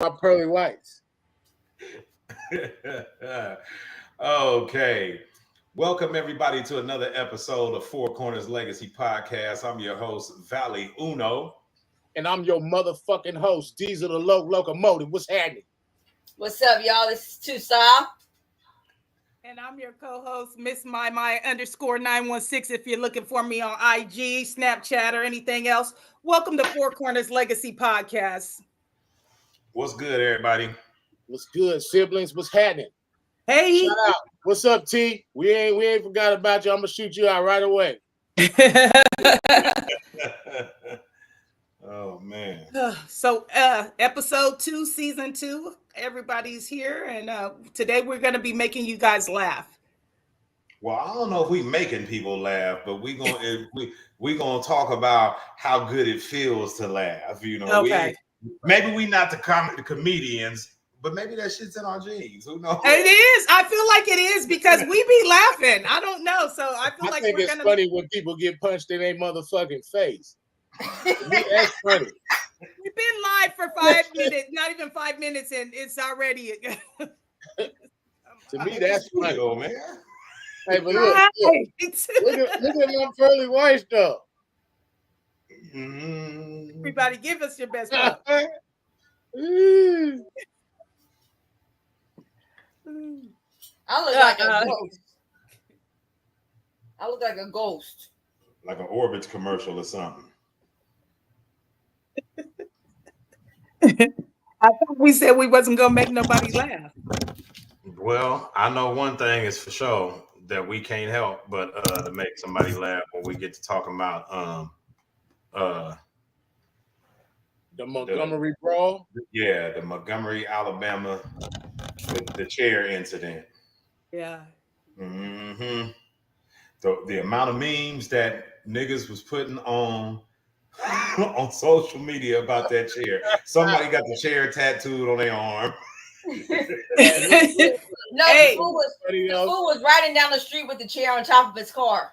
my pearly whites. Okay. Welcome, everybody, to another episode of Four Corners Legacy Podcast. I'm your host, Valley Uno. And I'm your motherfucking host, Diesel the Locomotive. What's happening? What's up, y'all? This is Tucson. And I'm your co-host, Miss My _916. If you're looking for me on IG, Snapchat, or anything else, welcome to Four Corners Legacy Podcast. What's good, everybody? What's good, siblings? What's happening? Hey. Shout out. What's up, T? We ain't forgot about you. I'm gonna shoot you out right away. Oh man. So episode 2, season 2. Everybody's here, and today we're gonna be making you guys laugh. Well, I don't know if we making people laugh, but we gonna talk about how good it feels to laugh. You know, okay. Maybe we not the comedians, but maybe that shit's in our genes. Who knows? It is. I feel like it is because we be laughing. I don't know. So I feel like think it's funny when people get punched in their motherfucking face. That's funny. We've been live for 5 minutes, not even 5 minutes, and it's already. To me, that's funny, though, man. Hey, but look at my pearly white stuff. Everybody, give us your best. I look like a ghost. I look like a ghost. Like an Orbitz commercial or something. I thought we said we wasn't gonna make nobody laugh. Well, I know one thing is for sure that we can't help but to make somebody laugh when we get to talking about the Montgomery brawl. Yeah, the Montgomery, Alabama, the chair incident. Yeah. Mm-hmm. The amount of memes that niggas was putting on social media about that chair. Somebody got the chair tattooed on their arm. No, the fool was riding down the street with the chair on top of his car.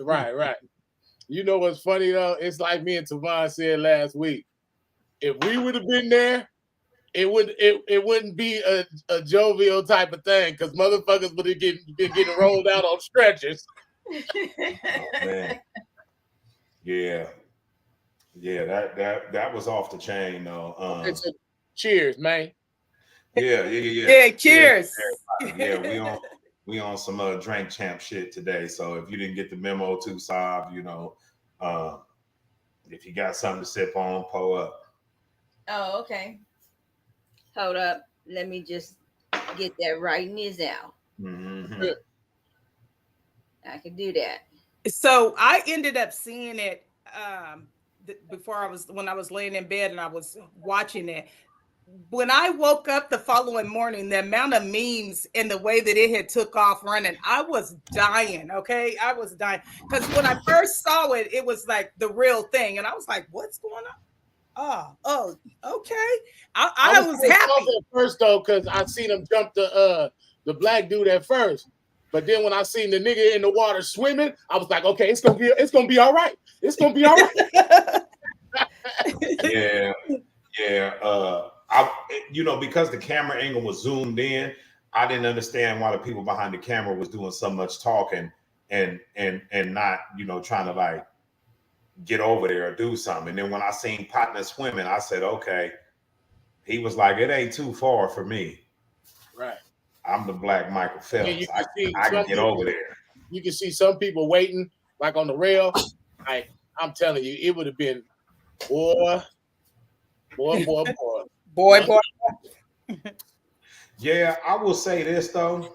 Right. You know what's funny though? It's like me and Tavon said last week. If we would have been there, it wouldn't be a jovial type of thing because motherfuckers would have been getting rolled out on stretchers. Oh, man. Yeah, that was off the chain though. So cheers, man. Yeah. Cheers. Yeah, we on some drink champ shit today. So if you didn't get the memo to Saab, you know, if you got something to sip on, pull up. Oh, okay. Hold up. Let me just get that right in this out. Mm-hmm. I can do that. So I ended up seeing it when I was laying in bed and I was watching it. When I woke up the following morning, the amount of memes and the way that it had took off running, I was dying. Okay, I was dying because when I first saw it, it was like the real thing, and I was like, "What's going on?" Oh, okay. I was happy at first though because I seen him jump the black dude at first, but then when I seen the nigga in the water swimming, I was like, okay, it's gonna be all right. It's gonna be all right. Yeah. Because the camera angle was zoomed in, I didn't understand why the people behind the camera was doing so much talking and not, trying to like get over there or do something. And then when I seen Partner swimming, I said, okay. He was like, it ain't too far for me. Right. I'm the black Michael Phelps. Yeah, I can get over there. You can see some people waiting like on the rail. I'm telling you, it would have been boy. Yeah, I will say this though.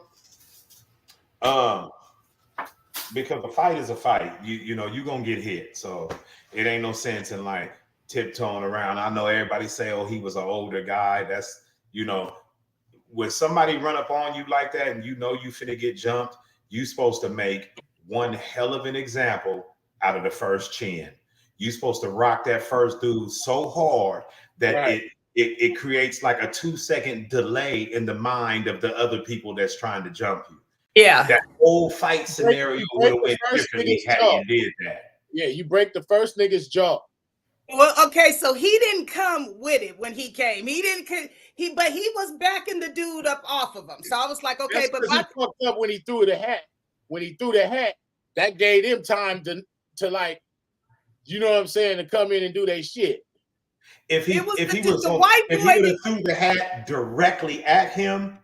Because a fight is a fight. You're gonna get hit. So it ain't no sense in like tiptoeing around. I know everybody say, oh, he was an older guy. That's, when somebody run up on you like that and you finna get jumped, you supposed to make one hell of an example out of the first chin. You supposed to rock that first dude so hard that it creates like a 2-second delay in the mind of the other people that's trying to jump you. Yeah. That whole fight scenario would have went differently had you did that. Yeah, you break the first nigga's jaw. Well, okay, so he didn't come with it when he came. He didn't. But he was backing the dude up off of him. So I was like, okay, but he fucked up when he threw the hat. When he threw the hat, that gave him time to like, you know what I'm saying, to come in and do their shit. If he would have threw the hat directly at him,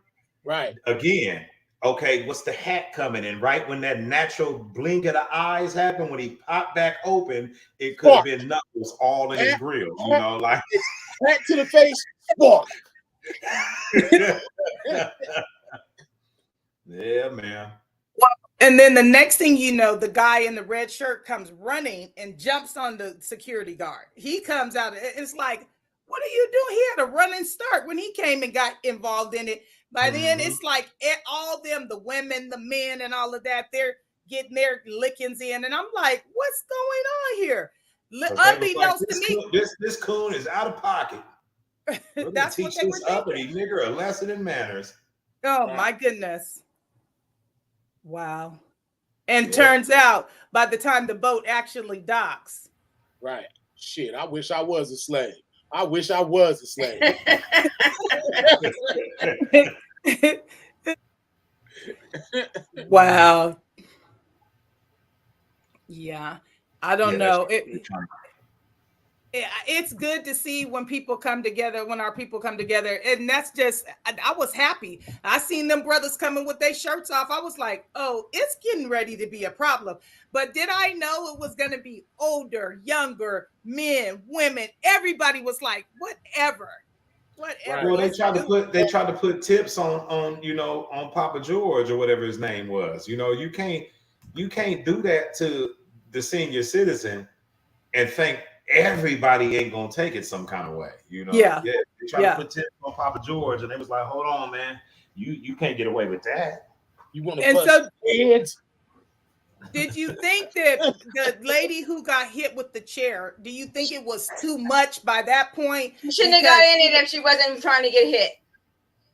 right? Again, okay, what's the hat coming in? Right when that natural blink of the eyes happened, when he popped back open, it could have been knuckles all in his grill. You know, like hat to the face, spark. Yeah, man. And then the next thing you know, the guy in the red shirt comes running and jumps on the security guard. He comes out. It's like, what are you doing? He had a running start when he came and got involved in it. By then, it's like all them, the women, the men, and all of that, they're getting their lickings in. And I'm like, what's going on here? Unbeknownst to me. This coon is out of pocket. That's what they were thinking. Uppity nigger a lesson in manners. Oh, my goodness. Wow. And turns out by the time the boat actually docks. Right. Shit, I wish I was a slave. I wish I was a slave. Wow. Yeah. I don't know. It's good to see when people come together, when our people come together. And that's just, I was happy. I seen them brothers coming with their shirts off. I was like, oh, it's getting ready to be a problem. But did I know it was going to be older, younger, men, women? Everybody was like, whatever. Well, they tried to put tips on Papa George or whatever his name was. You know, you can't do that to the senior citizen and think everybody ain't gonna take it some kind of way, you know. Yeah. They tried to put tips on Papa George, and they was like, "Hold on, man, you can't get away with that. You want to bust kids?" Did you think that the lady who got hit with the chair? Do you think it was too much by that point? She shouldn't have got in it if she wasn't trying to get hit.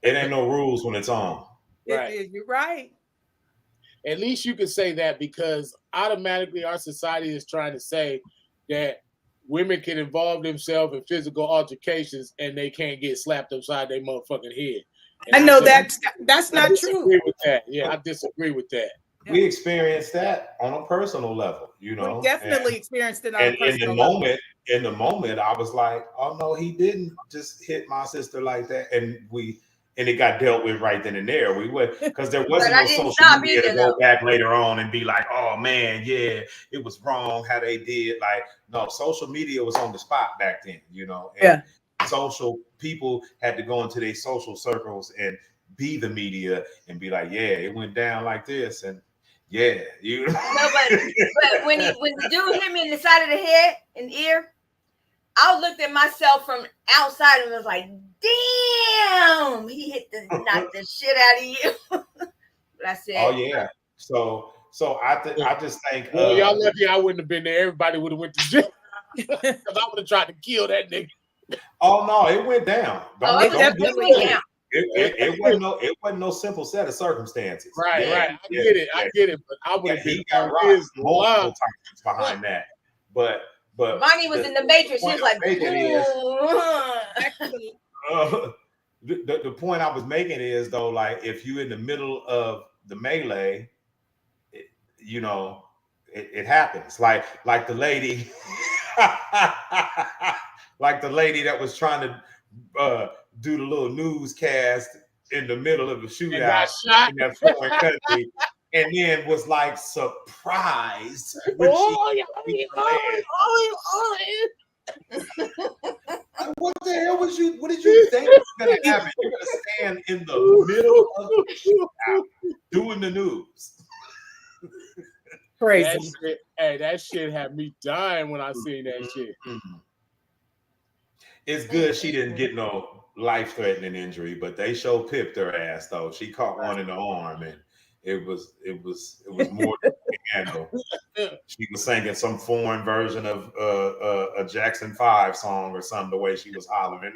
It ain't no rules when it's on. Right. You're right. At least you could say that, because automatically our society is trying to say that women can involve themselves in physical altercations and they can't get slapped upside their motherfucking head. And I know that's not true. I disagree with that. Yeah, I disagree with that. We experienced that on a personal level, you know. We definitely experienced it on a personal level. In the moment, I was like, "Oh no, he didn't just hit my sister like that," and it got dealt with right then and there. We would, because there wasn't no social media to go back later on and be like, "Oh man, yeah, it was wrong how they did." Like, no, social media was on the spot back then, you know. And social people had to go into their social circles and be the media and be like, "Yeah, it went down like this," and yeah, you. No, but when the dude hit me in the side of the head and ear, I looked at myself from outside and was like, "Damn, he knocked the shit out of you." But I said, "Oh yeah." So I just think, well, y'all lucky I wouldn't have been there. Everybody would have went to jail because I would have tried to kill that nigga. Oh no, it went down. It wasn't no simple set of circumstances. Right. I get it. But I would have been multiple times behind that. But Bonnie was in the Matrix. She was like, the point I was making is, though, like, if you're in the middle of the melee, it happens. Like the lady, like the lady that was trying to do the little newscast in the middle of the shootout in that foreign country, and then was like surprised when what the hell was you? What did you think was going to happen? You're going to stand in the middle of the shootout doing the news. Crazy. That shit had me dying when I seen that shit. It's good she didn't get no life-threatening injury, but they sure pipped her ass though. She caught one in the arm, and it was more than she can handle. She was singing some foreign version of a Jackson 5 song or something, the way she was hollering.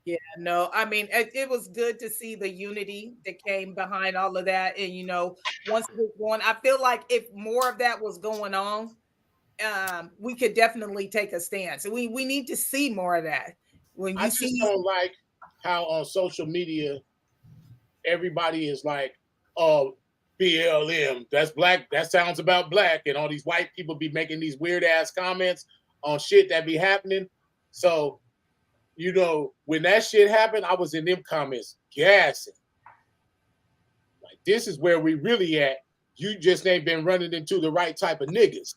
Yeah, no, I mean, it was good to see the unity that came behind all of that. And, once it was going. I feel like if more of that was going on, we could definitely take a stance. We need to see more of that. When you I just don't like how on social media everybody is like, oh, BLM, that's black, that sounds about black, and all these white people be making these weird ass comments on shit that be happening. So, you know, when that shit happened, I was in them comments gassing. Like, this is where we really at. You just ain't been running into the right type of niggas.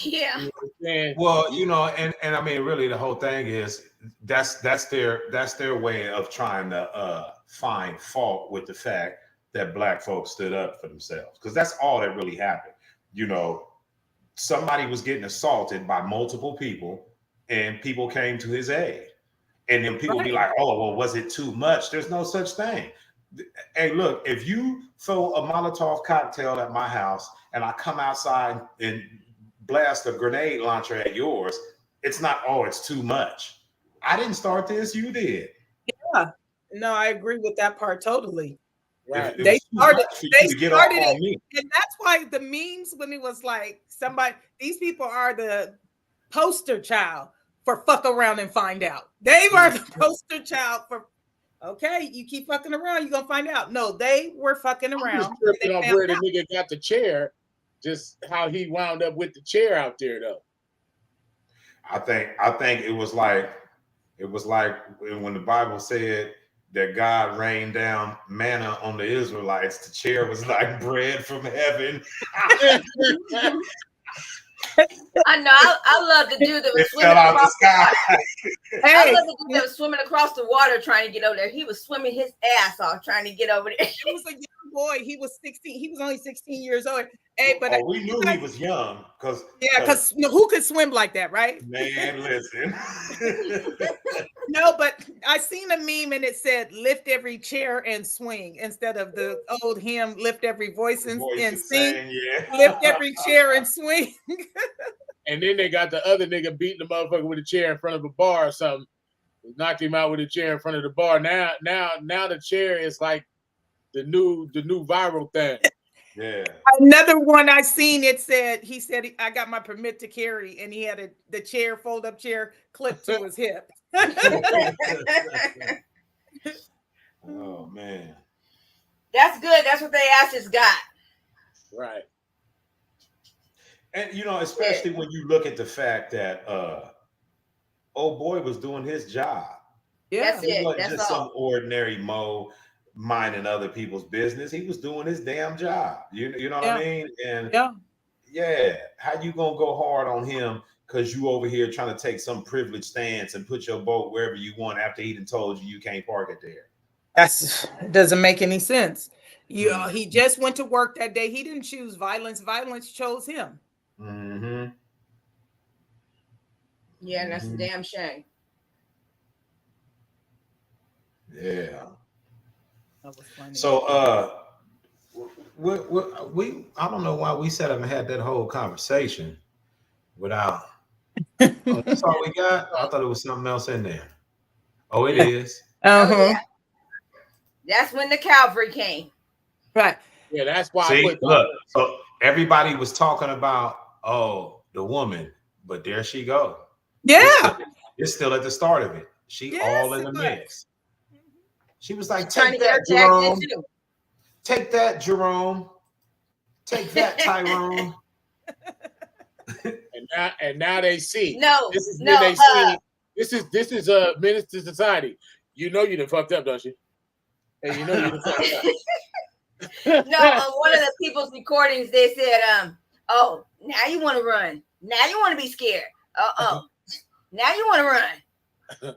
Yeah. You know what I'm saying? Well, you know, and I mean, really, the whole thing is that's their way of trying to find fault with the fact that black folks stood up for themselves, because that's all that really happened. You know, somebody was getting assaulted by multiple people, and people came to his aid, and then people be like, "Oh, well, was it too much?" There's no such thing. Hey, look, if you throw a Molotov cocktail at my house and I come outside and blast a grenade launcher at yours, it's not, oh, it's too much. I didn't start this, you did. Yeah, no, I agree with that part totally. Right. They started it, me. And that's why the memes, when it was like somebody, these people are the poster child for fuck around and find out. They were the poster child for, okay, you keep fucking around, you're gonna find out. No, they were fucking around. I'm just tripping on where the nigga got the chair, just how he wound up with the chair out there though. I think it was like when the Bible said that God rained down manna on the Israelites, the chair was like bread from heaven. I know. I love the dude that was swimming across the sky. I love the dude that was swimming across the water trying to get over there. He was swimming his ass off trying to get over there. It was a young boy. He was 16. He was only 16 years old. Hey, but we knew he was young because who could swim like that, right? Man, listen. No, but I seen a meme and it said "lift every chair and swing" instead of the old hymn "lift every voice and sing." Yeah. Lift every chair and swing. And then they got the other nigga beating the motherfucker with a chair in front of a bar or something. Knocked him out with a chair in front of the bar. Now the chair is like the new viral thing. Yeah. Another one I seen, he said, I got my permit to carry, and he had the chair, fold up chair clipped to his hip. Oh man. That's good. That's what they asses got. Right. And you know, especially when you look at the fact that old boy was doing his job. Yeah. That's he it. wasn't That's just all. Some ordinary Mo minding other people's business. He was doing his damn job. You know what I mean? And how you gonna go hard on him because you over here trying to take some privileged stance and put your boat wherever you want after he done told you can't park it there? It doesn't make any sense. He just went to work that day. He didn't choose violence. Violence chose him. Mm-hmm. Yeah, that's a damn shame. Yeah. That was funny. So we I don't know why we sat up and had that whole conversation without that's all we got. I thought it was something else in there. Oh, it is. Oh, yeah. That's when the Calvary came. Right. Yeah, that's why. See, look, so everybody was talking about the woman, but there she go. Yeah. It's still at the start of it. She all in the mix. She was like, take that, Jerome. Take that, Jerome. Take that, Tyrone. and now they see. No, this is no. They see. This is a menace to society. You know you done fucked up, don't you? Hey, you know you done fucked up. No, on one of the people's recordings, they said, "Oh, now you want to run. Now you want to be scared. Now you want to run."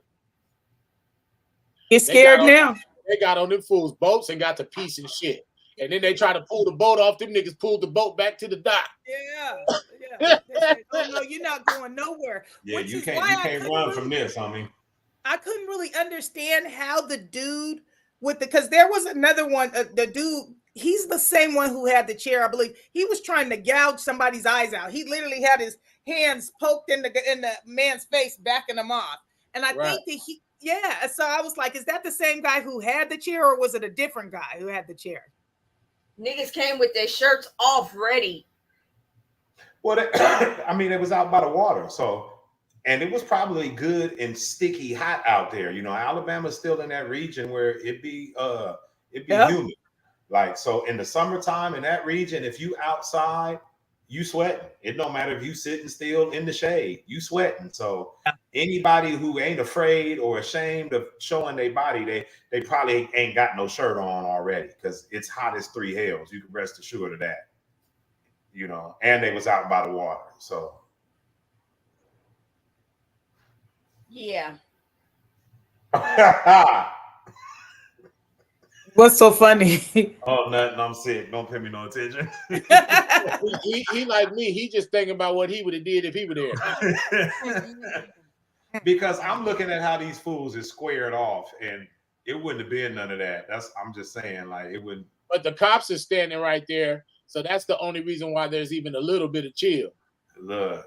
Get scared now. They got on them fools' boats and got to piece and shit. And then they try to pull the boat off. Them niggas pulled the boat back to the dock. Yeah. Said, oh no, you're not going nowhere. Yeah, you can't run from this, homie. I couldn't really understand how the dude because there was another one. The dude, he's the same one who had the chair, I believe. He was trying to gouge somebody's eyes out. He literally had his hands poked in the man's face, backing him off. And I think that so I was like, is that the same guy who had the chair, or was it a different guy who had the chair? Niggas came with their shirts off ready. Well, I mean, it was out by the water, so, and it was probably good and sticky hot out there. You know, Alabama's still in that region where it'd be humid. Like, so in the summertime in that region, if you outside, you sweating. It don't matter if you sitting still in the shade, you sweating. So anybody who ain't afraid or ashamed of showing their body, they probably ain't got no shirt on already, because it's hot as three hells. You can rest assured of that. You know, and they was out by the water. So yeah. What's so funny? Oh, nothing. I'm sick. Don't pay me no attention. he like me. He just thinking about what he would have did if he were there. Because I'm looking at how these fools is squared off, and it wouldn't have been none of that. I'm just saying, like, it wouldn't. But the cops are standing right there, so that's the only reason why there's even a little bit of chill. Look,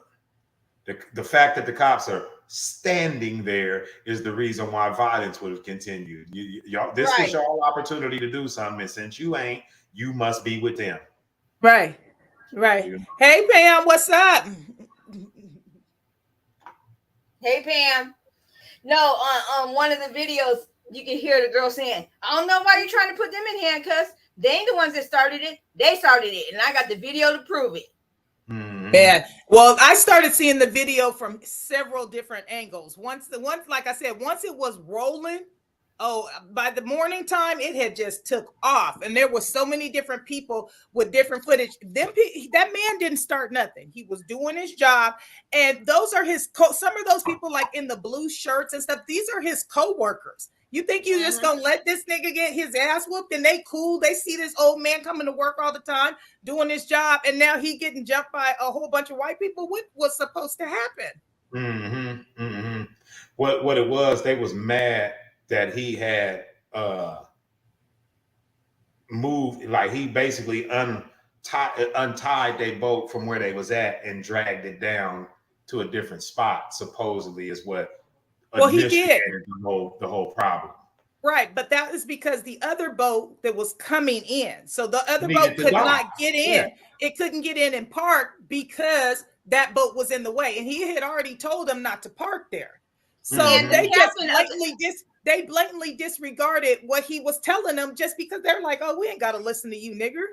the fact that the cops are standing there is the reason why violence would have continued. Y'all, this was your opportunity to do something, and since you ain't, you must be with them. Right. Hey, Pam, what's up? Hey, Pam. No, on one of the videos, you can hear the girl saying, "I don't know why you're trying to put them in handcuffs. They ain't the ones that started it. They started it, and I got the video to prove it." Yeah. Well, I started seeing the video from several different angles. Once like I said, once it was rolling, by the morning time, it had just took off, and there was so many different people with different footage. That man didn't start nothing. He was doing his job, and those are his some of those people, like in the blue shirts and stuff. These are his co-workers. You think you just gonna let this nigga get his ass whooped and they cool? They see this old man coming to work all the time doing his job, and now he getting jumped by a whole bunch of white people. What was supposed to happen? What it was, they was mad that he had moved, like he basically untied their boat from where they was at and dragged it down to a different spot, supposedly, is what he did the whole problem. Right, but that is because the other boat that was coming in, so the other boat could not get in. Yeah. It couldn't get in and park because that boat was in the way, and he had already told them not to park there. So they just blatantly disregarded what he was telling them, just because they're like, "Oh, we ain't got to listen to you, nigger."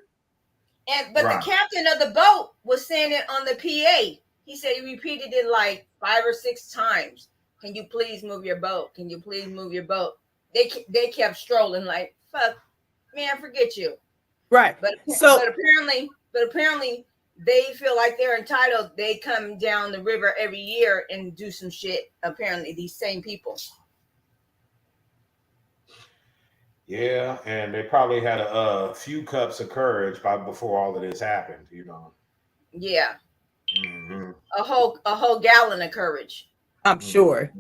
But the captain of the boat was saying it on the PA. He said he repeated it like 5 or 6 times. "Can you please move your boat? Can you please move your boat?" They kept strolling like, "Fuck, man, forget you." Right. But apparently they feel like they're entitled. They come down the river every year and do some shit. Apparently, these same people. Yeah, and they probably had a few cups of courage before all of this happened, you know. Yeah. A whole gallon of courage. I'm sure.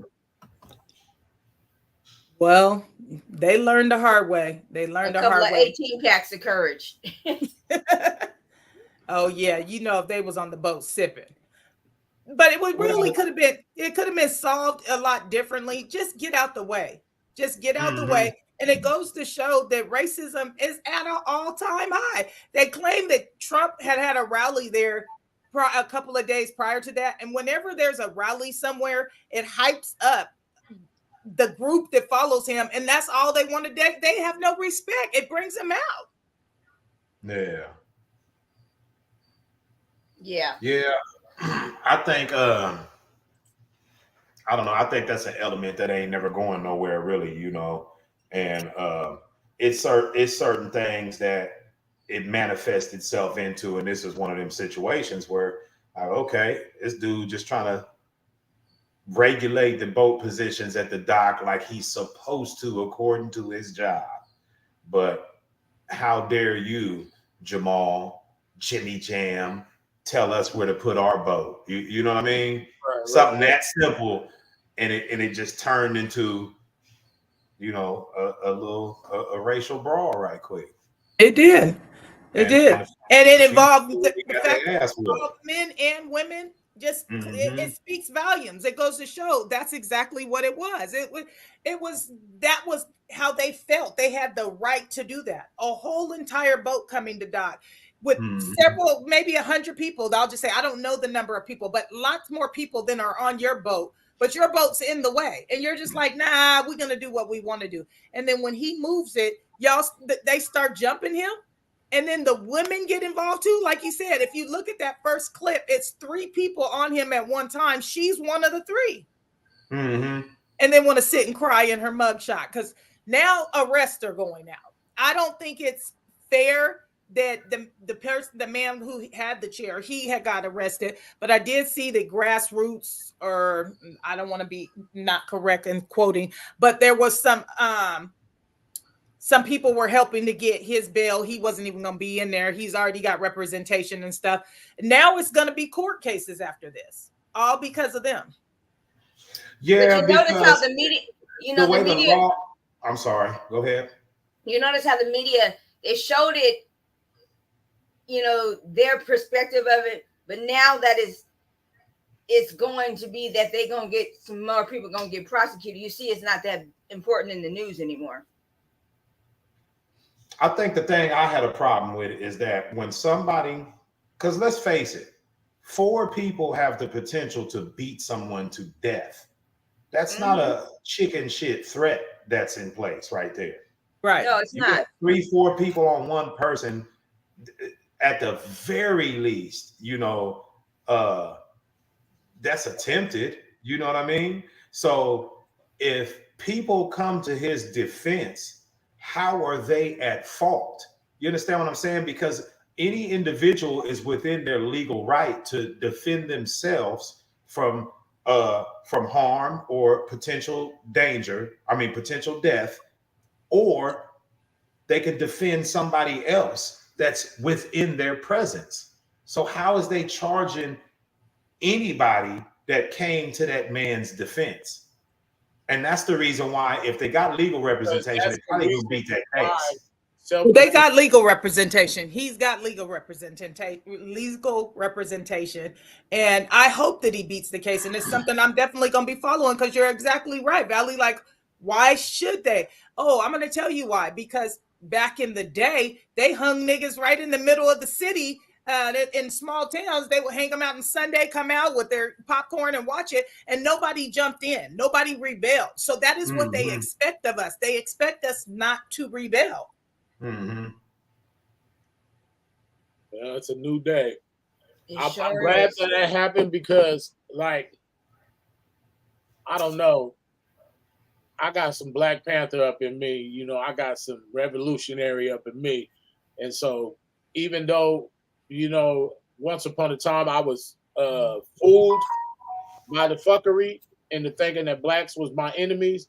Well, they learned the hard way. They learned the hard way. A couple of 18 packs of courage. Oh yeah, you know, if they was on the boat sipping. But it could have been solved a lot differently. Just get out the way. Just get out the way. And it goes to show that racism is at an all-time high. They claim that Trump had a rally there a couple of days prior to that. And whenever there's a rally somewhere, it hypes up the group that follows him. And that's all they want to do. They have no respect. It brings them out. Yeah. Yeah. Yeah. I think, I don't know. I think that's an element that ain't never going nowhere, really, you know. And it's certain things that it manifests itself into. And this is one of them situations where, okay, this dude just trying to regulate the boat positions at the dock like he's supposed to, according to his job. But how dare you, Jimmy Jam, tell us where to put our boat? You know what I mean? Right. Something that simple, and it just turned into, you know, a racial brawl right quick. It did. And it involved the fact that involved men and women just it speaks volumes. It goes to show that's exactly what it was. That was how they felt. They had the right to do that. A whole entire boat coming to dock with several, maybe 100 people. I'll just say, I don't know the number of people, but lots more people than are on your boat. But your boat's in the way, and you're just like, nah, we're gonna do what we want to do. And then when he moves it, y'all, they start jumping him. And then the women get involved too. Like you said, if you look at that first clip, it's 3 people on him at one time. She's one of the 3. And then want to sit and cry in her mugshot because now arrests are going out. I don't think it's fair that the man who had the chair, he had got arrested. But I did see that grassroots, or I don't want to be not correct in quoting, but there was some people were helping to get his bail. He wasn't even going to be in there. He's already got representation and stuff. Now it's going to be court cases after this, all because of them. Yeah, but you notice how the media, the media. I'm sorry. Go ahead. You notice how the media, they showed it, their perspective of it, but now that it's going to be that they're going to get some more people going to get prosecuted. You see, it's not that important in the news anymore. I think the thing I had a problem with is that when somebody, because let's face it, 4 people have the potential to beat someone to death. That's not a chicken shit threat that's in place right there. Right. No, it's not. 3-4 people on one person, at the very least, that's attempted. You know what I mean? So if people come to his defense, how are they at fault? You understand what I'm saying? Because any individual is within their legal right to defend themselves from harm or potential danger. Potential death, or they could defend somebody else that's within their presence. So how is they charging anybody that came to that man's defense? And that's the reason why, if they got legal representation, they probably would beat that case. So they got legal representation. He's got legal representation, and I hope that he beats the case. And it's something I'm definitely going to be following, because you're exactly right, Valley. Like, why should they? Oh, I'm going to tell you why. Because back in the day, they hung niggas right in the middle of the city. In small towns, they would hang them out on Sunday, come out with their popcorn and watch it, and nobody jumped in. Nobody rebelled. So that is what they expect of us. They expect us not to rebel. Yeah, it's a new day. I'm glad that happened because, like, I don't know. I got some Black Panther up in me. I got some revolutionary up in me. And so even though, once upon a time I was fooled by the fuckery into thinking that blacks was my enemies,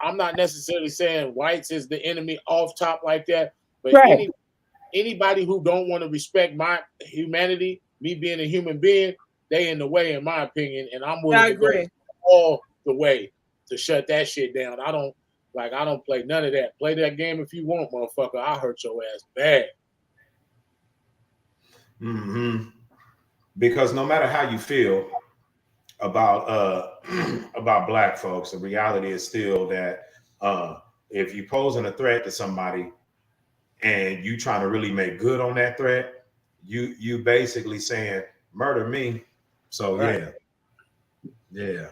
I'm not necessarily saying whites is the enemy off top like that, but anybody who don't want to respect my humanity, me being a human being, they in the way, in my opinion, and I'm willing to go all the way to shut that shit down. I don't play none of that. Play that game if you want, motherfucker. I'll hurt your ass bad. Because no matter how you feel about black folks, the reality is still that if you posing a threat to somebody and you trying to really make good on that threat, you basically saying murder me. So yeah.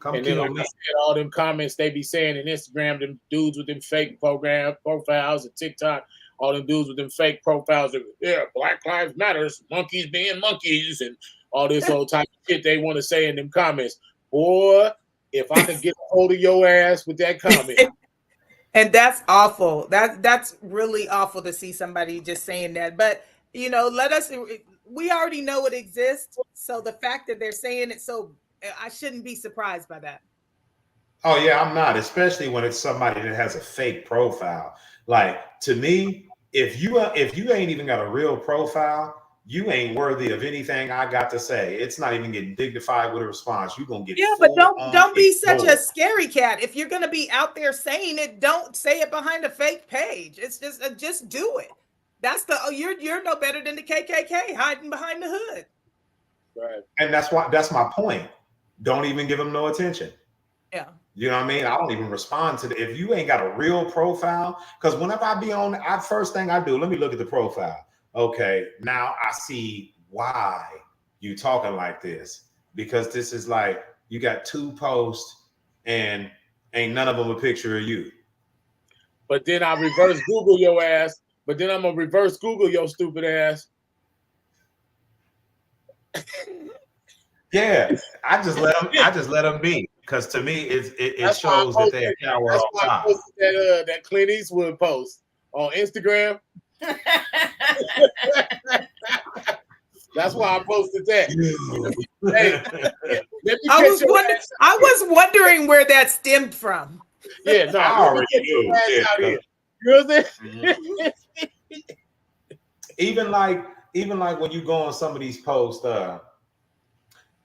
Come and then, kill like me. I said, all them comments they be saying in Instagram, them dudes with them fake profiles and TikTok, all them dudes with them fake profiles, Black Lives Matters, monkeys being monkeys, and all this old type of shit they want to say in them comments. Boy, if I can get a hold of your ass with that comment. And that's awful. That's really awful to see somebody just saying that. But, we already know it exists. So the fact that they're saying it, so I shouldn't be surprised by that. Oh yeah, I'm not, especially when it's somebody that has a fake profile. Like, to me, if you ain't even got a real profile, you ain't worthy of anything I got to say. It's not even getting dignified with a response. You're gonna get but don't be such a scary cat. If you're gonna be out there saying it, don't say it behind a fake page. It's just do it. That's you're no better than the KKK hiding behind the hood. Right. And that's my point. Don't even give them no attention. Yeah. You know what I mean? I don't even respond to if you ain't got a real profile. Because whenever I be on, first thing I do, let me look at the profile. Okay, now I see why you talking like this. Because this is like you got 2 posts and ain't none of them a picture of you. But then I reverse Google your ass. But then I'm gonna reverse Google your stupid ass. Yeah, I just let them be. Because to me, it shows that they're a coward. That's why I posted that Clint Eastwood post on Instagram. That's why I posted that. Hey, I was wondering where that stemmed from. Yeah, no, I already knew. You know what I'm saying? Even like when you go on some of these posts,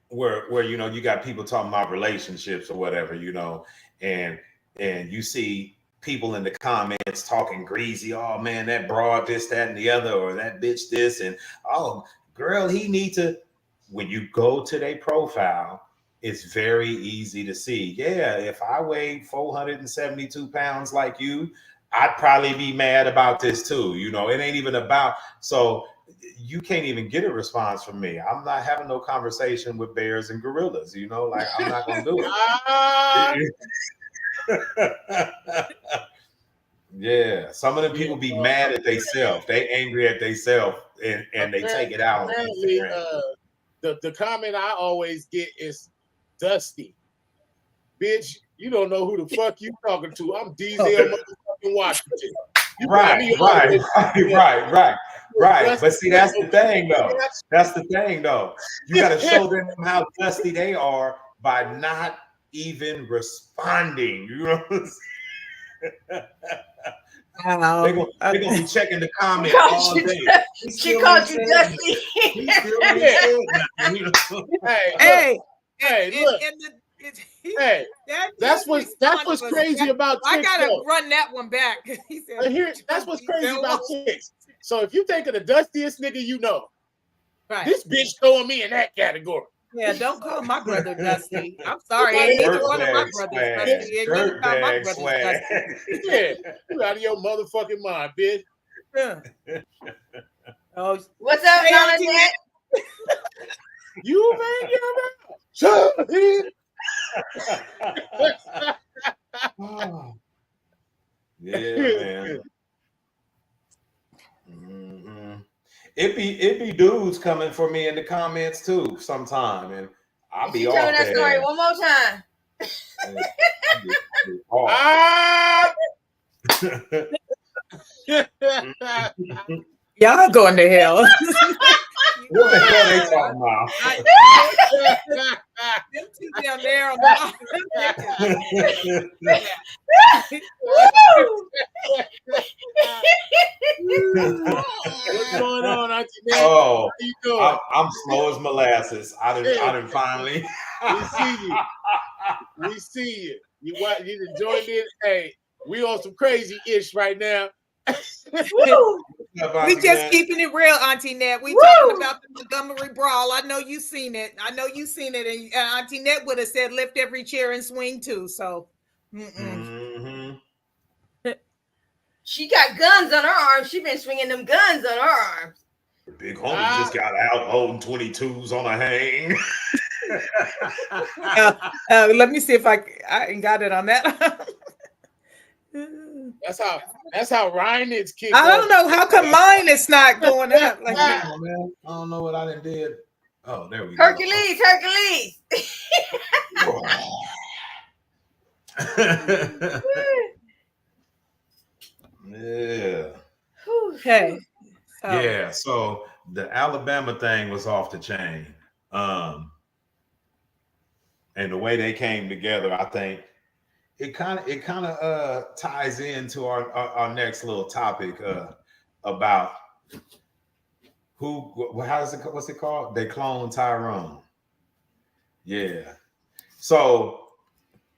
where you know you got people talking about relationships or whatever, you know, and you see people in the comments talking greasy. Oh man, that broad this, that, and the other, or that bitch this, and oh girl, he need to. When you go to their profile, it's very easy to see. Yeah, if I weighed 472 pounds like you, I'd probably be mad about this too. You know, it ain't even about so. You can't even get a response from me. I'm not having no conversation with bears and gorillas, you know, like I'm not gonna do it. Yeah, some of them people be mad at themselves. They angry at themselves and they take it out on Instagram. The comment I always get is Dusty. Bitch, you don't know who the fuck you talking to. I'm Diesel motherfucking Washington. Right. But see, that's the thing, though. You got to show them how dusty they are by not even responding. You know what I'm saying? They're gonna be checking the comments all day. She called you Dusty. Hey, that's what's crazy about chicks. I gotta run that one back. He said, that's what's crazy about chicks. So if you think of the dustiest nigga you know, right, this bitch throwing me in that category. Yeah, don't call my brother Dusty. I'm sorry, ain't neither one of my brothers Dusty. Ain't neither call my brothers Dusty. Yeah, you out of your motherfucking mind, bitch. Yeah. Oh, what's up, Jonathan? You man, shut up. Yeah, man. Mm-hmm. It be dudes coming for me in the comments too sometime, and I'll be off tell me that story one more time. Y'all going to hell. What the hell they talking about? Them two down there on What's going on, Auntie Nat? Oh, how you doing? I'm slow as molasses. I didn't finally. We see you. You joined in. Hey, we on some crazy ish right now. We just keeping it real, Auntie Nat. We talking about the Montgomery Brawl. I know you seen it. And Auntie Nat would have said lift every chair and swing too. So she got guns on her arms. She been swinging them guns on her arms. Big homie just got out holding 22s on a hang. Let me see if I ain't got it on that. That's how Ryan is kicked. I don't know how come mine is not going up. Like I don't know what I did. Oh, there we go. Hercules. Yeah. Okay. Yeah. So the Alabama thing was off the chain, and the way they came together, I think. It kind of ties into our next little topic about what's it called? They cloned Tyrone. Yeah. So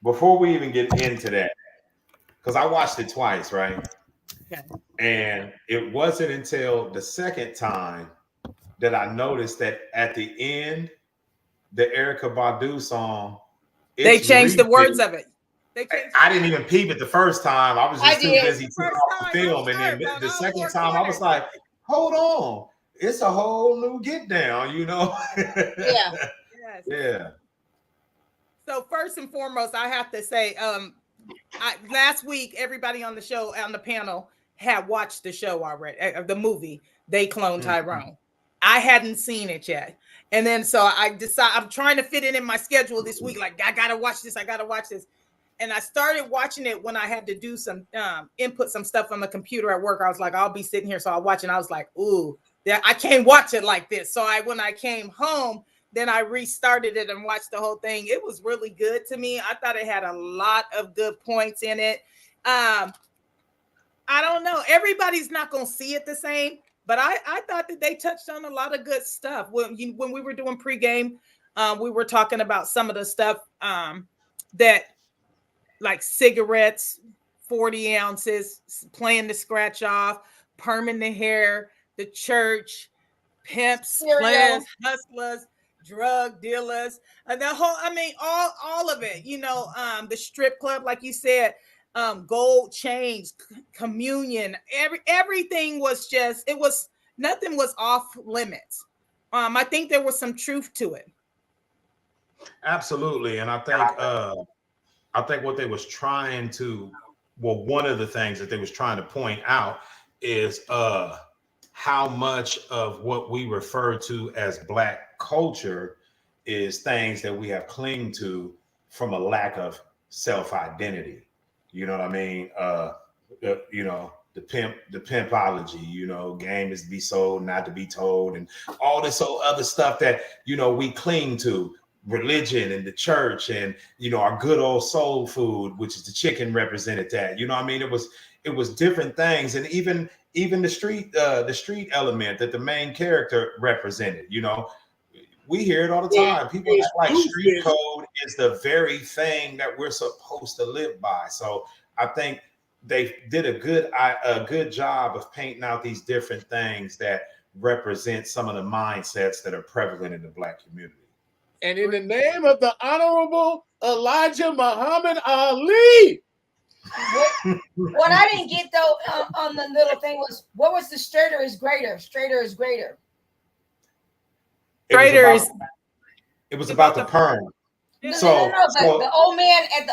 before we even get into that, because I watched it twice, right? Okay. And it wasn't until the second time that I noticed that at the end the Erykah Badu song. They changed the remixed. words of it. I didn't even peep it the first time. I was just too busy The putting first off the time, film, I'm and then sorry, the but second I'm time I was like, "Hold on, it's a whole new get down," you know? Yeah. Yes. Yeah. So first and foremost, I have to say, last week everybody on the show, on the panel, had watched the show already, the movie They Clone Tyrone. I hadn't seen it yet, and then so I decided I'm trying to fit it in my schedule this week. Like, I gotta watch this. And I started watching it when I had to do some input some stuff on the computer at work. I was like, I'll be sitting here, so I'll watch it. And I was like, ooh, I can't watch it like this. So when I came home, then I restarted it and watched the whole thing. It was really good to me. I thought it had a lot of good points in it. I don't know. Everybody's not going to see it the same, but I thought that they touched on a lot of good stuff. When we were doing pregame, we were talking about some of the stuff that, like cigarettes, 40 ounces, playing the scratch off, perming the hair, the church, pimps, players, hustlers, drug dealers, and the whole, all of it, the strip club, like you said, gold chains, communion, everything was just, nothing was off limits. I think there was some truth to it. Absolutely. And I think what they was trying to, one of the things that they was trying to point out is how much of what we refer to as Black culture is things that we have clinged to from a lack of self-identity. You know what I mean? The pimpology, game is to be sold, not to be told, and all this other stuff that, we cling to. Religion and the church and our good old soul food, which is the chicken, represented that. It was different things, and even the street element that the main character represented. We hear it all the time. People act like street code is the very thing that we're supposed to live by. So I think they did a good job of painting out these different things that represent some of the mindsets that are prevalent in the Black community. And in the name of the Honorable Elijah Muhammad Ali. What I didn't get though on the little thing was, what was the straighter is greater? Straighter is greater. It was about the perm. No, but the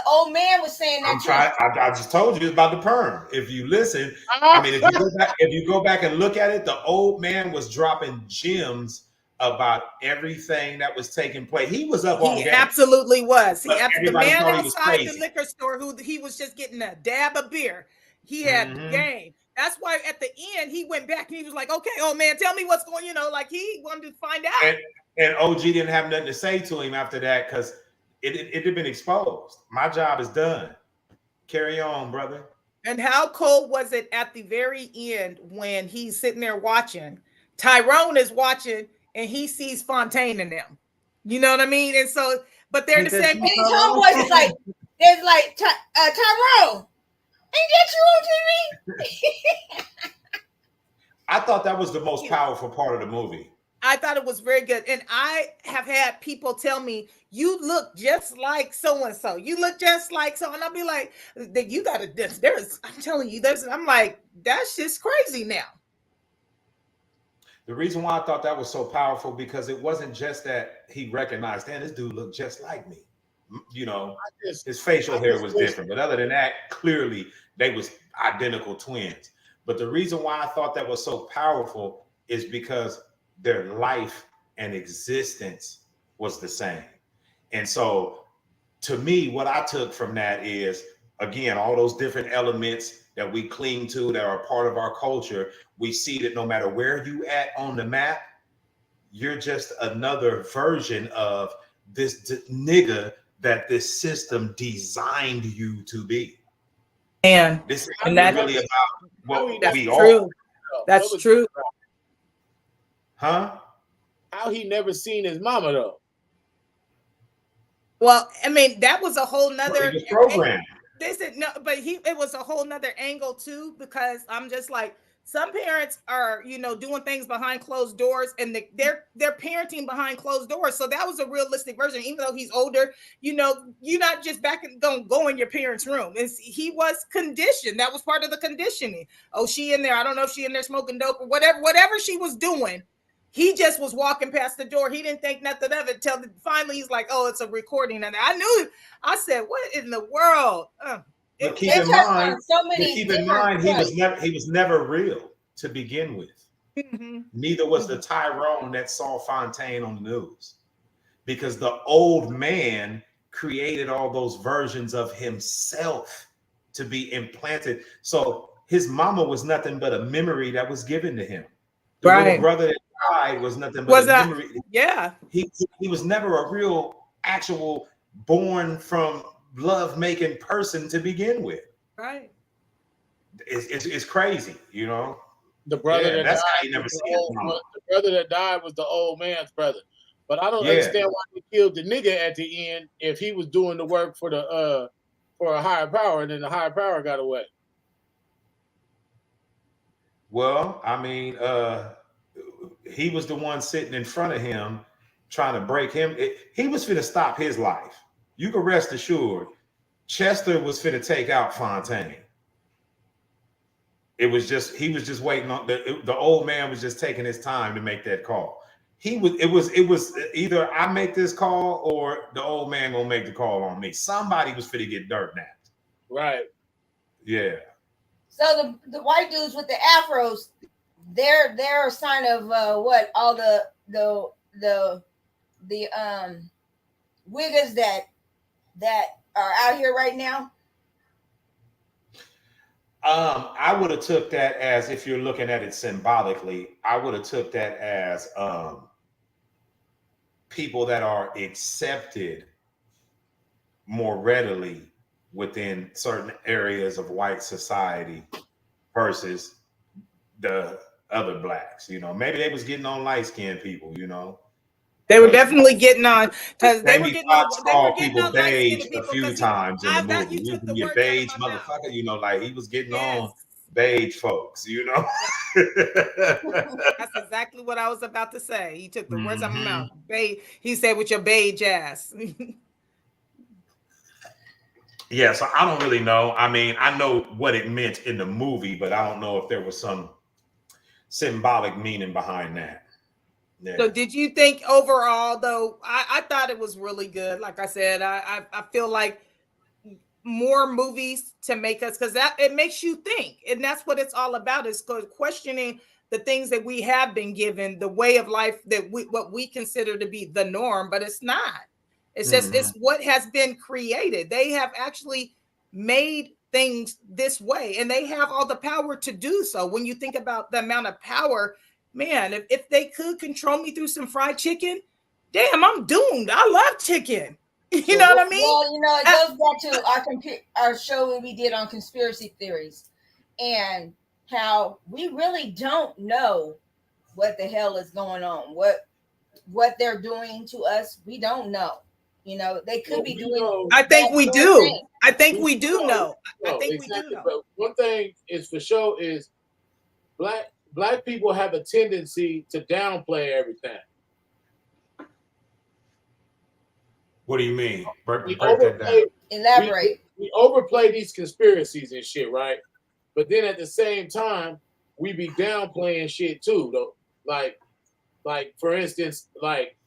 old man was saying that. I just told you about the perm. If you listen, if you go back and look at it, the old man was dropping gems about everything that was taking place. He was up on game. Absolutely was. The man outside the liquor store who he was just getting a dab of beer. He had game. That's why at the end he went back and he was like, "Okay, old man, tell me what's going." Like he wanted to find out. And OG didn't have nothing to say to him after that because it had been exposed. My job is done. Carry on, brother. And how cold was it at the very end when he's sitting there watching? Tyrone is watching. And he sees Fontaine in them. You know what I mean? And so, but they're the same. And his homeboys is like, there's like, Tyrone, ain't that you on TV? I thought that was the most powerful part of the movie. I thought it was very good. And I have had people tell me, you look just like so-and-so. You look just like so. And I'll be like, you got to, I'm telling you, I'm like, that's just crazy now. The reason why I thought that was so powerful, because it wasn't just that he recognized, this dude looked just like me. His facial hair was different. But other than that, clearly they was identical twins. But the reason why I thought that was so powerful is because their life and existence was the same. And so to me, what I took from that is, again, all those different elements that we cling to that are part of our culture. We see that no matter where you at on the map, you're just another version of this nigga that this system designed you to be. And this is really about what we are. That's true. Huh? How he never seen his mama though? Well, that was a whole nother program. It was a whole nother angle too, because I'm just like, some parents are, doing things behind closed doors, and they're parenting behind closed doors. So that was a realistic version. Even though he's older, you're not just back and go in your parents' room. He was conditioned. That was part of the conditioning. Oh, she in there. I don't know if she in there smoking dope or whatever she was doing. He just was walking past the door. He didn't think nothing of it till finally he's like, oh, it's a recording. And I knew it. I said, what in the world? But keep in mind, he points. was never real to begin with. Mm-hmm. Neither was the Tyrone that saw Fontaine on the news, because the old man created all those versions of himself to be implanted. So his mama was nothing but a memory that was given to him. The little brother that died was nothing but a memory. Yeah. He was never a real, actual, born from love-making person to begin with. Right. It's crazy, The brother that that's died, how you never see it. the brother that died was the old man's brother. But I don't understand why he killed the nigga at the end if he was doing the work for a higher power, and then the higher power got away. Well, I mean, he was the one sitting in front of him trying to break him. He was finna stop his life. You can rest assured, Chester was finna take out Fontaine. He was just waiting on the old man was just taking his time to make that call. It was either I make this call or the old man gonna make the call on me. Somebody was finna get dirt napped. Right. Yeah. So the white dudes with the afros, they're a sign of what all the wiggers that are out here right now. I would have took that as, if you're looking at it symbolically, I would have took that as people that are accepted more readily within certain areas of white society versus the other blacks. Maybe they was getting on light-skinned people. They were definitely getting on, because they were getting on. They were getting people on beige people a few times in the movie. You took the You word beige out of my mouth. motherfucker. Like he was getting Yes. on beige folks. That's exactly what I was about to say. He took the words out of my mouth. He said, with your beige ass. Yeah, so I don't really know. I mean, I know what it meant in the movie, but I don't know if there was some symbolic meaning behind that. Yeah. So did you think overall, though, I thought it was really good. Like I said, I feel like more movies to make us, because it makes you think. And that's what it's all about, is questioning the things that we have been given, the way of life that what we consider to be the norm, but it's not. It's just, it's what has been created. They have actually made things this way, and they have all the power to do so. When you think about the amount of power, man, if they could control me through some fried chicken, damn, I'm doomed. I love chicken. You know what I mean? Well, it goes back to our show we did on conspiracy theories, and how we really don't know what the hell is going on, what they're doing to us. We don't know. They could be doing. I think we do. I think we do know. I think exactly. we do know. But one thing is for sure is black people have a tendency to downplay everything. What do you mean? Break that down. Elaborate. We overplay these conspiracies and shit, right? But then at the same time, we be downplaying shit too, though. Like for instance, like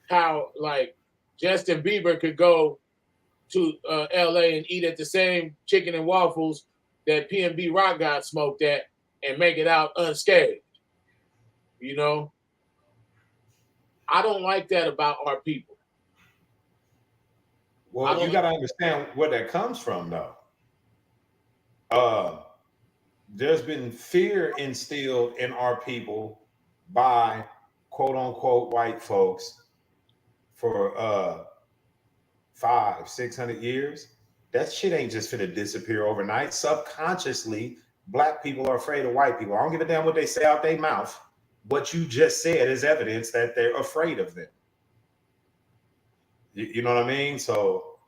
how like Justin Bieber could go to LA and eat at the same chicken and waffles that PNB Rock got smoked at and make it out unscathed. I don't like that about our people. Well, you got to understand where that comes from, though. There's been fear instilled in our people by quote unquote white folks for 500-600 years. That shit ain't just finna disappear overnight. Subconsciously, black people are afraid of white people. I don't give a damn what they say out their mouth. What you just said is evidence that they're afraid of them. You know what I mean? So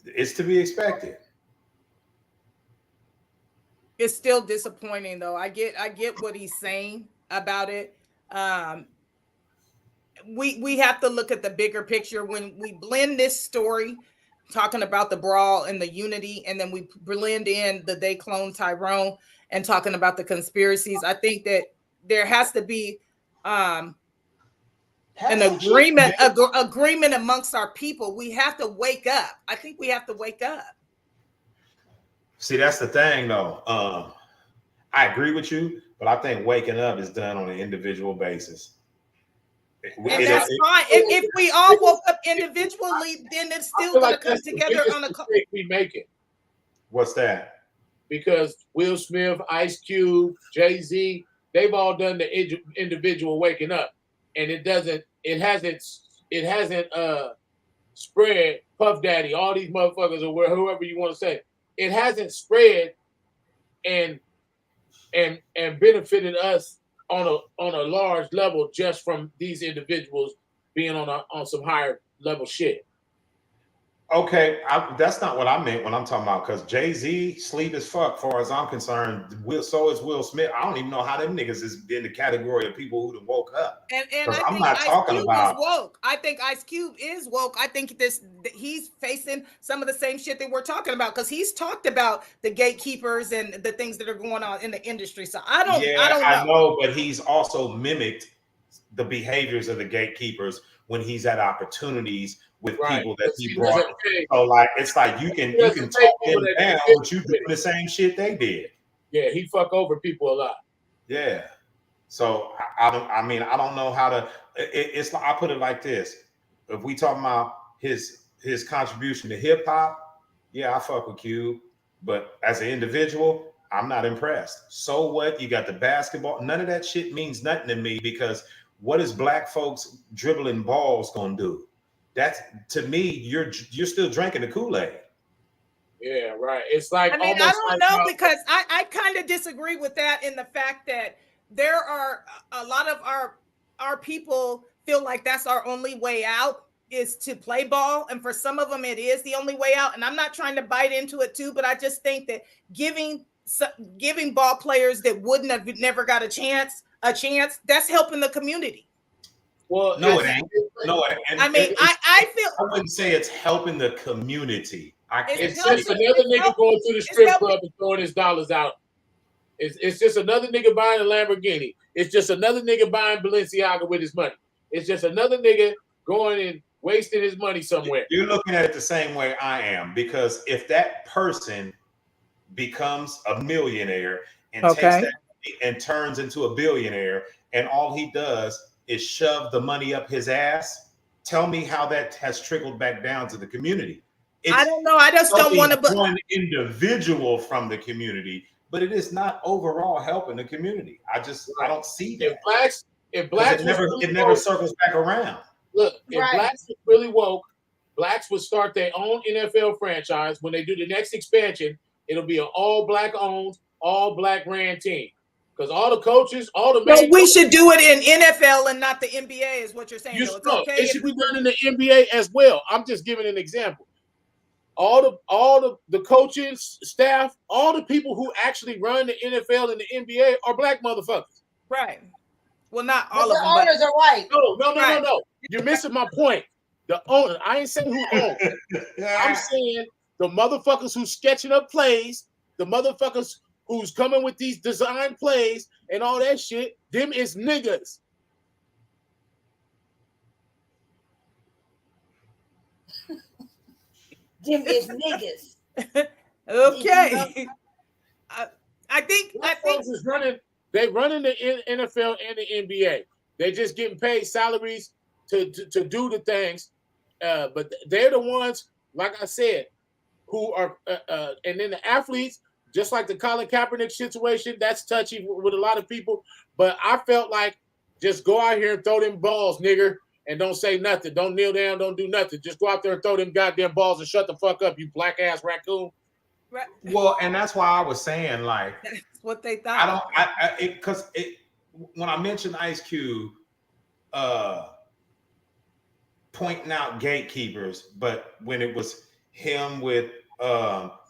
it's to be expected. It's still disappointing though. I get what he's saying about it. We have to look at the bigger picture when we blend this story, talking about the brawl and the unity, and then we blend in the they clone Tyrone and talking about the conspiracies. I think that there has to be an agreement amongst our people. We have to wake up. I think we have to wake up. See, that's the thing, though. I agree with you, but I think waking up is done on an individual basis. And that's fine. If we all woke up individually, then it's still going to come together on a. We make it. What's that? Because Will Smith, Ice Cube, Jay-Z, they've all done the individual waking up, and it hasn't spread. Puff Daddy, all these motherfuckers, or whoever you want to say, it hasn't spread and benefited us on a large level just from these individuals being on some higher level shit. Okay, that's not what I meant when I'm talking about, because Jay-Z sleep as fuck, far as I'm concerned. So is Will Smith. I don't even know how them niggas is in the category of people who woke up. And I'm not talking about woke. I think Ice Cube is woke. I think he's facing some of the same shit that we're talking about, because he's talked about the gatekeepers and the things that are going on in the industry. So I don't know, but he's also mimicked the behaviors of the gatekeepers when he's had opportunities with people that he brought. So like, it's like you can talk them down, but you doing the same shit they did. Yeah, he fuck over people a lot. Yeah. So I don't know how to. It's like, I put it like this: if we talking about his contribution to hip hop, yeah, I fuck with Cube, but as an individual, I'm not impressed. So what? You got the basketball. None of that shit means nothing to me, because what is black folks dribbling balls gonna do? That's, to me, you're still drinking the Kool-Aid. Yeah, right. It's like, I mean, I don't know, because I kind of disagree with that, in the fact that there are a lot of our people feel like that's our only way out, is to play ball, and for some of them it is the only way out. And I'm not trying to bite into it too, but I just think that giving ball players that wouldn't have never got a chance, that's helping the community. Well, no, it ain't. No, I mean, I feel, I wouldn't say it's helping the community. It's just another nigga going to the strip club and throwing his dollars out. It's just another nigga buying a Lamborghini. It's just another nigga buying Balenciaga with his money. It's just another nigga going and wasting his money somewhere. You're looking at it the same way I am, because if that person becomes a millionaire and takes that money and turns into a billionaire, and all he does is shove the money up his ass, tell me how that has trickled back down to the community. I don't know. I just don't want to. One individual from the community, but it is not overall helping the community. I don't see that. If blacks, it never circles back around. Look, if blacks was really woke, blacks would start their own NFL franchise. When they do the next expansion, it'll be an all black owned, all black ran team. Because all the coaches, we should do it in NFL and not the NBA, is what you're saying. It should be done in the NBA as well. I'm just giving an example. All the coaching staff, all the people who actually run the NFL and the NBA are black motherfuckers. Right. Well, not all of them. The owners are white. No. You're missing my point. The owner. I ain't saying who owns. I'm saying the motherfuckers who's sketching up plays, the motherfuckers who's coming with these design plays and all that shit, them is niggas. Them is niggas. Okay. I think is running. They running the NFL and the NBA. They just getting paid salaries to do the things, but they're the ones, like I said, who are. And then the athletes, just like the Colin Kaepernick situation, that's touchy with a lot of people. But I felt like, just go out here and throw them balls, nigger, and don't say nothing. Don't kneel down. Don't do nothing. Just go out there and throw them goddamn balls and shut the fuck up, you black ass raccoon. Right. Well, and that's why I was saying, like, that's what they thought. When I mentioned Ice Cube pointing out gatekeepers, but when it was him with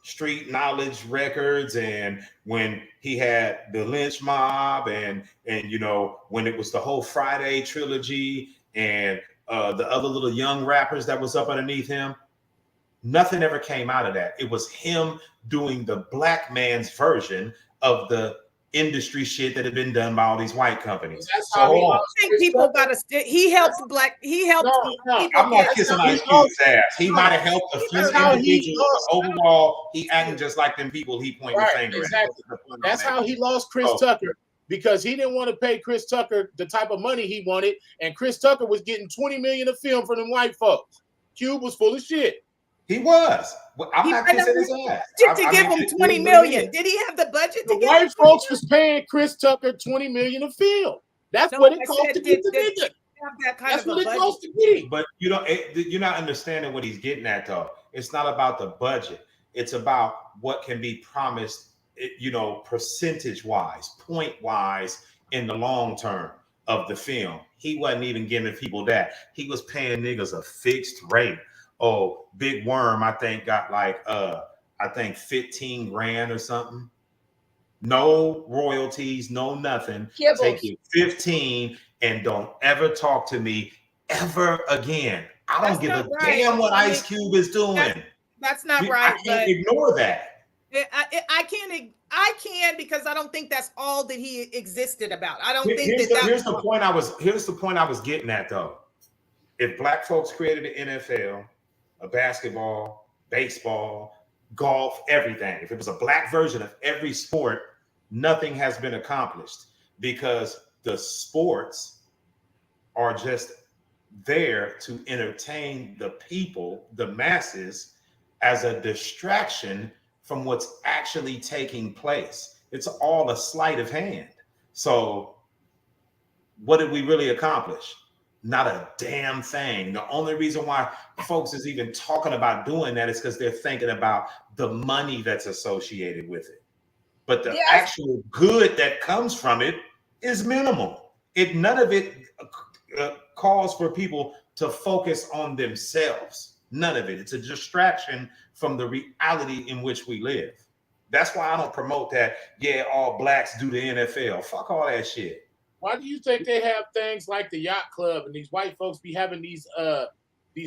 Street Knowledge Records, and when he had the Lynch Mob, and you know, when it was the whole Friday trilogy, and the other little young rappers that was up underneath him, nothing ever came out of that. It was him doing the black man's version of the industry shit that had been done by all these white companies. That's So how he hold on. lost I think Chris people Tucker. gotta he helped No, people I'm not get- kissing how he Ice Cube's ass. He No, might have helped a few that's how he individuals, but lost. overall, he acting just like them people he pointing Right, the finger exactly. at. That's how he lost Chris Oh. Tucker, because he didn't want to pay Chris Tucker the type of money he wanted, and Chris Tucker was getting $20 million a film from them white folks. Cube was full of shit. He was. Well, I'm He not might kissing not- his ass. to I give mean, him it 20 is what it million. is. Did he have the budget The to give white him 20 folks was paying Chris Tucker $20 million a film. That's No, what it I cost said, to get the did- nigga. have that kind That's of what a it budget? cost to get him. But you know, you're not understanding what he's getting at, though. It's not about the budget. It's about what can be promised, you know, percentage wise, point wise, in the long term of the film. He wasn't even giving people that. He was paying niggas a fixed rate. Oh, Big Worm, I think got like I think 15 grand or something. No royalties, no nothing. Kibbles. Take your 15 and don't ever talk to me ever again. I don't That's give a not right. damn what I mean, Ice Cube is doing. That's not I right. can't But ignore that. I can because I don't think that's all that he existed about. I don't think Here's that the point I was getting at, though. If black folks created an NFL, a basketball, baseball, golf, everything, if it was a black version of every sport, nothing has been accomplished, because the sports are just there to entertain the people, the masses, as a distraction from what's actually taking place. It's all a sleight of hand. So what did we really accomplish? Not a damn thing. The only reason why folks is even talking about doing that is because they're thinking about the money that's associated with it. But the actual good that comes from it is minimal. None of it calls for people to focus on themselves. None of it. It's a distraction from the reality in which we live. That's why I don't promote that. Yeah, all blacks do the NFL. Fuck all that shit. Why do you think they have things like the yacht club and these white folks be having these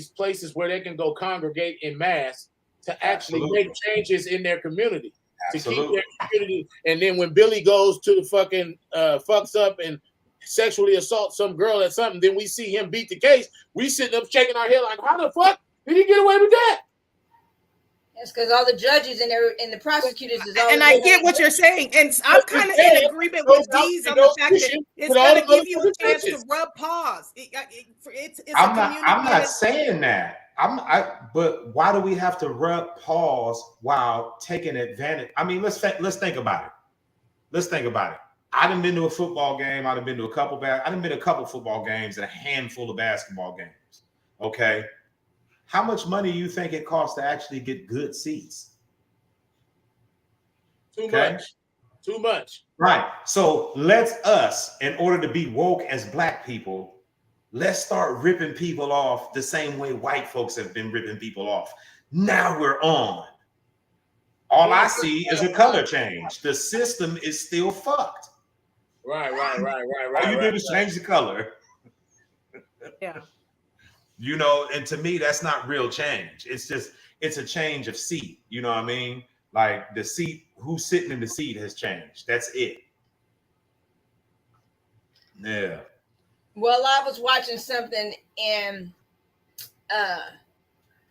places where they can go congregate in mass to actually make changes in their community? Absolutely. To keep their community. And then when Billy goes to the fucking fucks up and sexually assaults some girl at something, then we see him beat the case. We sitting up shaking our head like, how the fuck did he get away with that? That's because all the judges and the prosecutors is all. And I get what you're saying, and I'm kind of in agreement with Deez on the fact that it's going to give you a chance to rub paws. I'm not saying that. But why do we have to rub paws while taking advantage? I mean, let's think about it. Let's think about it. I done been to a football game. I done been to a couple football games and a handful of basketball games. Okay. How much money do you think it costs to actually get good seats? Too much. Right. So us, in order to be woke as black people, let's start ripping people off the same way white folks have been ripping people off. Now we're on. All I see is a color change. The system is still fucked. Right. All you did was change the color. Yeah. You know, and to me, that's not real change. It's a change of seat. You know what I mean? Like the seat, who's sitting in the seat has changed. That's it. Yeah. Well, I was watching something and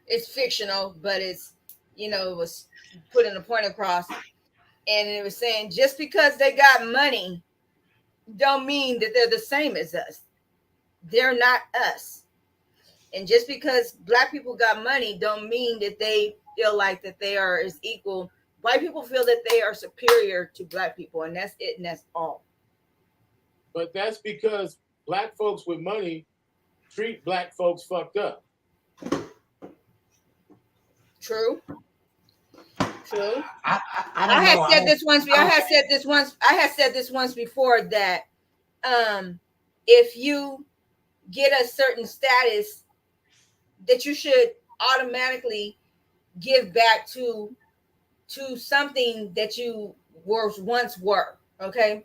it's fictional, but it's, it was putting a point across, and it was saying just because they got money don't mean that they're the same as us. They're not us. And just because black people got money don't mean that they feel like that they are as equal. White people feel that they are superior to black people, and that's it, and that's all. But that's because black folks with money treat black folks fucked up. True. I had said this once before that if you get a certain status, that you should automatically give back to something that you once were. Okay,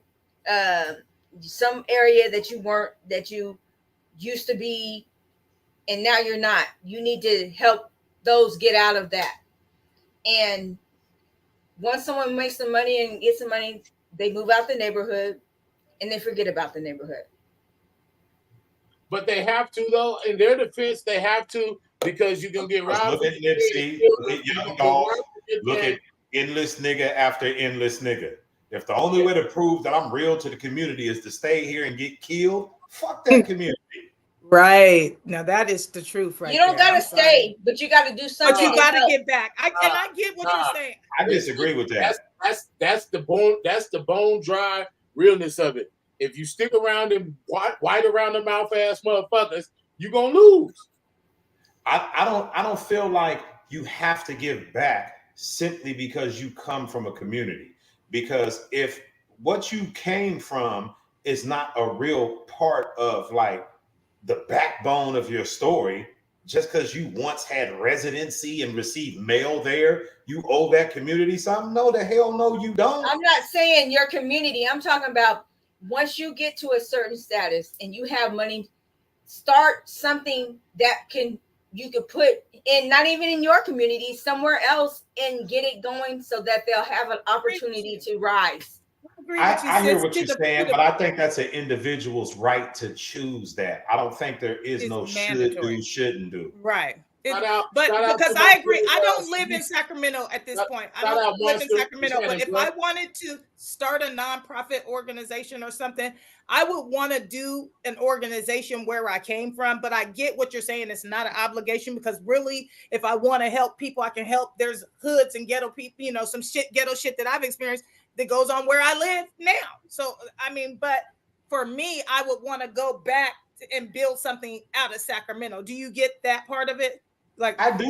some area that you weren't, that you used to be, and now you're not. You need to help those get out of that. And once someone makes some money and gets some money, they move out the neighborhood and they forget about the neighborhood. But they have to, though. In their defense, they have to, because you can get robbed. Look at Nipsey, look at Young Dolph, look at endless nigga after endless nigga. If the only way to prove that I'm real to the community is to stay here and get killed, fuck that community. Right. Now that is the truth, right? You don't gotta stay, but you gotta do something. But you gotta get back. I get what you're saying. I disagree with that. That's the bone dry realness of it. If you stick around and white around the mouth ass motherfuckers, you're gonna lose. I don't feel like you have to give back simply because you come from a community. Because if what you came from is not a real part of like the backbone of your story, just because you once had residency and received mail there, you owe that community something? No, the hell no, you don't. I'm not saying your community. I'm talking about once you get to a certain status and you have money, start something that you could put in, not even in your community, somewhere else, and get it going so that they'll have an opportunity to rise. I hear what you're saying, but I think that's an individual's right to choose that. I don't think there is no should do, shouldn't do. Right. But because I agree, I don't live in Sacramento at this point. I don't live in Sacramento, but if I wanted to start a nonprofit organization or something, I would want to do an organization where I came from. But I get what you're saying. It's not an obligation, because really, if I want to help people, I can help. There's hoods and ghetto people, some ghetto shit that I've experienced that goes on where I live now. So, I mean, but for me, I would want to go back and build something out of Sacramento. Do you get that part of it? Like I do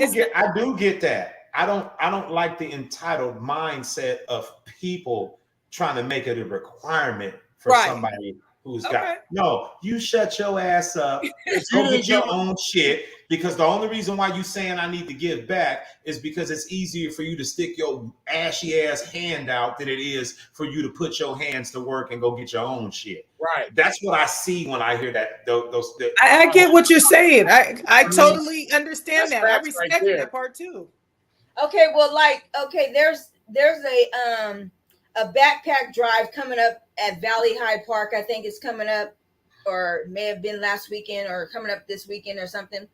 get that. I don't like the entitled mindset of people trying to make it a requirement for somebody who's got no. You shut your ass up. Go get your own shit. Because the only reason why you saying I need to give back is because it's easier for you to stick your ashy ass hand out than it is for you to put your hands to work and go get your own shit. Right. That's what I see when I hear that. I get what you're saying. I totally understand that. I respect that part too. Okay, well, there's a backpack drive coming up at Valley High Park. I think it's coming up, or may have been last weekend, or coming up this weekend or something.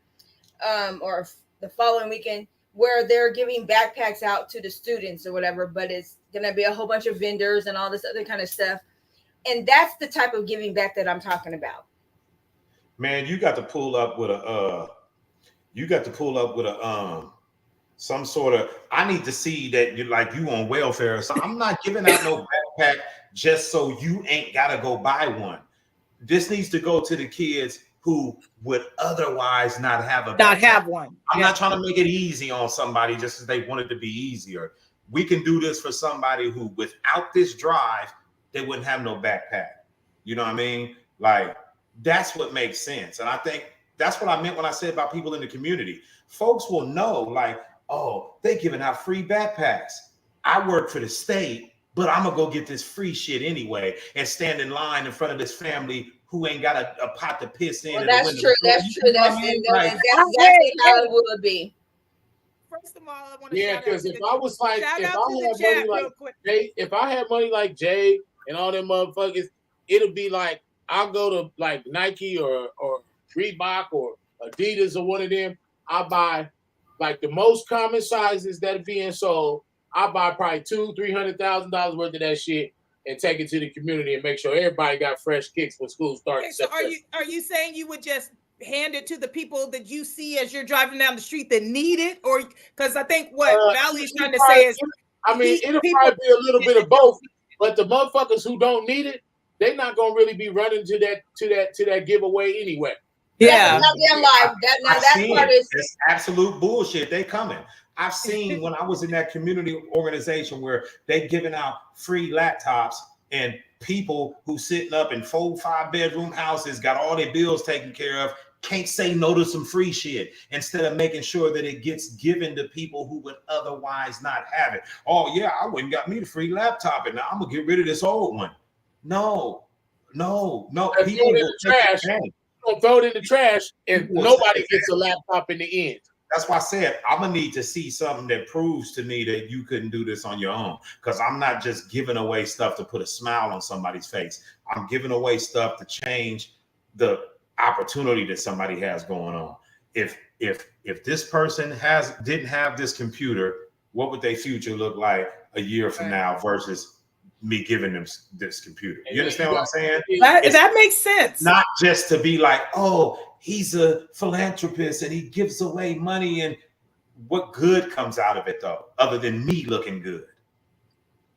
Or the following weekend, where they're giving backpacks out to the students or whatever, but it's gonna be a whole bunch of vendors and all this other kind of stuff. And that's the type of giving back that I'm talking about. Man, you got to pull up with some sort of, I need to see that you on welfare. So I'm not giving out no backpack just so you ain't gotta go buy one. This needs to go to the kids who would otherwise not have one. I'm not trying to make it easy on somebody just because they want it to be easier. We can do this for somebody who, without this drive, they wouldn't have no backpack. You know what I mean? Like, that's what makes sense. And I think that's what I meant when I said about people in the community. Folks will know, like, oh, they giving out free backpacks. I work for the state, but I'm gonna go get this free shit anyway and stand in line in front of this family who ain't got a pot to piss in. Well, that's true. That's true. That's exactly how it would be. First of all, I want to because if I had money like Jay and all them motherfuckers, it'll be like I'll go to like Nike or Reebok or Adidas or one of them. I'll buy like the most common sizes that are being sold. I'll buy probably $200,000-$300,000 worth of that shit and take it to the community and make sure everybody got fresh kicks when school starts. Okay, so are you saying you would just hand it to the people that you see as you're driving down the street that need it? Or because I think what Valley's trying to say is, it'll probably be a little bit of both, but the motherfuckers who don't need it, they're not gonna really be running to that giveaway anyway. Yeah, that's not their life. That part is absolute bullshit. They coming. I've seen when I was in that community organization where they giving out free laptops and people who sitting up in 4-5 bedroom houses got all their bills taken care of, can't say no to some free shit instead of making sure that it gets given to people who would otherwise not have it. Oh yeah, I went and got me the free laptop and now I'm gonna get rid of this old one. No. People throw it in the trash. Don't throw it in the trash, and nobody gets a laptop in the end. That's why I said I'm gonna need to see something that proves to me that you couldn't do this on your own. Because I'm not just giving away stuff to put a smile on somebody's face. I'm giving away stuff to change the opportunity that somebody has going on. If this person didn't have this computer, what would their future look like a year from now versus me giving them this computer? You understand what I'm saying? That makes sense. Not just to be like, oh, he's a philanthropist and he gives away money, and what good comes out of it though, other than me looking good?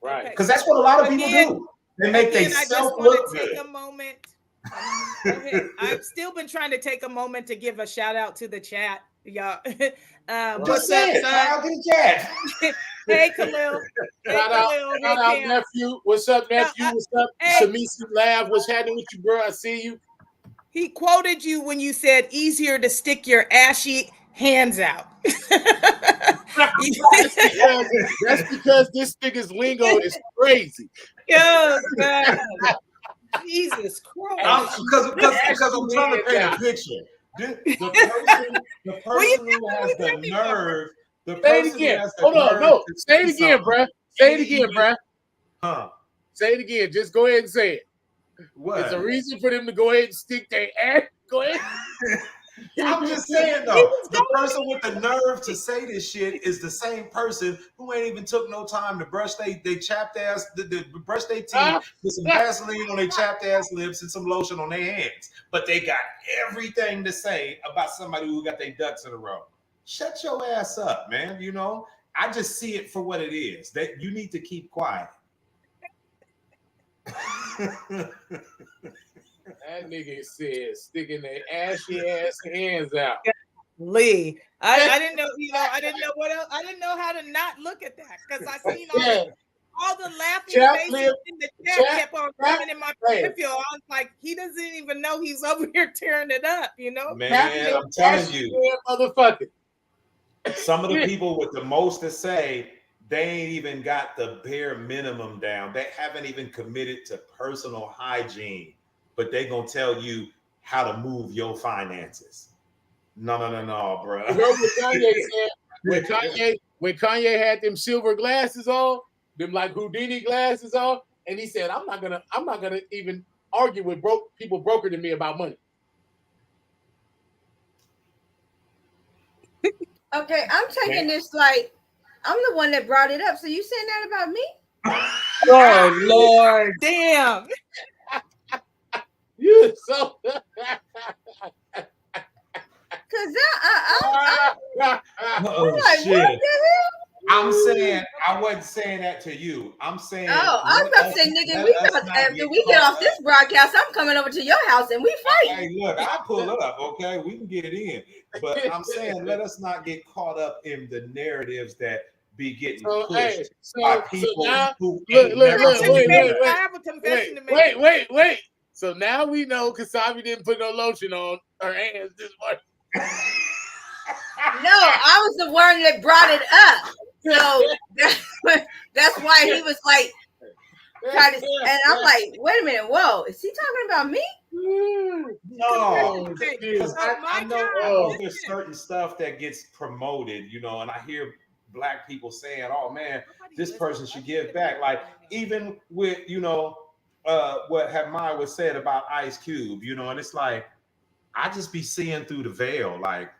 Right. Because that's what a lot of people do. They make themselves look good. Take a moment. Go ahead. I've still been trying to take a moment to give a shout out to the chat, y'all. What's up, son? Shout out to the chat. Hey, Khalil. Shout out, nephew. What's up, nephew? What's up? Shamisi Lab. What's happening with you, bro? I see you. He quoted you when you said easier to stick your ashy hands out. That's because this nigga's lingo is crazy. Oh, God. Jesus Christ. Because I'm trying to paint a picture. The person who has the nerve. Say it again. Hold on. No. Say it again, bruh. Say it again, bruh. Huh. Say it again. Just go ahead and say it. What? It's a reason for them to go ahead and stick their ass. Go ahead. I'm just saying though, the person with the nerve to say this shit is the same person who ain't even took no time to brush they chapped ass, brush their teeth with some Vaseline on their chapped ass lips and some lotion on their hands. But they got everything to say about somebody who got their ducks in a row. Shut your ass up, man. You know, I just see it for what it is. That you need to keep quiet. That nigga said sticking their ashy ass hands out. Lee, I didn't know, I didn't know what else. I didn't know how to not look at that because I seen all the laughing faces in the chat kept on coming in my peripheral. I was like, he doesn't even know he's over here tearing it up, Man, I'm telling you, motherfucker. Some of the people with the most to say, they ain't even got the bare minimum down. They haven't even committed to personal hygiene, but they gonna tell you how to move your finances. No, bro. You know what Kanye said? When Kanye had them silver glasses on, them like Houdini glasses on, and he said, I'm not gonna even argue with people broker than me about money. Okay, I'm taking this like I'm the one that brought it up. So you saying that about me? Oh Lord, damn. You so Cause I'm like, shit. what the hell? I'm saying I wasn't saying that to you. I'm saying I was about to say, nigga, after we get off this broadcast, I'm coming over to your house and we fight. Hey, look, I'll pull up, okay? We can get it in. But I'm saying let us not get caught up in the narratives that be getting pushed by people who I have a confession to make. Wait. So now we know Kasabi didn't put no lotion on her hands this morning. No, I was the one that brought it up. So that's why he was like trying to, and I'm like, wait a minute, whoa, is he talking about me? No, because I know there's certain stuff that gets promoted, and I hear Black people saying, "Oh man, this person should give back." Like even with what Hamai was said about Ice Cube, and it's like I just be seeing through the veil, like.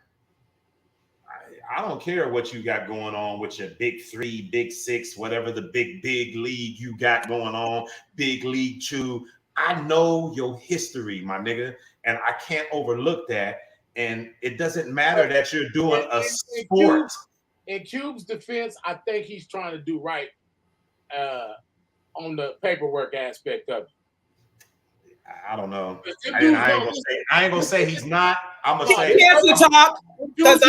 I don't care what you got going on with your big 3, big 6, whatever the big league you got going on, big league 2. I know your history, my nigga, and I can't overlook that. And it doesn't matter that you're doing a sport. In Cube's defense, I think he's trying to do right on the paperwork aspect of it. I don't know. I ain't gonna say he's not. I'm gonna say he has to talk because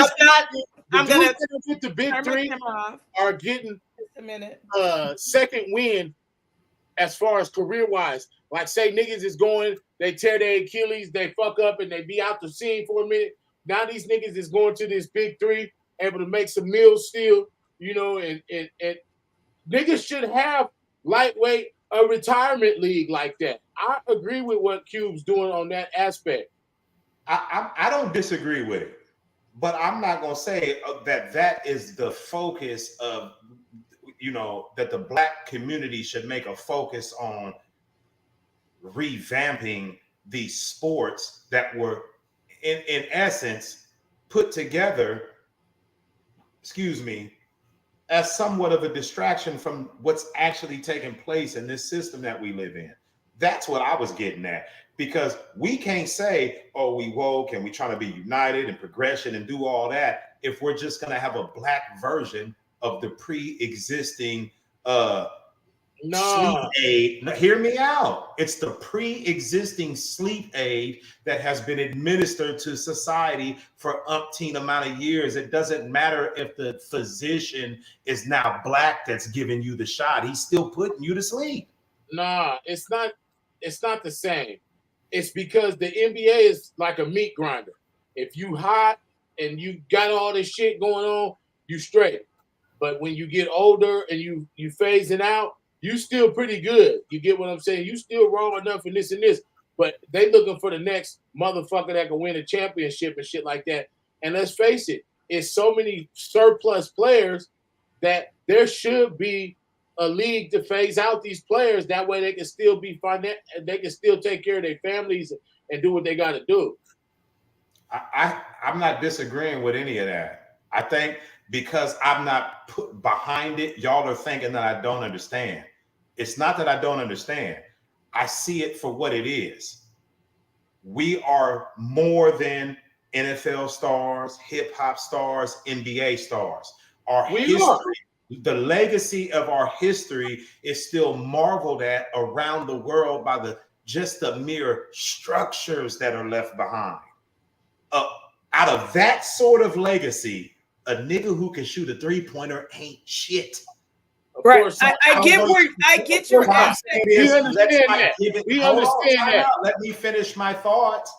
I'm gonna get the big 3 are getting a minute second win as far as career-wise. Like, say niggas is going, they tear their Achilles, they fuck up, and they be out the scene for a minute. Now these niggas is going to this big three, able to make some meals still, you know, and niggas should have lightweight a retirement league like that. I agree with what Cube's doing on that aspect. I don't disagree with it, but I'm not gonna say that is the focus of, you know, that the Black community should make a focus on revamping these sports that were in essence put together, as somewhat of a distraction from what's actually taking place in this system that we live in. That's what I was getting at, because we can't say, oh, we woke and we trying to be united and progression and do all that if we're just going to have a Black version of the pre-existing sleep aid. Now, hear me out. It's the pre-existing sleep aid that has been administered to society for umpteen amount of years. It doesn't matter if the physician is now Black that's giving you the shot. He's still putting you to sleep. Nah, it's not the same. It's because the NBA is like a meat grinder. If you hot and you got all this shit going on, you straight. But when you get older and you phasing out, you still pretty good. You get what I'm saying? You still raw enough and this and this. But they looking for the next motherfucker that can win a championship and shit like that. And let's face it, it's so many surplus players that there should be a league to phase out these players. That way they can still be they can still take care of their families and do what they got to do. I'm not disagreeing with any of that. I think because I'm not put behind it, y'all are thinking that I don't understand. It's not that I don't understand. I see it for what it is. We are more than NFL stars, hip hop stars, NBA stars. The legacy of our history is still marveled at around the world by the mere structures that are left behind. Out of that sort of legacy, a nigga who can shoot a 3-pointer ain't shit. Right. I get your aspect. We understand that. Let me finish my thoughts.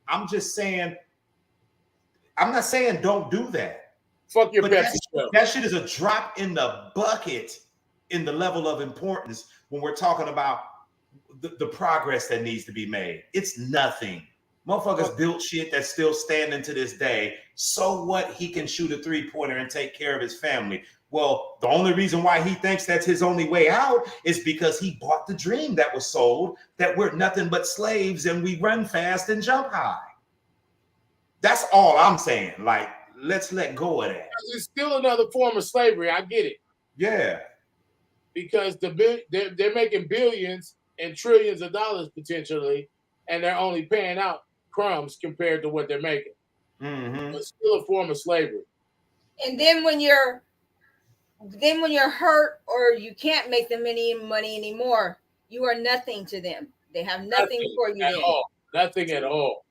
I'm not saying don't do that. Fuck your Pepsi. That shit is a drop in the bucket in the level of importance when we're talking about the progress that needs to be made. It's nothing. Motherfuckers built shit that's still standing to this day. So what? He can shoot a 3-pointer and take care of his family. Well, the only reason why he thinks that's his only way out is because he bought the dream that was sold, that we're nothing but slaves and we run fast and jump high. That's all I'm saying. Like, let's let go of that. It's still another form of slavery. I get it. Yeah. Because they're making billions and trillions of dollars potentially, and they're only paying out crumbs compared to what they're making. Mm-hmm. It's still a form of slavery. And then when you're hurt or you can't make them any money anymore, you are nothing to them. They have nothing for you at all. Nothing at all.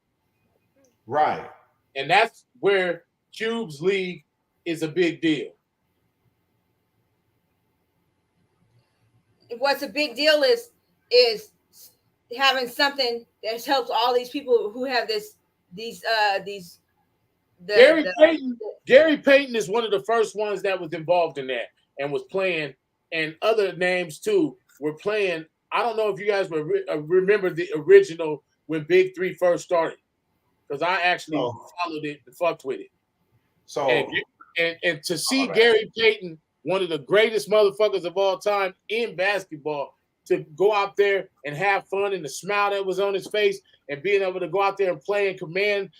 Right. And that's where Cube's league is a big deal. What's a big deal is having something that helps all these people who have Gary Payton is one of the first ones that was involved in that and was playing, and other names too were playing. I don't know if you guys remember the original when Big Three first started, because I actually followed it and fucked with it. So and to see Gary Payton, one of the greatest motherfuckers of all time in basketball, to go out there and have fun, and the smile that was on his face and being able to go out there and play and command,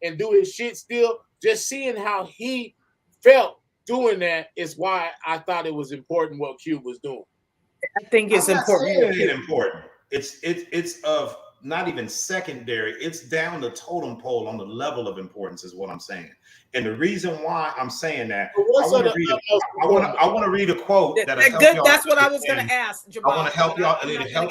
and do his shit still, just seeing how he felt doing that is why I thought it was important what Cube was doing. I think it's important. It's important. It's of not even secondary. It's down the totem pole on the level of importance is what I'm saying. And the reason why I'm saying that, I want to read a quote that that's what I was going to ask, Jamal. I want to help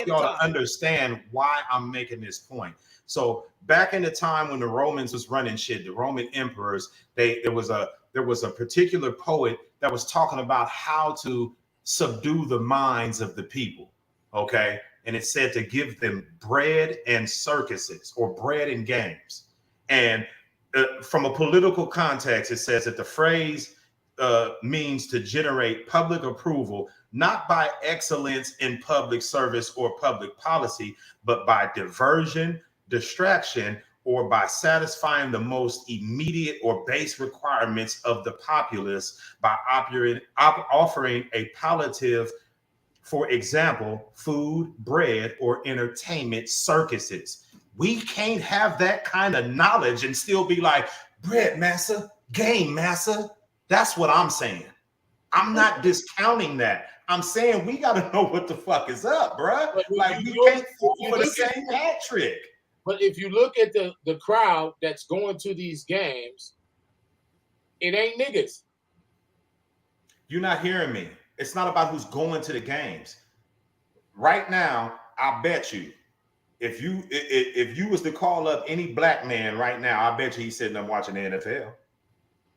y'all to understand why I'm making this point. So back in the time when the Romans was running shit, the Roman emperors, there was a particular poet that was talking about how to subdue the minds of the people. okay? And it said to give them bread and circuses, or bread and games. And from a political context, it says that the phrase means to generate public approval, not by excellence in public service or public policy, but by diversion, distraction, or by satisfying the most immediate or base requirements of the populace by offering a palliative, for example, food, bread, or entertainment, circuses. We can't have that kind of knowledge and still be like, bread massa, game massa. That's what I'm saying. I'm not discounting that. I'm saying we got to know what the fuck is up, bruh. Like, we can't fall for the same hat trick. But if you look at the crowd that's going to these games, it ain't niggas. You're not hearing me. It's not about who's going to the games. Right now, I bet you, if you was to call up any black man right now, I bet you he's sitting up watching the NFL.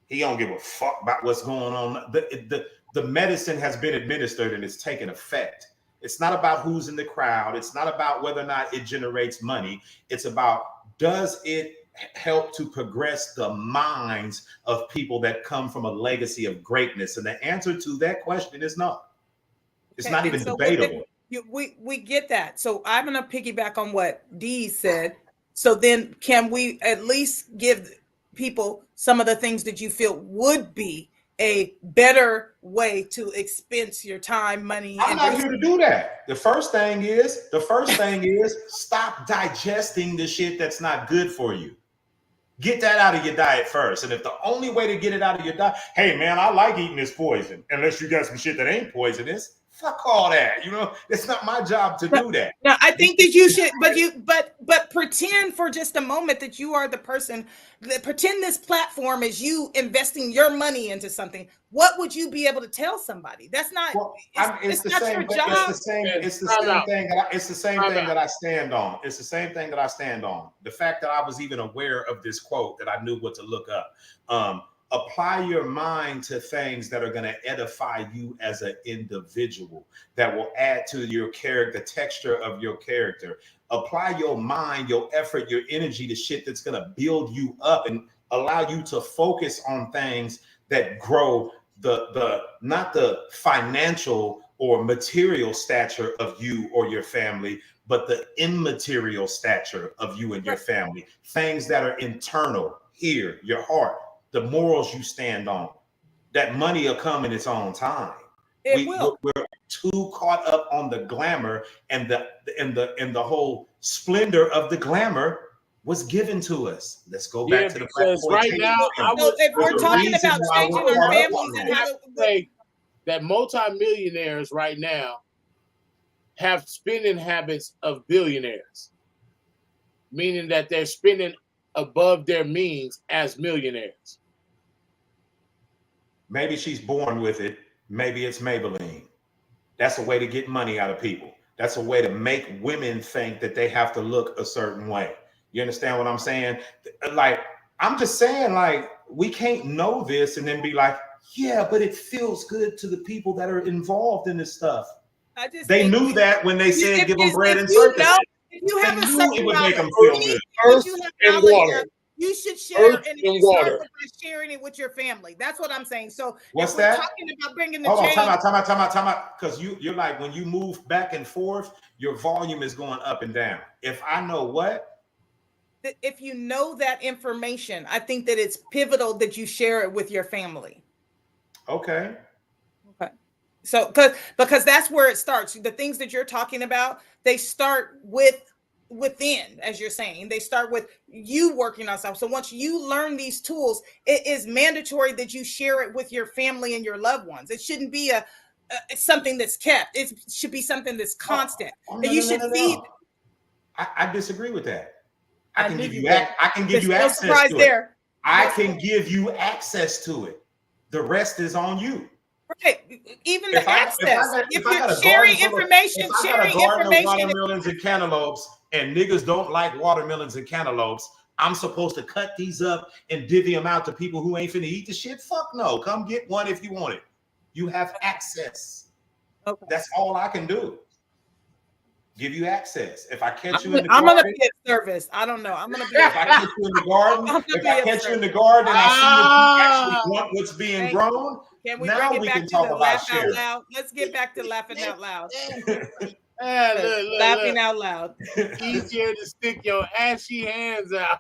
He don't give a fuck about what's going on. The medicine has been administered and it's taken effect. It's not about who's in the crowd. It's not about whether or not it generates money. It's about, does it help to progress the minds of people that come from a legacy of greatness? And the answer to that question is no. It's not even debatable. We get that. So I'm going to piggyback on what Dee said. So then can we at least give people some of the things that you feel would be a better way to expense your time, money? I'm not here to do that. The first thing is stop digesting the shit that's not good for you. Get that out of your diet first. And if the only way to get it out of your diet, hey man, I like eating this poison, unless you got some shit that ain't poisonous. Fuck all that. You know, it's not my job to do that. No, I think that you should, but pretend for just a moment that you are the person. Pretend this platform is you investing your money into something. What would you be able to tell somebody? That's not. Well, it's not your job. It's the same thing that I stand on. It's the same thing that I stand on. The fact that I was even aware of this quote, that I knew what to look up. Apply your mind to things that are going to edify you as an individual, that will add to your character, the texture of your character. Apply your mind, your effort, your energy to shit that's going to build you up and allow you to focus on things that grow the not the financial or material stature of you or your family, but the immaterial stature of you and your family. Things that are internal, here, your heart, the morals you stand on. That money will come in its own time. We're too caught up on the glamour, and the whole splendor of the glamour was given to us. Let's go back to the because right now, if we're talking about changing our families and how that multimillionaires right now have spending habits of billionaires, meaning that they're spending above their means as millionaires. Maybe she's born with it. Maybe it's Maybelline. That's a way to get money out of people. That's a way to make women think that they have to look a certain way. You understand what I'm saying? Like, I'm just saying, like, we can't know this and then be like, yeah, but it feels good to the people that are involved in this stuff. They knew that when they said give them bread and circuses. If you have they a knew it would make them feel good. Earth and water. You should share Earth and and water. start by sharing it with your family. That's what I'm saying. So what's if that? we're talking about bringing the Hold on, change. time out. Because you're like, when you move back and forth, your volume is going up and down. If I know what? If you know that information, I think that it's pivotal that you share it with your family. Okay. So because that's where it starts. The things that you're talking about, they start within, as you're saying. They start with you working on stuff. So once you learn these tools, it is mandatory that you share it with your family and your loved ones. It shouldn't be something that's kept. It should be something that's constant. And you should feed. I disagree with that. I can give you access to it. I can give you access to it. The rest is on you. Right. Even the access. If you're sharing information, watermelons and cantaloupes, and niggas don't like watermelons and cantaloupes, I'm supposed to cut these up and divvy them out to people who ain't finna eat the shit? Fuck no. Come get one if you want it. You have access. Okay. That's all I can do. give you access. If I catch you in the I'm gonna garden, be at service. I don't know. I'm gonna be. if I catch you in the garden, I'm gonna if be I at catch you in the service. garden and I see that you Ah. actually want what's being Thank grown, Can we now bring it we back can to talk the about laugh out sharing. loud? Let's get back to laughing out loud. Ah, look, Laughing out loud. easier to stick your ashy hands out.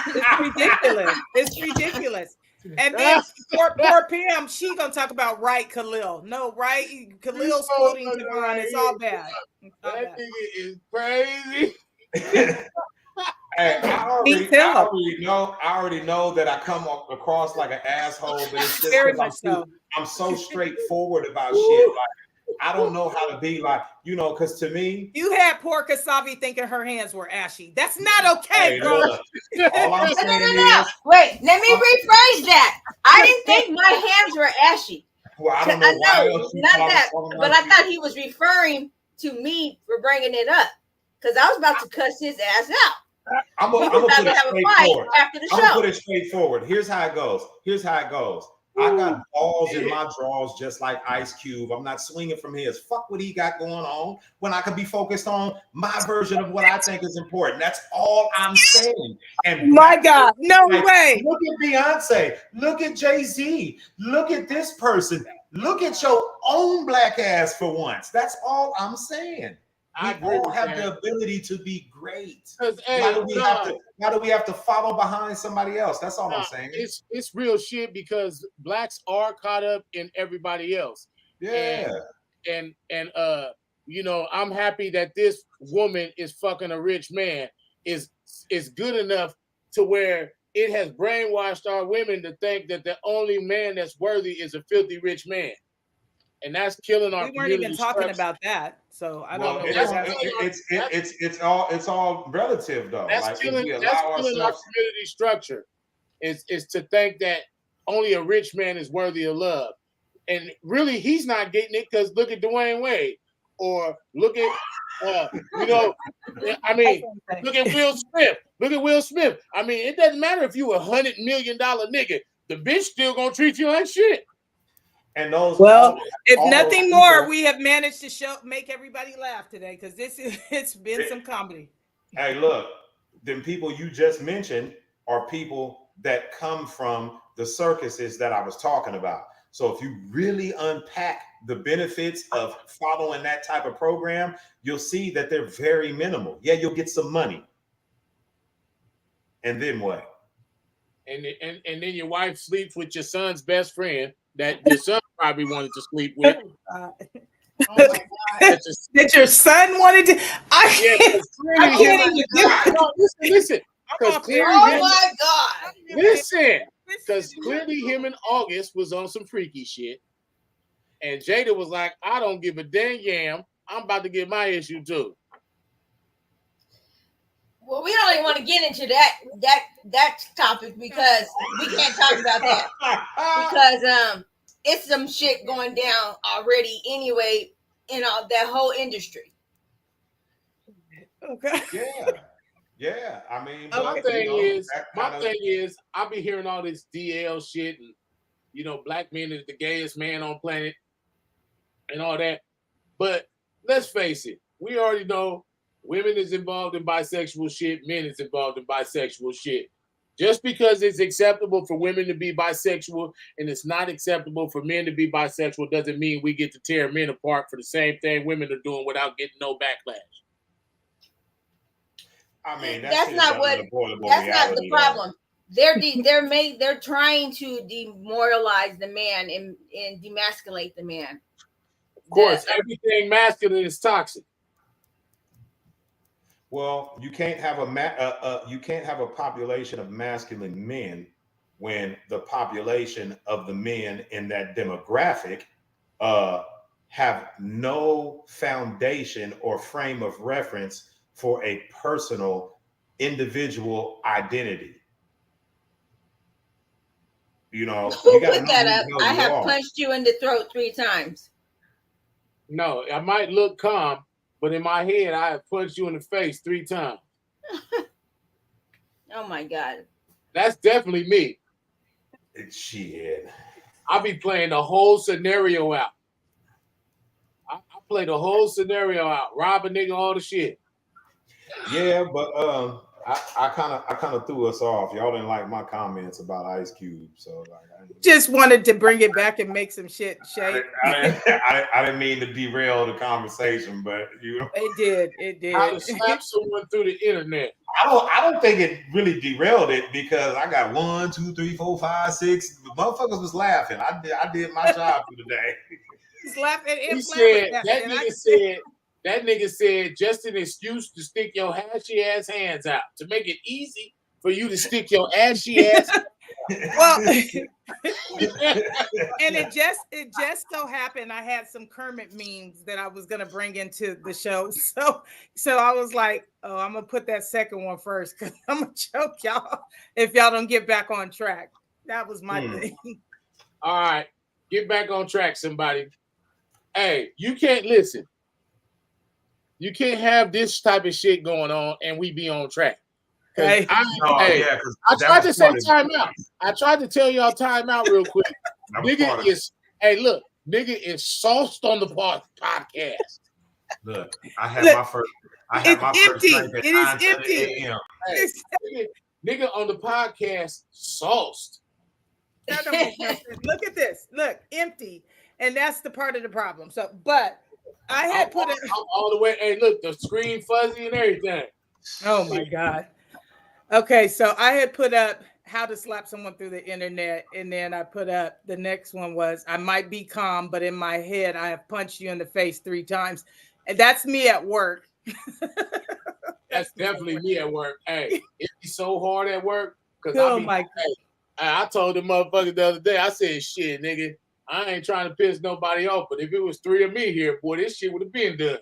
It's ridiculous. It's ridiculous. And then poor Pam, she gonna talk about right Khalil. No, right? Khalil's quoting Devon. It's all bad. It's all That bad. nigga is crazy. Hey, I already know that I come across like an asshole, but it's just Very because much so. I'm so straightforward about shit. Like, I don't know how to be like, because to me, You had poor Kasavi thinking her hands were ashy. That's not okay, hey, bro. look, all I'm saying No. is, Wait, let me rephrase that. I didn't think my hands were ashy. well, I don't know why else you not thought I was that, talking but about I you. thought he was referring to me for bringing it up because I was about to cuss his ass out. I'm We gonna was about put to it have a straight fight forward. after the I'm gonna show. put it straight forward. Here's how it goes. I got balls in my drawers just like Ice Cube. I'm not swinging from his. Fuck what he got going on when I could be focused on my version of what I think is important. That's all I'm saying. And My God, no way. Look at Beyonce. Look at Jay-Z. Look at this person. Look at your own black ass for once. That's all I'm saying. We all have the ability to be great. Hey, why do we have to follow behind somebody else? That's all I'm saying. It's real shit because blacks are caught up in everybody else. Yeah. And I'm happy that this woman is fucking a rich man is good enough to where it has brainwashed our women to think that the only man that's worthy is a filthy rich man. And that's killing our We weren't even talking about that, so I don't know. It's all relative though. That's like killing our community structure. Is to think that only a rich man is worthy of love, and really he's not getting it because look at Dwayne Wade, or look at look at Will Smith. Look at Will Smith. I mean, it doesn't matter if you $100 million nigga, the bitch still gonna treat you like shit. And those, if nothing more, we have managed to make everybody laugh today because it's been some comedy. Hey, look, them people you just mentioned are people that come from the circuses that I was talking about. So if you really unpack the benefits of following that type of program, you'll see that they're very minimal. Yeah, you'll get some money. And then what? And then your wife sleeps with your son's best friend that your son probably wanted to sleep with. Oh my God. That your son wanted to. Listen. Oh my God. Listen. Because clearly him and August was on some freaky shit. And Jada was like, I don't give a damn yam. I'm about to get my issue too. Well, we don't even want to get into that topic because we can't talk about that because it's some shit going down already anyway in that whole industry. Okay. Yeah. I mean, my thing is, I'll be hearing all this DL shit and black men is the gayest man on planet and all that. But let's face it, we already know women is involved in bisexual shit, men is involved in bisexual shit. Just because it's acceptable for women to be bisexual and it's not acceptable for men to be bisexual doesn't mean we get to tear men apart for the same thing women are doing without getting no backlash. I mean, that's not the problem. They're trying to demoralize the man and demasculate the man. Of course, everything masculine is toxic. Well, you can't have a population of masculine men when the population of the men in that demographic have no foundation or frame of reference for a personal individual identity. You got to put that up. I have punched you in the throat 3 times. No, I might look calm, but in my head, I have punched you in the face 3 times. Oh my God. That's definitely me. Shit. I'll be playing the whole scenario out. I play the whole scenario out, rob a nigga, all the shit. Yeah, but I kind of threw us off. Y'all didn't like my comments about Ice Cube, so like Just wanted to bring it back and make some shit shake. I didn't mean to derail the conversation, but you know, It did. How to slap someone through the internet. I don't think it really derailed it because I got 1, 2, 3, 4, 5, 6 motherfuckers was laughing. I did my job for the day. He's laughing. He said that nigga said just an excuse to stick your ashy ass hands out to make it easy for you to stick your ashy ass. Well, and it just so happened I had some Kermit memes that I was gonna bring into the show. So I was like, oh, I'm gonna put that second one first because I'm gonna choke y'all if y'all don't get back on track. That was my thing. All right, get back on track, somebody. Hey, you can't listen. You can't have this type of shit going on and we be on track. Hey. I tried to say timeout. I tried to tell y'all timeout real quick. Nigga is sauced on the podcast. Look, I had my first. It's empty. It is empty. Nigga on the podcast sauced. That don't make no sense. Look at this. Look, empty. And that's the part of the problem. So, but I had put it all the way. Hey, look, the screen fuzzy and everything. Oh my God. Okay, so I had put up how to slap someone through the internet, and then I put up the next one was I might be calm, but in my head I have punched you in the face 3 times, and that's me at work. That's definitely me at work. Hey, it's so hard at work because I told the motherfucker the other day. I said, "Shit, nigga, I ain't trying to piss nobody off, but if it was 3 of me here, boy, this shit would have been done."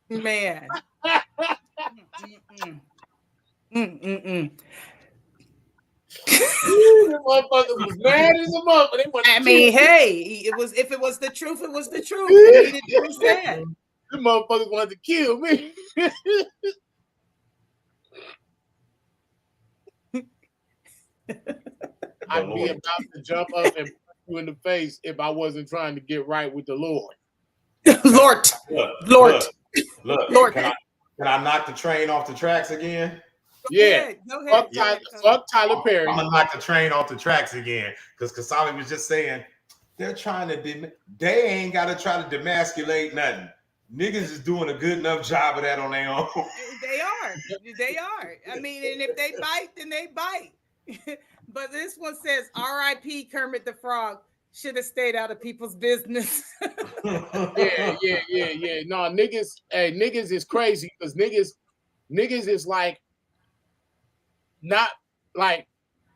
Man. The motherfuckers was mad as a motherfucker. I mean, hey, if it was the truth, it was the truth. It needed to be said. The motherfuckers wanted to kill me. I'd be about to jump up and punch you in the face if I wasn't trying to get right with the Lord. Lord. Look. Can I knock the train off the tracks again? Yeah. Go ahead. Fuck Tyler Perry. I'm gonna knock the train off the tracks again because Kasali was just saying they're trying to. They ain't got to try to demasculate nothing. Niggas is doing a good enough job of that on their own. They are. I mean, and if they bite, then they bite. But this one says, "R.I.P. Kermit the Frog should have stayed out of people's business." Yeah. No, niggas is crazy because niggas is like. Not like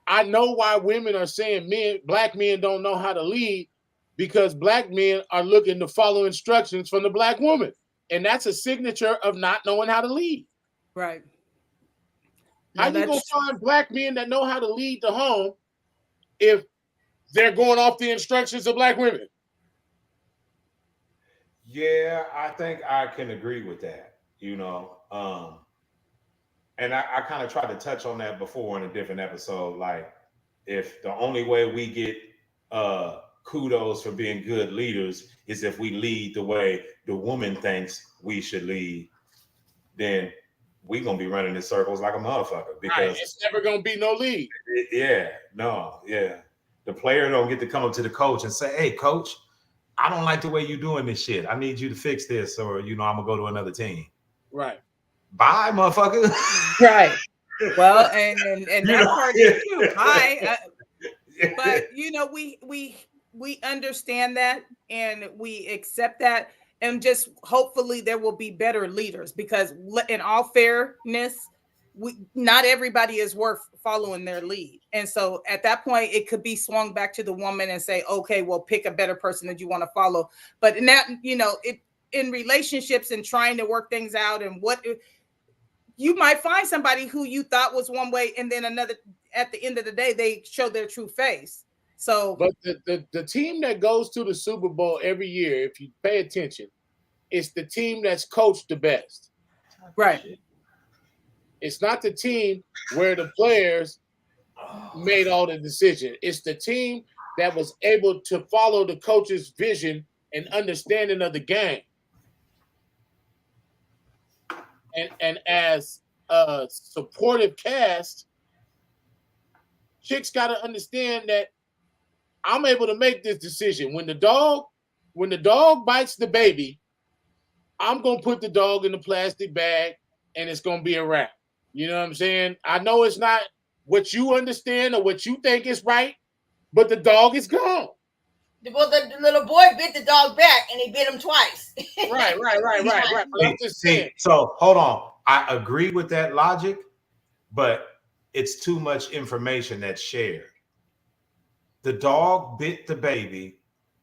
I know why women are saying black men don't know how to lead because black men are looking to follow instructions from the black woman. And that's a signature of not knowing how to lead. Right. How you gonna find black men that know how to lead the home if they're going off the instructions of black women? Yeah, I think I can agree with that, and I kind of tried to touch on that before in a different episode. Like, if the only way we get kudos for being good leaders is if we lead the way the woman thinks we should lead, then we're going to be running in circles like a motherfucker. Because it's never going to be no lead. The player don't get to come up to the coach and say, "Hey, coach, I don't like the way you're doing this shit. I need you to fix this, or, I'm going to go to another team." Right. Bye, motherfucker. Right. Well, and that part is too. Bye. But we understand that and we accept that, and just hopefully there will be better leaders because in all fairness, not everybody is worth following their lead. And so at that point, it could be swung back to the woman and say, okay, well, pick a better person that you want to follow. But in that, in relationships and trying to work things out and you might find somebody who you thought was one way and then another. At the end of the day, they show their true face. So, but the team that goes to the Super Bowl every year, if you pay attention, it's the team that's coached the best. Right. It's not the team where the players made all the decisions. It's the team that was able to follow the coach's vision and understanding of the game. and as a supportive cast, chicks got to understand that I'm able to make this decision. When the dog bites the baby, I'm gonna put the dog in the plastic bag and it's gonna be a wrap. You know what I'm saying? I know it's not what you understand or what you think is right, but the dog is gone. Well, the little boy bit the dog back and he bit him twice. Right. But I'm just saying. So hold on. I agree with that logic, but it's too much information that's shared. The dog bit the baby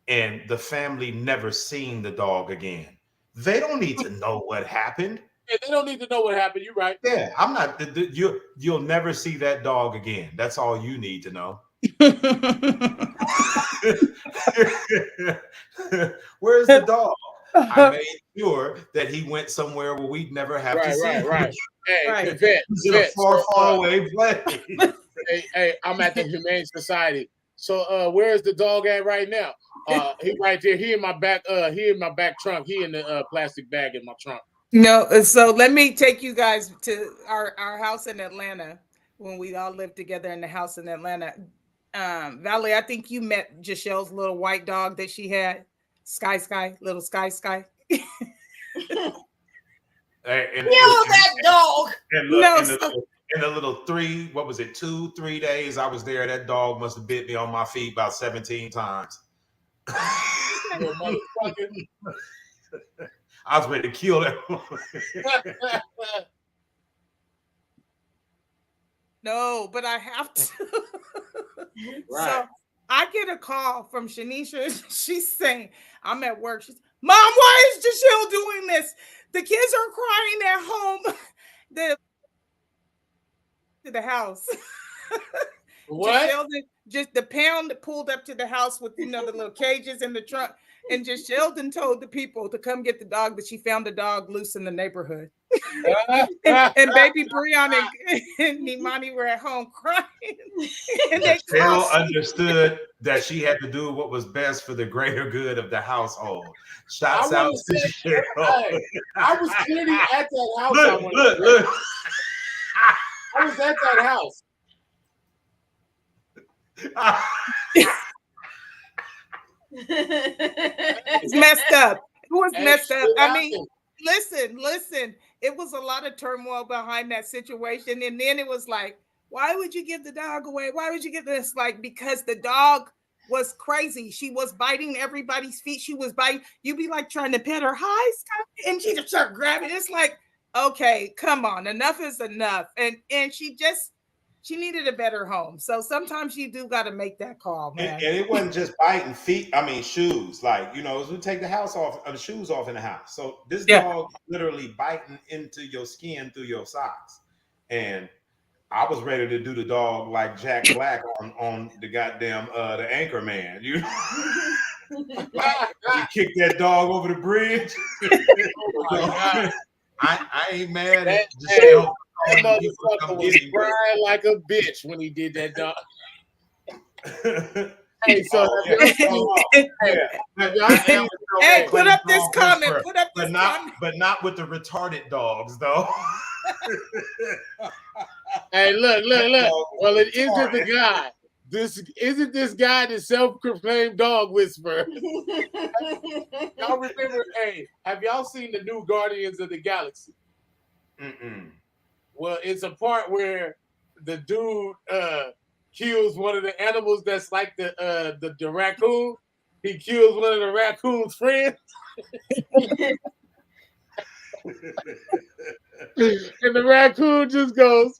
and the family never seen the dog again. They don't need to know what happened. Yeah, they don't need to know what happened. You're right. Yeah, I'm not. You'll never see that dog again. That's all you need to know. Where's the dog? I made sure that he went somewhere where we'd never have to see him. Right. Hey, Right. He's in a far away place. Hey, I'm at the Humane Society. So where's the dog at right now? He right there. He in my back trunk. He in the plastic bag in my trunk. No, so let me take you guys to our house in Atlanta when we all lived together in the house in Atlanta. Valerie, I think you met Jachelle's little white dog that she had, little Sky. That dog. And look, in the little 2-3 days I was there, that dog must have bit me on my feet about 17 times. I was ready to kill that. No, but I have to. Right. So I get a call from Shanisha. She's saying, I'm at work. She's, Mom, why is Jachelle doing this? The kids are crying at home. To the house. What? Just the pound pulled up to the house with the little cages in the trunk. And just Sheldon told the people to come get the dog, but she found the dog loose in the neighborhood. and baby Breon and Nimani were at home crying. And they Cheryl understood that she had to do what was best for the greater good of the household. Shouts out to Cheryl. I was clearly at that house. Look. I was at that house. It's messed up. It was messed up. I mean, listen. It was a lot of turmoil behind that situation. And then it was like, why would you give the dog away? Why would you give this? Like, because the dog was crazy. She was biting everybody's feet. She was biting. You'd be like trying to pet her. Hi, Sky. And she just started grabbing. It's like, okay, come on. Enough is enough. And she needed a better home. So sometimes you do got to make that call, man. And it wasn't just biting feet. I mean, shoes. Like, as we take the shoes off in the house. So this dog literally biting into your skin through your socks. And I was ready to do the dog like Jack Black on the goddamn the Anchor Man. You kick that dog over the bridge. Oh my God. I ain't mad at Jachelle. That motherfucker was crying like a bitch when he did that dog. Hey, so hey, put up this comment. Put up this comment. But not with the retarded dogs, though. Hey, look. Well, it isn't the guy. Isn't this guy the self-proclaimed dog whisperer? Y'all remember? Hey, have y'all seen the new Guardians of the Galaxy? Mm-mm. Well, it's a part where the dude kills one of the animals that's like the raccoon. He kills one of the raccoon's friends. And the raccoon just goes.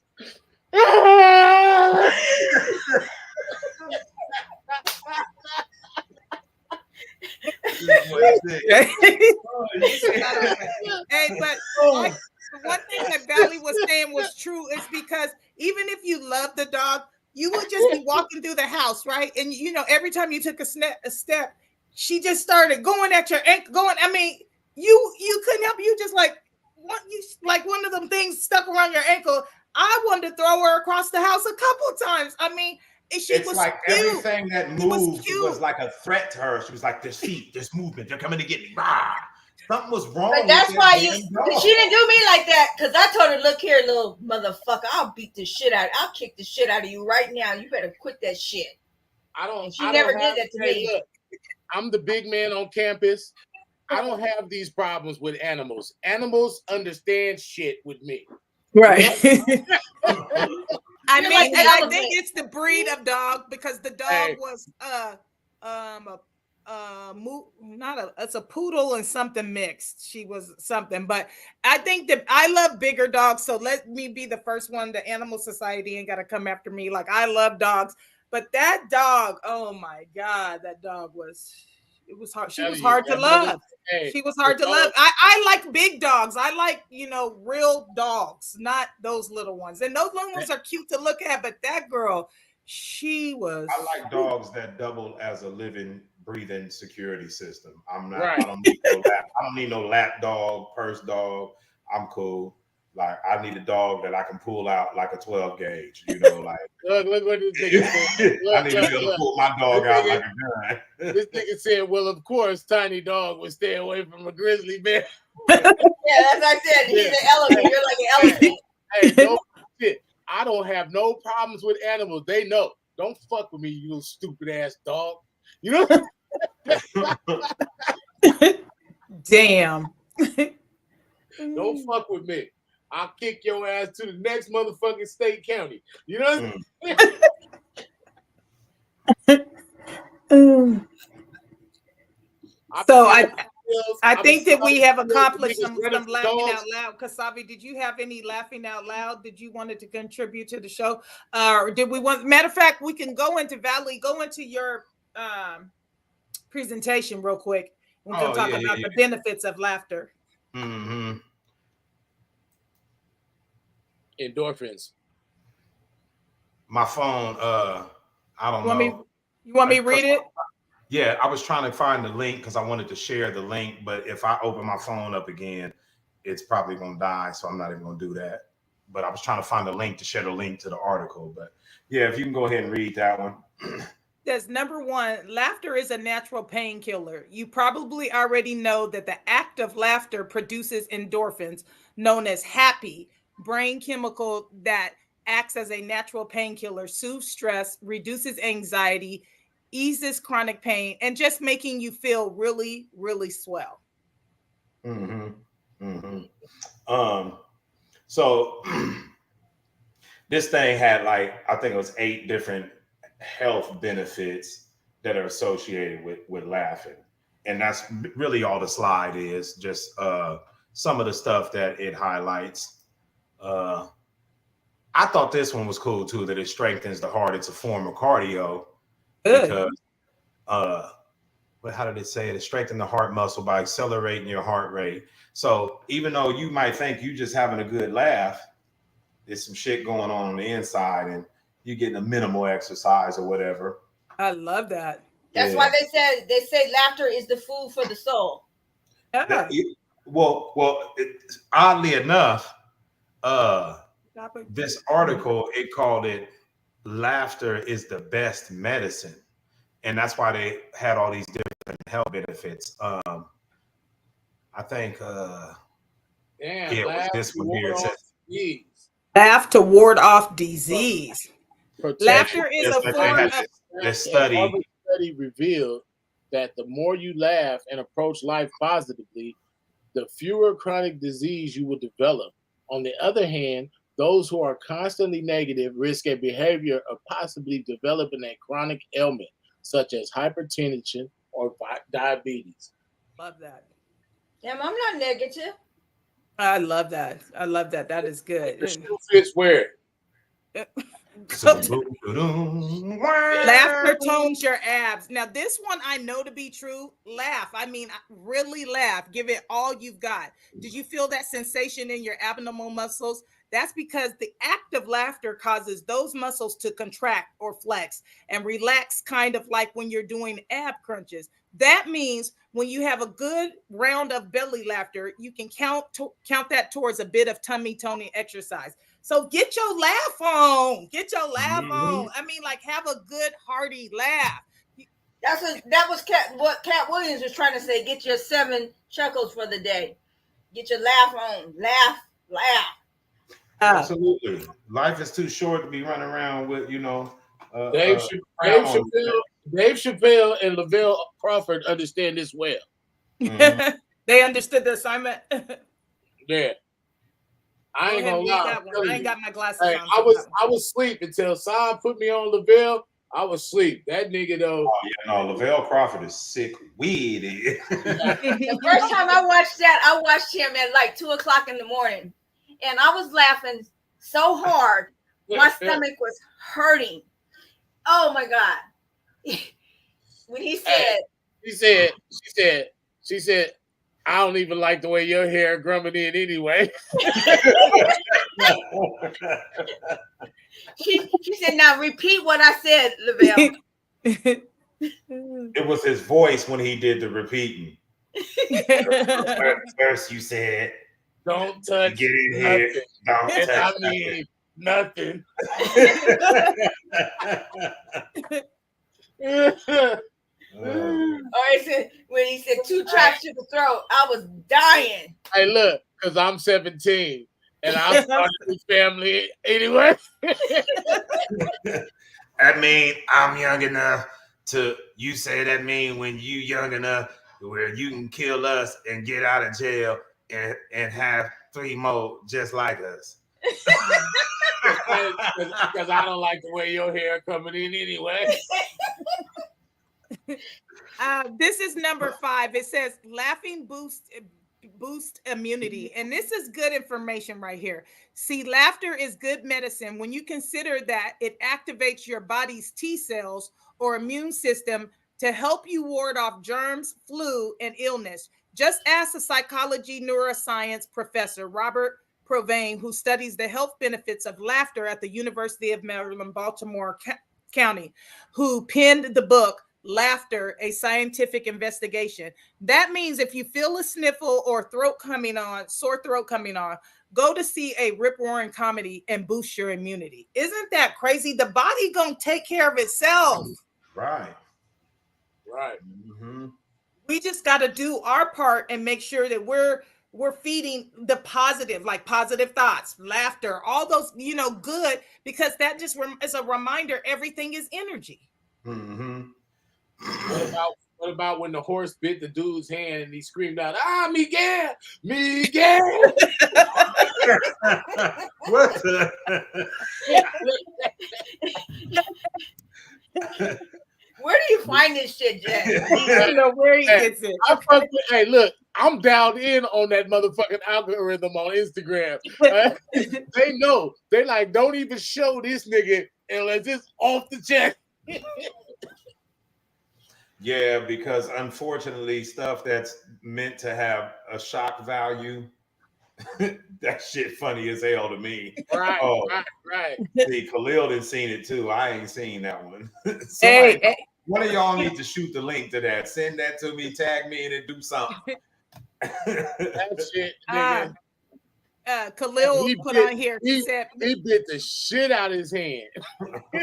Hey, but one thing that Valley was saying was true. It's because even if you love the dog, you would just be walking through the house, right? And every time you took a step, she just started going at your ankle. I mean, you couldn't help. You just like one of them things stuck around your ankle. I wanted to throw her across the house a couple times. I mean, it's was like cute. Everything that moved was like a threat to her. She was like, "There's feet, there's movement. They're coming to get me." Rah! Something was wrong. But with that's that why damn dog. she didn't do me like that. Because I told her, look here, little motherfucker, I'll beat the shit out. I'll kick the shit out of you right now. You better quit that shit. She never did that to me. Look, I'm the big man on campus. I don't have these problems with animals. Animals understand shit with me. Right. I You're mean, like the and I elephant. think it's the breed of dog because the dog was it's a poodle and something mixed. She was something, but I think that I love bigger dogs. So let me be the first one. The Animal Society ain't got to come after me. Like I love dogs, but that dog, oh my God, that dog was. It was hard. She was hard to love. She was hard to love. I like big dogs. I like, real dogs, not those little ones. And those little ones are cute to look at, but that girl, she was. I like dogs that double as a living, breathing security system. I'm not. Right. I don't need no lap dog, purse dog. I'm cool. Like I need a dog that I can pull out like a 12 gauge. Like look what this nigga said. I need to be able to pull my dog out like a gun. This nigga said, "Well, of course, tiny dog would stay away from a grizzly bear." Yeah, as I said, he's an elephant. You're like an elephant. Hey, no shit. I don't have no problems with animals. They know. Don't fuck with me, you little stupid ass dog. You know? Damn. Don't fuck with me. I'll kick your ass to the next motherfucking state county. You know what I'm saying? So I think that we have accomplished some laughing out loud. Kasabi, did you have any laughing out loud? Did you wanted to contribute to the show? Or did we want? Matter of fact, we can go into your presentation real quick. We can talk about the benefits of laughter. Mm-hmm. Endorphins. My phone. I don't know. You want me to read it? Yeah, I was trying to find the link because I wanted to share the link, but if I open my phone up again, it's probably going to die, so I'm not even going to do that. But I was trying to find the link to share the link to the article. But yeah, if you can go ahead and read that one. That's number one. Laughter is a natural painkiller. You probably already know that the act of laughter produces endorphins, known as happy, brain chemical that acts as a natural painkiller, soothes stress, reduces anxiety, eases chronic pain, and just making you feel really, really swell. Mm-hmm. Mm-hmm. So this thing had I think it was 8 different health benefits that are associated with laughing. And that's really all the slide is, just some of the stuff that it highlights. I thought this one was cool too, that it strengthens the heart. It's a form of cardio. Good. Because how did it say it? It strengthens the heart muscle by accelerating your heart rate. So even though you might think you just having a good laugh, there's some shit going on the inside and you're getting a minimal exercise or whatever. I love that. That's why they say laughter is the food for the soul. Yeah. Oddly enough, this article, it called it laughter is the best medicine. And that's why they had all these different health benefits. I think it was this one here. It says, laugh to ward off disease. Laughter is a form of the study revealed that the more you laugh and approach life positively, the fewer chronic disease you will develop. On the other hand, those who are constantly negative risk a behavior of possibly developing a chronic ailment, such as hypertension or diabetes. Love that. Yeah, I'm not negative. I love that. I love that. That is good. The shoe fits where? Laughter tones your abs. Now, this one I know to be true. Laugh. I mean, really laugh. Give it all you've got. Did you feel that sensation in your abdominal muscles? That's because the act of laughter causes those muscles to contract or flex and relax, kind of like when you're doing ab crunches. That means when you have a good round of belly laughter, you can count that towards a bit of tummy toning exercise. So get your laugh on. Get your laugh on. I mean, have a good hearty laugh. That was what Cat Williams was trying to say. Get your 7 chuckles for the day. Get your laugh on. Laugh. Absolutely. Life is too short to be running around with, Dave frown on Dave Chappelle and Lavelle Crawford understand this well. Mhm. They understood the assignment. Yeah. I ain't gonna lie. I ain't got my glasses Hey, on. I was asleep until Sam put me on Lavelle. I was asleep. That nigga though. Oh, yeah, no, Lavelle Crawford is sick weedy. The first time I watched that, I watched him at like 2:00 in the morning, and I was laughing so hard, my stomach was hurting. Oh my god! When he said, she said, I don't even like the way your hair grumming in anyway. she said, now repeat what I said, Lavelle. It was his voice when he did the repeating. First you said, don't touch. Get in here. Don't touch. I mean nothing. When he said 2 tracks to the throat, I was dying. Hey, look, because I'm 17 and I started this family anyway. I mean, I'm young enough to, you say that mean when you young enough where you can kill us and get out of jail and have 3 more just like us. Because I don't like the way your hair coming in anyway. This is number 5. It says laughing boost immunity, and this is good information right here. See, laughter is good medicine when you consider that it activates your body's T cells or immune system to help you ward off germs, flu, and illness. Just ask the psychology neuroscience professor Robert Provine, who studies the health benefits of laughter at the University of Maryland, Baltimore County, who penned the book Laughter, a Scientific Investigation. That means if you feel a sniffle or sore throat coming on, go to see a rip-roaring comedy and boost your immunity. Isn't that crazy? The body gonna take care of itself. Right. Mm-hmm. We just got to do our part and make sure that we're feeding the positive, like positive thoughts, laughter, all those, good, because that just is a reminder everything is energy. Mm-hmm. What about when the horse bit the dude's hand and he screamed out, Miguel, Miguel. What the? Where do you find this shit, Jack? I don't know where he gets it. Hey, look, I'm dialed in on that motherfucking algorithm on Instagram. They know. They like, don't even show this nigga unless it's off the check. Yeah, because unfortunately, stuff that's meant to have a shock value, that shit funny as hell to me. Right. See, Khalil done seen it too. I ain't seen that one. One of y'all need to shoot the link to that. Send that to me, tag me, and then do something. That shit, nigga. Khalil put on here. He said he bit the shit out of his hand.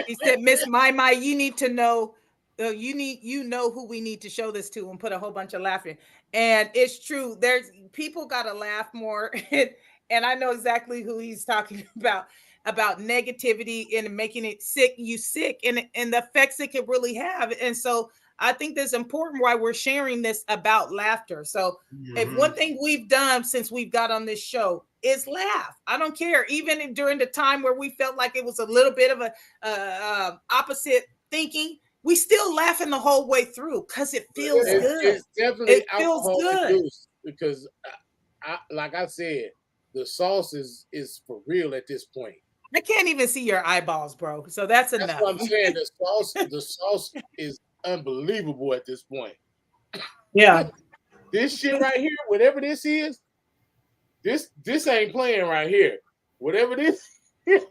He said, Miss My, you need to know. You know who we need to show this to, and put a whole bunch of laughing. And it's true. There's people gotta laugh more, and I know exactly who he's talking about negativity and making it sick and the effects it could really have. And so I think that's important why we're sharing this about laughter. So if one thing we've done since we've got on this show is laugh. I don't care. Even during the time where we felt like it was a little bit of a opposite thinking, we still laughing the whole way through because it feels good. It's definitely it feels good because, like I said, the sauce is for real at this point. I can't even see your eyeballs, bro. So that's enough. That's what I'm saying. The sauce is unbelievable at this point. Yeah. This shit right here, whatever this is, this ain't playing right here. Whatever this, look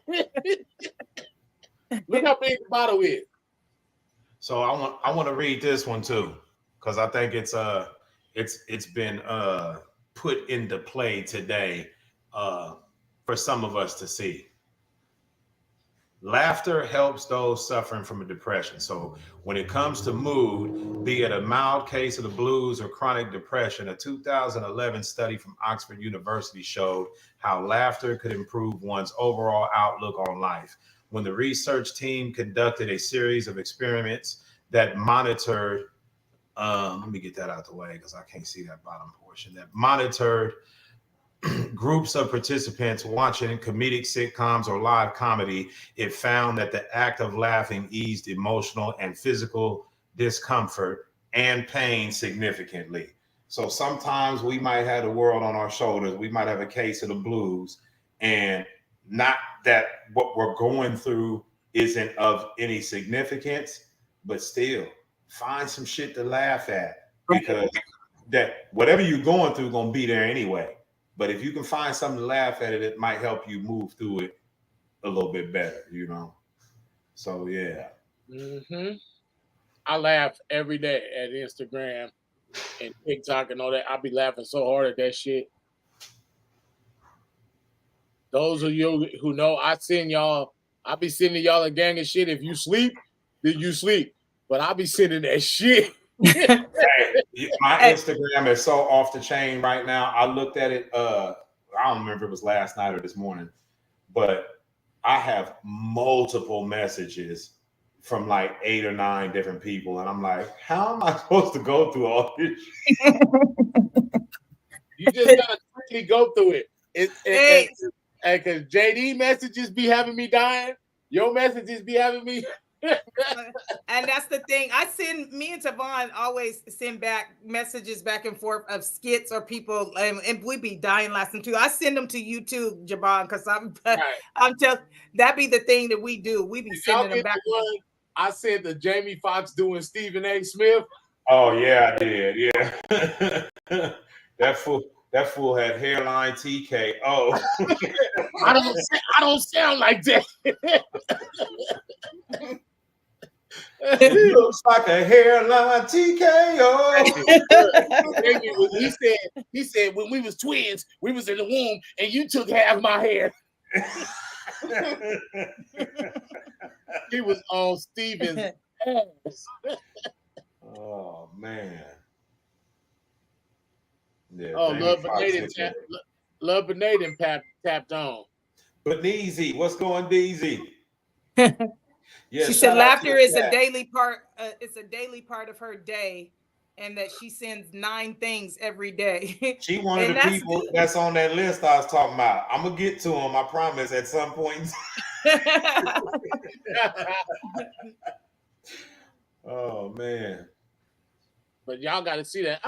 how big the bottle is. So I want to read this one too, because I think it's been put into play today for some of us to see. Laughter helps those suffering from a depression. So when it comes to mood, be it a mild case of the blues or chronic depression, a 2011 study from Oxford University showed how laughter could improve one's overall outlook on life. When the research team conducted a series of experiments that monitored, let me get that out the way because I can't see that bottom portion, that monitored groups of participants watching comedic sitcoms or live comedy, it found that the act of laughing eased emotional and physical discomfort and pain significantly. So sometimes we might have the world on our shoulders. We might have a case of the blues, and not that what we're going through isn't of any significance, but still find some shit to laugh at, because that whatever you're going through gonna be there anyway. But if you can find something to laugh at it might help you move through it a little bit better, you know? So, yeah. Mm-hmm. I laugh every day at Instagram and TikTok and all that. I be laughing so hard at that shit. Those of you who know, I be sending y'all a gang of shit. If you sleep, then you sleep. But I be sending that shit. Hey, my Instagram is so off the chain right now. I looked at it. I don't remember if it was last night or this morning, but I have multiple messages from like 8 or 9 different people, and I'm like, how am I supposed to go through all this? You just gotta quickly go through it. Because JD messages be having me dying. Your messages be having me. And that's the thing. Me and Tavon always send back messages back and forth of skits or people, and we be dying laughing too. I send them to you too, Javon, because I'm just that be the thing that we do. We be sending them back. I said the Jamie Foxx doing Stephen A. Smith. Oh yeah, I did. Yeah, that fool had hairline TKO. I don't sound like that. He looks like a hairline TKO. He said when we was twins, we was in the womb, and you took half my hair. He was on Steven's ass. Oh man. Yeah, oh, Love Benade tapped on. But Neezy, what's going, Deezy? Yeah, she said laughter is a daily part. It's a daily part of her day, and that she sends 9 things every day. She one of the people that's on that list I was talking about. I'm gonna get to him, I promise, at some point. Oh man. But y'all got to see that.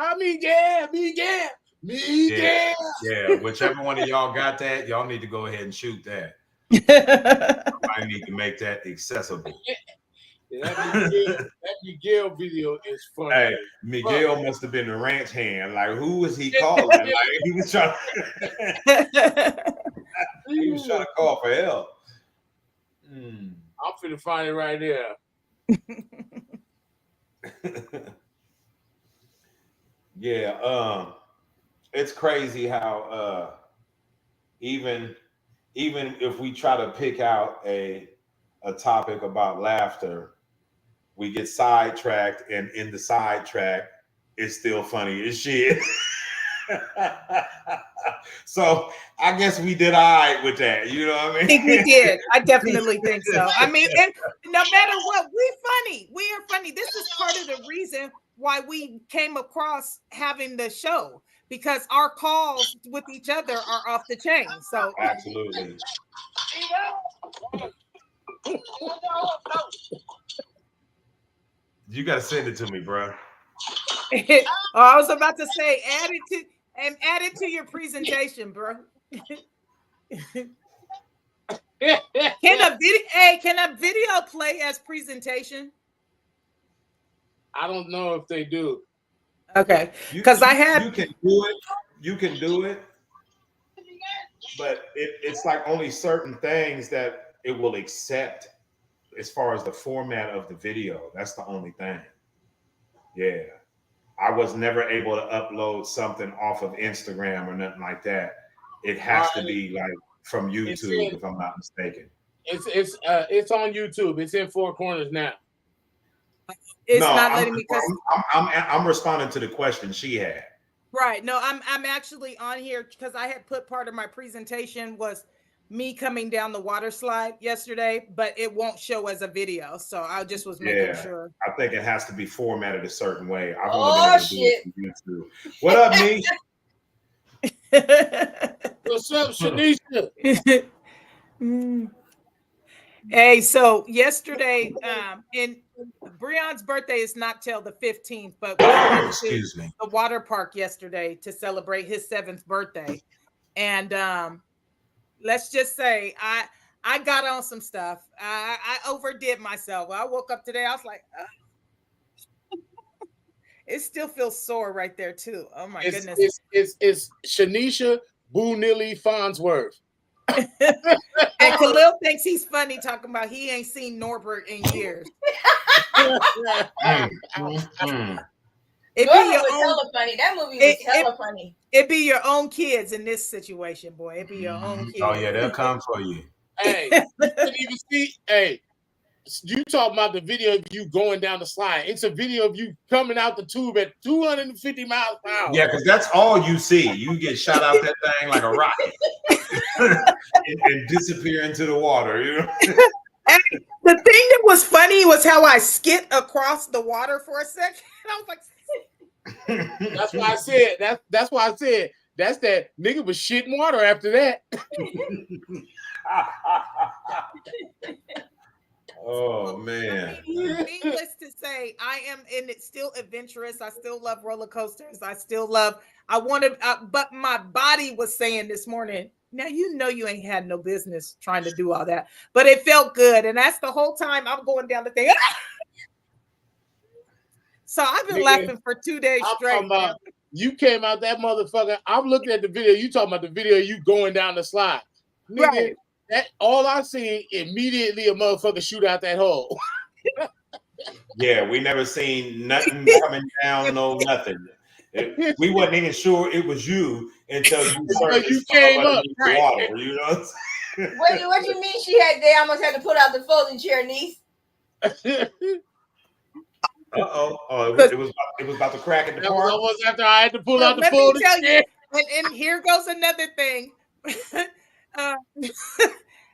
Yeah. Whichever one of y'all got that, y'all need to go ahead and shoot that. I need to make that accessible. That Miguel video is funny. Hey, Miguel must have been the ranch hand. Like, who was he calling? Like, he was trying to call for help. I'm finna find it right there. Yeah, it's crazy how even if we try to pick out a topic about laughter, we get sidetracked, and in the sidetrack, it's still funny as shit. So I guess we did all right with that. You know what I mean? I think we did. I definitely think so. I mean, no matter what, we're funny. We are funny. This is part of the reason why we came across having the show, because our calls with each other are off the chain. So absolutely. You gotta send it to me, bro. I was about to say, add it to your presentation, bro. Can a video play as presentation? I don't know if they do. Okay, because you can do it. You can do it, but it's like only certain things that it will accept as far as the format of the video. That's the only thing. Yeah, I was never able to upload something off of Instagram or nothing like that. It has to be like from YouTube, if I'm not mistaken. It's on YouTube. It's in Four Corners now. It's No, not letting me because I'm responding to the question she had. right. No, I'm actually on here because I had put part of my presentation was me coming down the water slide yesterday, but it won't show as a video. So I just was making sure. I think it has to be formatted a certain way. I've Oh, only been able to do it through YouTube. What up, Niche? What's up, Shanisha? Hey, so yesterday, and Breon's birthday is not till the 15th, but we went Excuse me. the water park yesterday to celebrate his 7th birthday. And let's just say I got on some stuff. I overdid myself. When I woke up today, I was like, it still feels sore right there too. Oh my goodness. It's Shanisha Boo Nilly Farnsworth. And Khalil thinks he's funny talking about he ain't seen Norbert in years. It be Norbert your was own, hella funny. That movie was hella funny. it be your own kids in this situation, boy. It be your own kids. Oh yeah, they'll come for you. Hey, you couldn't even see. Hey, you talking about the video of you going down the slide? It's a video of you coming out the tube at 250 miles per hour. Yeah, because that's all you see. You get shot out that thing like a rocket and disappear into the water. You know. And the thing that was funny was how I skid across the water for a second. I was like, That's why I said that's why I said that's that nigga was shitting water after that. Oh man. Needless to say, I am in it still adventurous. I still love roller coasters. I want to, but my body was saying this morning, now you know you ain't had no business trying to do all that, but it felt good. And that's the whole time I'm going down the thing. So I've been laughing for 2 days straight. You came out that motherfucker. I'm looking at the video. You talking about the video of you going down the slide. Nigga, Right. that all I see immediately a motherfucker shoot out that hole. Yeah, we never seen nothing coming down, no nothing. We wasn't even sure it was you until you came up. the water, you know. What you mean she they almost had to put out the folding chair, niece? It was about to crack in the That was park. almost after I had to pull out the Let me folding tell chair. you, and here goes another thing.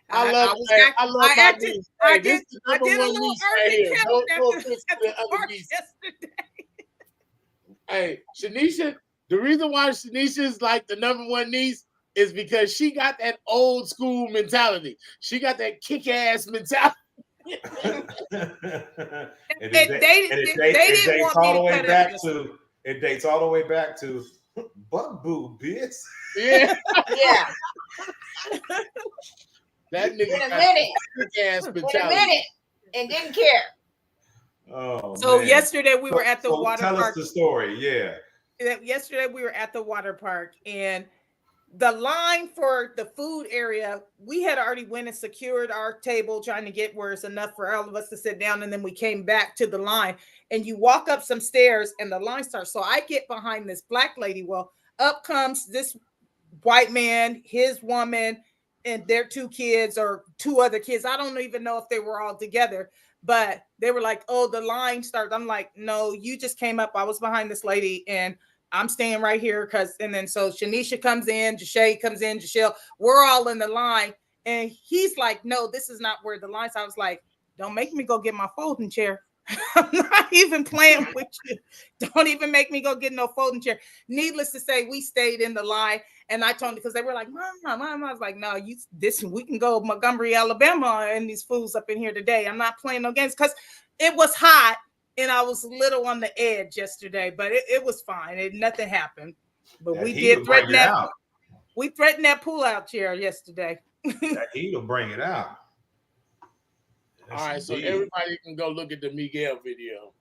I love my niece. I Hey, did this is a number one little niece early right here. count No at offense the to the other park niece. yesterday. Hey, Shanisha, the reason why Shanisha is like the number one niece is because she got that old school mentality. She got that kick-ass mentality. It dates all the way back to Bug Boo, bitch. Yeah. Yeah. That nigga In a got minute. kick-ass In a mentality. minute. And didn't care. Oh, So man. yesterday we were at the water tell park. us the story, yeah. Yesterday we were at the water park, and the line for the food area, we had already went and secured our table, trying to get where it's enough for all of us to sit down, and then we came back to the line, and you walk up some stairs and the line starts. So I get behind this black lady. Well, up comes this white man, his woman, and their 2 kids or 2 other kids. I don't even know if they were all together, but they were like, oh, the line starts. I'm like, no, you just came up. I was behind this lady and I'm staying right here. And then so Shanisha comes in, Jashay comes in, Jashelle, we're all in the line. And he's like, no, this is not where the line's. I was like, don't make me go get my folding chair. I'm not even playing with you. Don't even make me go get no folding chair. Needless to say, we stayed in the line, and I told them because they were like, Mom. I was like, no, we can go Montgomery, Alabama, and these fools up in here today. I'm not playing no games because it was hot and I was a little on the edge yesterday, but it was fine. Nothing happened. But That we heat did will threaten bring it that. out. We threatened that pull-out chair yesterday. That heat will bring it out. All right, so everybody can go look at the Miguel video.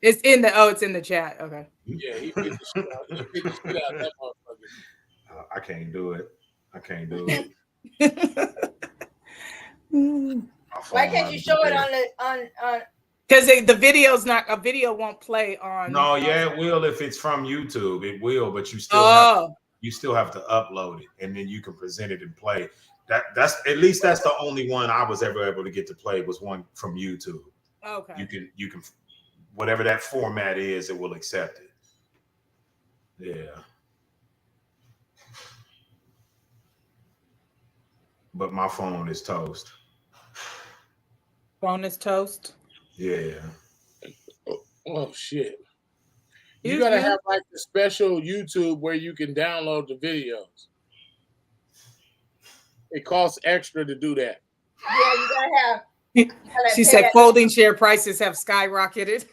It's in the chat. Okay. Yeah, he beat the shit out. He beat the shit out of that motherfucker. I can't do it. Why can't you show it on Because the video won't play on. No, yeah, it will if it's from YouTube. It will, but you still you still have to upload it, and then you can present it and play. That's at least that's the only one I was ever able to get to play was one from YouTube. Okay. You can whatever that format is, it will accept it. Yeah. But my phone is toast. Phone is toast. Yeah. Oh shit. You Excuse gotta me? have like the special YouTube where you can download the videos. It costs extra to do that. Yeah, you gotta have. She said folding chair prices have skyrocketed.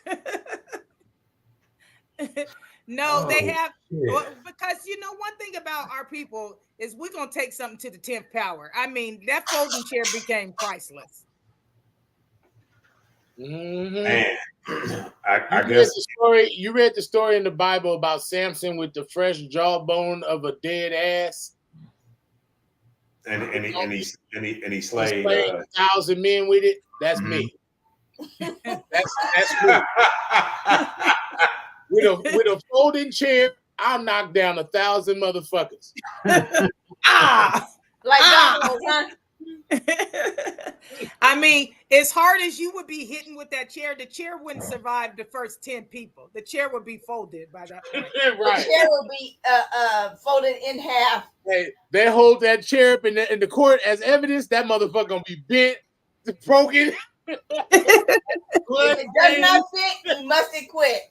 No, they have, well, because you know one thing about our people is we're gonna take something to the 10th power. I mean, that folding chair became priceless. Mhm. Man, I You read guess the story. You read the story in the Bible about Samson with the fresh jawbone of a dead ass. and he He slayed. slayed 1,000 men with it. That's me. That's me. With a folding chair, I'll knock down 1,000 motherfuckers. Like dominoes, huh? I mean, as hard as you would be hitting with that chair, the chair wouldn't survive the first 10 people. The chair would be folded by that point. Right. The chair will be folded in half. Hey, they hold that chair up in the court as evidence. That motherfucker gonna be bent, broken. If it does not fit, you must quit.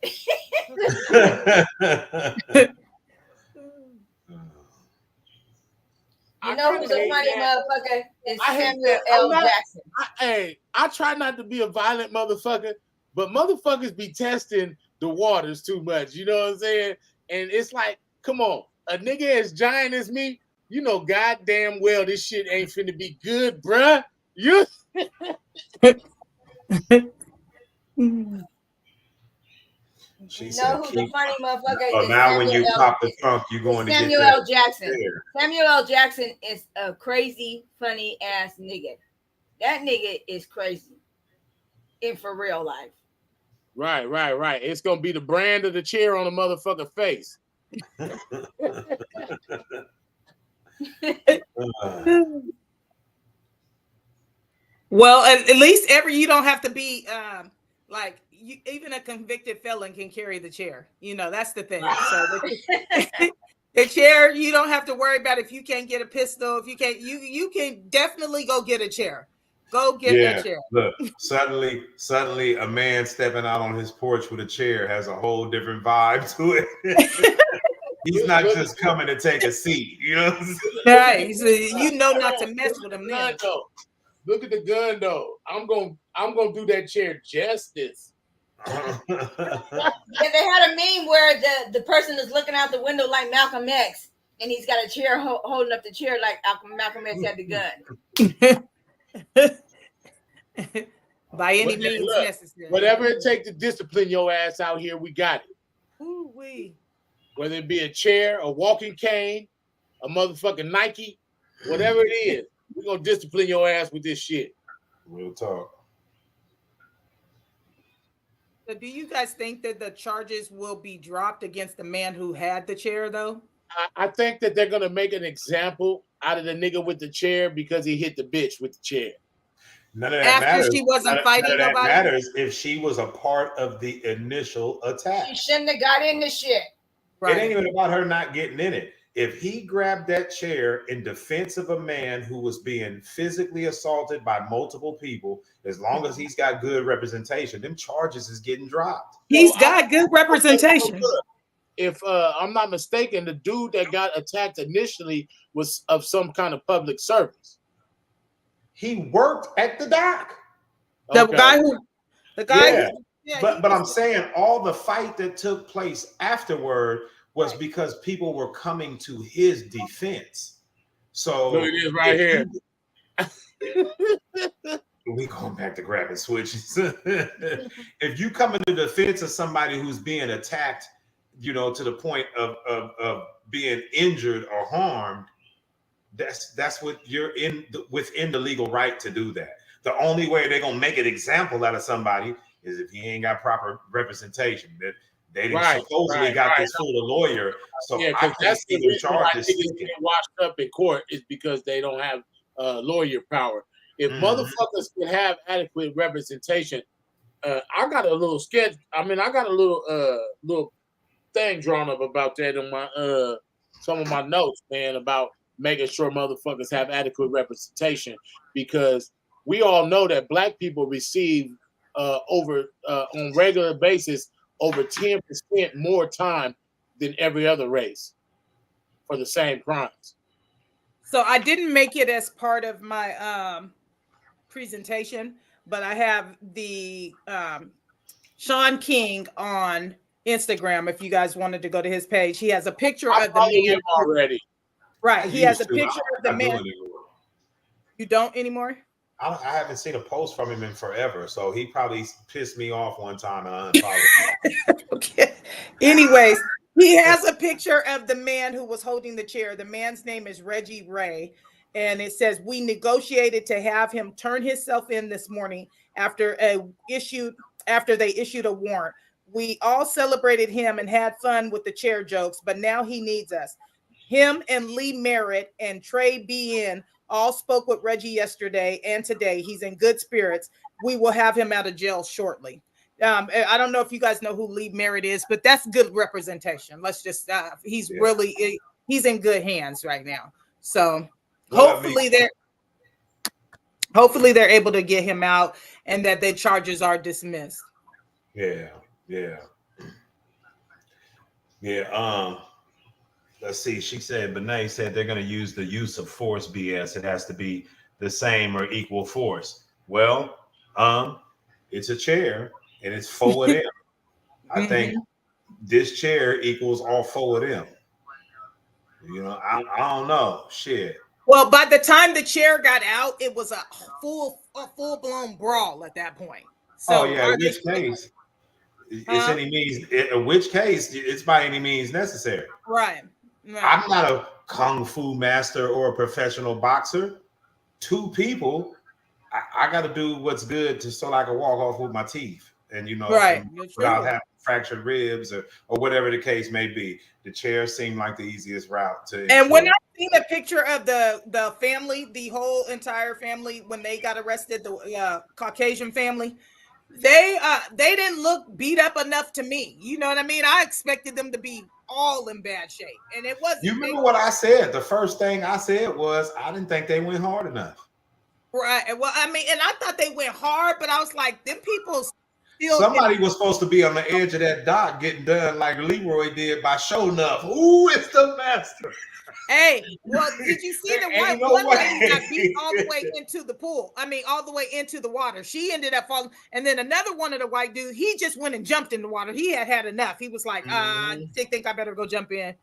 You know who's a funny motherfucker? It's Samuel L. Jackson. I try not to be a violent motherfucker, but motherfuckers be testing the waters too much. You know what I'm saying? And it's like, come on, a nigga as giant as me, you know goddamn well this shit ain't finna be good, bruh. You She You said, know who's a funny motherfucker? But Is now when Samuel you L. pop the trunk, you're going to Samuel get L. Jackson. there. Samuel L. Jackson is a crazy, funny ass nigga. That nigga is crazy. In for real life. right. It's gonna be the brand of the chair on a motherfucker face. Well, at least you don't have to be like even a convicted felon can carry the chair. You know, that's the thing. So the chair, you don't have to worry about if you can't get a pistol. If you can't, you can definitely go get a chair. Go get that chair. Look, suddenly a man stepping out on his porch with a chair has a whole different vibe to it. He's not just coming to take a seat, you know. Right. So you know not to mess with him now. Look at the gun though. I'm gonna do that chair justice. Yeah, they had a meme where the person is looking out the window like Malcolm X, and he's got a chair holding up the chair like Malcolm X had the gun. By any means necessary. Whatever it takes to discipline your ass out here, we got it. Ooh-wee. Whether it be a chair, a walking cane, a motherfucking Nike, whatever it is, we're gonna discipline your ass with this shit. Real talk. So do you guys think that the charges will be dropped against the man who had the chair, though? I think that they're gonna make an example out of the nigga with the chair because he hit the bitch with the chair. None of that After matters. she wasn't fighting None of that nobody? matters if she was a part of the initial attack. She shouldn't have got in the shit. It ain't even about her not getting in it. If he grabbed that chair in defense of a man who was being physically assaulted by multiple people, as long as he's got good representation, them charges is getting dropped. He's got good representation. If I'm not mistaken, the dude that got attacked initially was of some kind of public service. He worked at the dock. The guy Yeah. who But I'm saying all the fight that took place afterward was because people were coming to his defense. So Look at this right here. We going back to grabbing switches. If you come into defense of somebody who's being attacked, you know, to the point of being injured or harmed, that's what you're within the legal right to do that. The only way they're gonna make an example out of somebody is if he ain't got proper representation. They supposedly got this fool a lawyer, so yeah, I because can't that's see the them reason why charges niggas sticking. get washed up in court is because they don't have lawyer power. If motherfuckers can have adequate representation, I got a little sketch. I mean, I got a little thing drawn up about that in my some of my notes, man, about making sure motherfuckers have adequate representation, because we all know that black people receive over on regular basis over 10% more time than every other race for the same crimes. So I didn't make it as part of my presentation, but I have the Sean King on Instagram. If you guys wanted to go to his page, he has a picture of the man already. Right, he has a picture of the man. You don't anymore? I haven't seen a post from him in forever, so he probably pissed me off one time and I unfollowed him. Okay. Anyways, he has a picture of the man who was holding the chair. The man's name is Reggie Ray, and it says, "We negotiated to have him turn himself in this morning after they issued a warrant. We all celebrated him and had fun with the chair jokes, but now he needs us. Him and Lee Merritt and Trey BN all spoke with Reggie yesterday and today. He's in good spirits. We will have him out of jail shortly." I don't know if you guys know who Lee Merritt is, but that's good representation. Let's just he's in good hands right now. So hopefully they're able to get him out and that the charges are dismissed. Yeah. Let's see. She said, Benet said they're going to use the use of force BS. It has to be the same or equal force. Well, it's a chair and it's 4 of them. I think this chair equals all 4 of them. You know, I don't know. Shit. Well, by the time the chair got out, it was a full-blown brawl at that point. So in which case, in which case, it's by any means necessary. Right. I'm not a kung fu master or a professional boxer. 2 people, I got to do what's good so I can walk off with my teeth, and without having fractured ribs or whatever the case may be. The chair seemed like the easiest route to. And when I seen a picture of the family, the whole entire family, when they got arrested, the Caucasian family, they didn't look beat up enough to me. You know what I mean? I expected them to be all in bad shape, and it wasn't. You remember what I said? The first thing I said was I didn't think they went hard enough. Right. Well, I mean, and I thought they went hard, but I was like, them people still. Somebody was supposed to be on the edge of that dock getting done like Leroy did by showing up. Who is the master? Hey, well, did you see the one lady got beat all the way into the pool? I mean, all the way into the water. She ended up falling. And then another one of the white dudes, he just went and jumped in the water. He had enough. He was like, I think I better go jump in.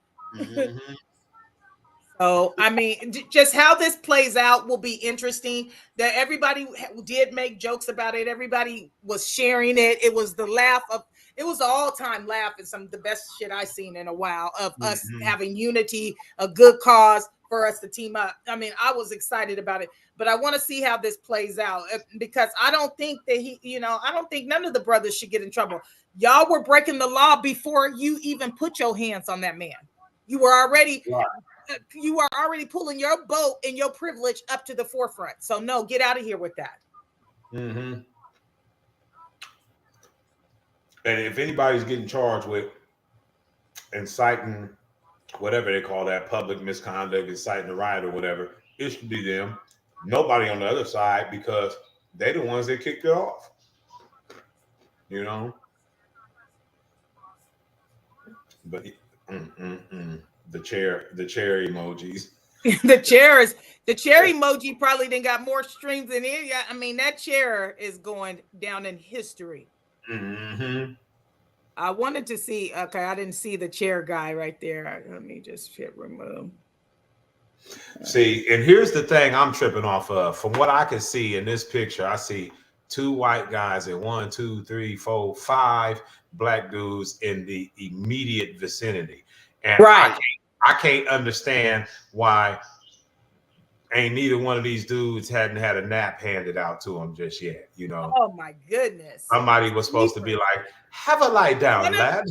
So, I mean, just how this plays out will be interesting. That everybody did make jokes about it. Everybody was sharing it. It was it was an all-time laugh and some of the best shit I've seen in a while of us having unity, a good cause for us to team up. I mean, I was excited about it, but I want to see how this plays out because I don't think that I don't think none of the brothers should get in trouble. Y'all were breaking the law before you even put your hands on that man. You were already pulling your boat and your privilege up to the forefront. So no, get out of here with that. And if anybody's getting charged with inciting, whatever they call that, public misconduct, inciting a riot or whatever, it should be them. Nobody on the other side, because they're the ones that kicked it off. You know? But the chair emojis. the chair emoji probably didn't got more streams than it. I mean, that chair is going down in history. I wanted to see. Okay, I didn't see the chair guy right there. Let me just hit remove. See, and here's the thing I'm tripping off of. From what I can see in this picture, I see 2 white guys and 1, 2, 3, 4, 5 black dudes in the immediate vicinity. And I can't understand why ain't neither one of these dudes hadn't had a nap handed out to them just yet. You know, Oh my goodness. somebody was supposed to be like, "Have a lie down, lad."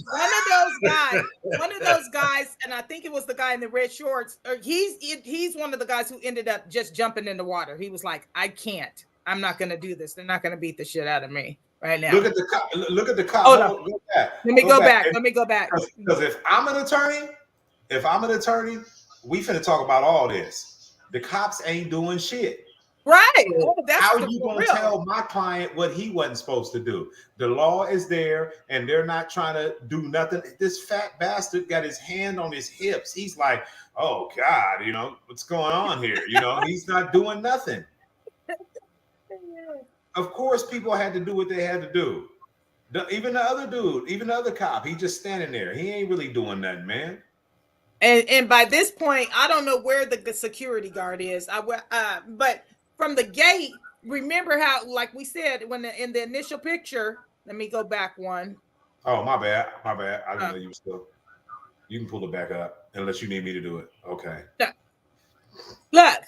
One of those guys, and I think it was the guy in the red shorts. He's one of the guys who ended up just jumping in the water. He was like, "I can't. I'm not going to do this. They're not going to beat the shit out of me right now." Look at the cop. Look at the cop. Hold on. Go back. Let me go back. Let me go back. Because if I'm an attorney, we finna talk about all this. The cops ain't doing shit. Right. How you gonna tell my client what he wasn't supposed to do? The law is there, and they're not trying to do nothing. This fat bastard got his hand on his hips. He's like, "Oh God, you know what's going on here?" You know, he's not doing nothing. Of course, people had to do what they had to do. Even the other dude, even the other cop, he just standing there. He ain't really doing nothing, man. And by this point, I don't know where the security guard is. But from the gate, remember how, like we said, in the initial picture. Let me go back one. Oh, my bad. I didn't know you were still. You can pull it back up unless you need me to do it. Okay. Look.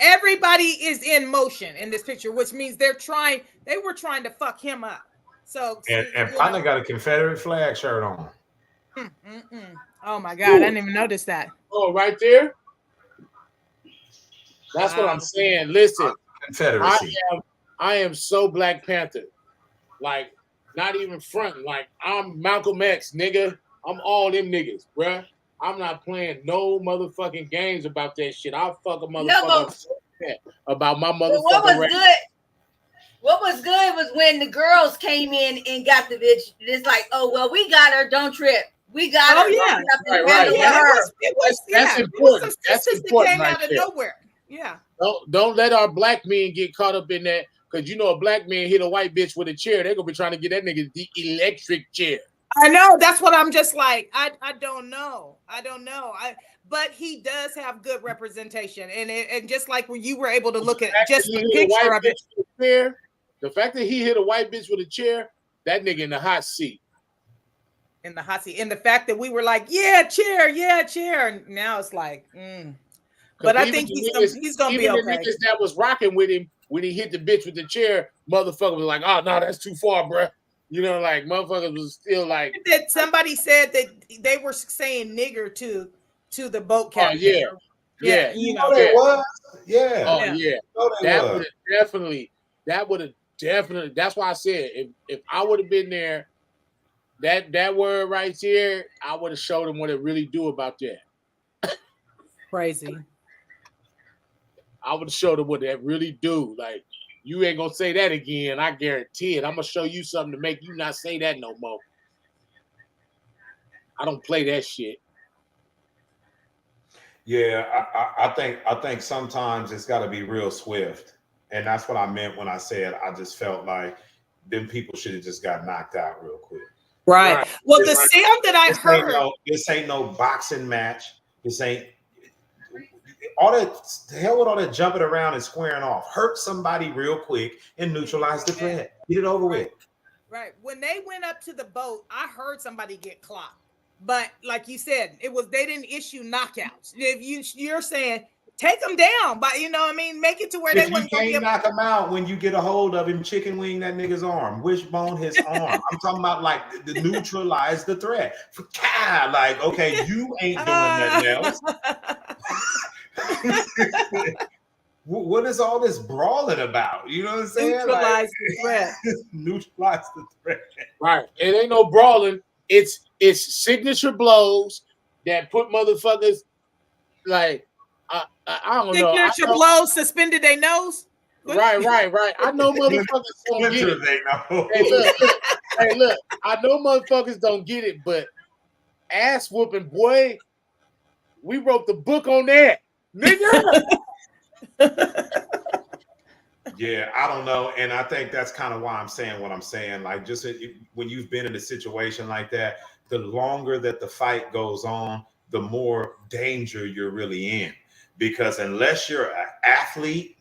Everybody is in motion in this picture, which means they were trying to fuck him up. So and Partner got a Confederate flag shirt on. Oh my God, I didn't even notice that. Oh, right there. That's what I'm saying. Listen, Confederacy. I am so Black Panther. Like, not even fronting. Like, I'm Malcolm X, nigga. I'm all them niggas, bruh. I'm not playing no motherfucking games about that shit. I'll fuck a motherfucker about my motherfucking What was good was when the girls came in and got the bitch. It's like, oh, well, we got her. Don't trip. We got her. Yeah. Right. That's important. That's important right there. Nowhere. Yeah. Don't let our black men get caught up in that, because you know a black man hit a white bitch with a chair, they're gonna be trying to get that nigga the electric chair. I know. That's what I'm just like. I don't know. But he does have good representation, and just like when you were able to look at just the picture of it. The fact that he hit a white bitch with a chair, that nigga in the hot seat. And the fact that we were like, yeah, chair. And now it's like, But I think he's gonna be okay. The niggas that was rocking with him when he hit the bitch with the chair, motherfucker was like, oh no, that's too far, bruh. You know, like motherfuckers was still like. That somebody said that they were saying nigger to the boat captain. Oh yeah. You know they was. Yeah. Oh yeah. That would have definitely. That's why I said if I would have been there, that word right there, I would have showed them what it really do about that. Crazy. I would have showed them what that really do. Like, you ain't gonna say that again. I guarantee it. I'm gonna show you something to make you not say that no more. I don't play that shit. Yeah, I think sometimes it's got to be real swift, and that's what I meant when I said I just felt like them people should have just got knocked out real quick. Right. Well, the sound that I heard. This ain't no boxing match. This ain't all that. The hell with all that jumping around and squaring off. Hurt somebody real quick and neutralize the threat. Get it over with. Right. When they went up to the boat, I heard somebody get clocked. But like you said, they didn't issue knockouts. If you're saying take them down, but you know what I mean, make it to where they wouldn't can't knock him out when you get a hold of him, chicken wing that nigga's arm, wishbone his arm. I'm talking about like the neutralize the threat. Like, okay, you ain't doing nothing else. What is all this brawling about? You know what I'm saying? Neutralize the threat. Neutralize the threat. Right. It ain't no brawling. It's signature blows that put motherfuckers like I don't know. Signature blows suspended their nose. Right. I know motherfuckers don't get it. Hey, look. I know motherfuckers don't get it, but ass whooping, boy. We wrote the book on that, nigga. Yeah, I don't know, and I think that's kind of why I'm saying what I'm saying. Like, just when you've been in a situation like that, the longer that the fight goes on, the more danger you're really in. Because unless you're an athlete,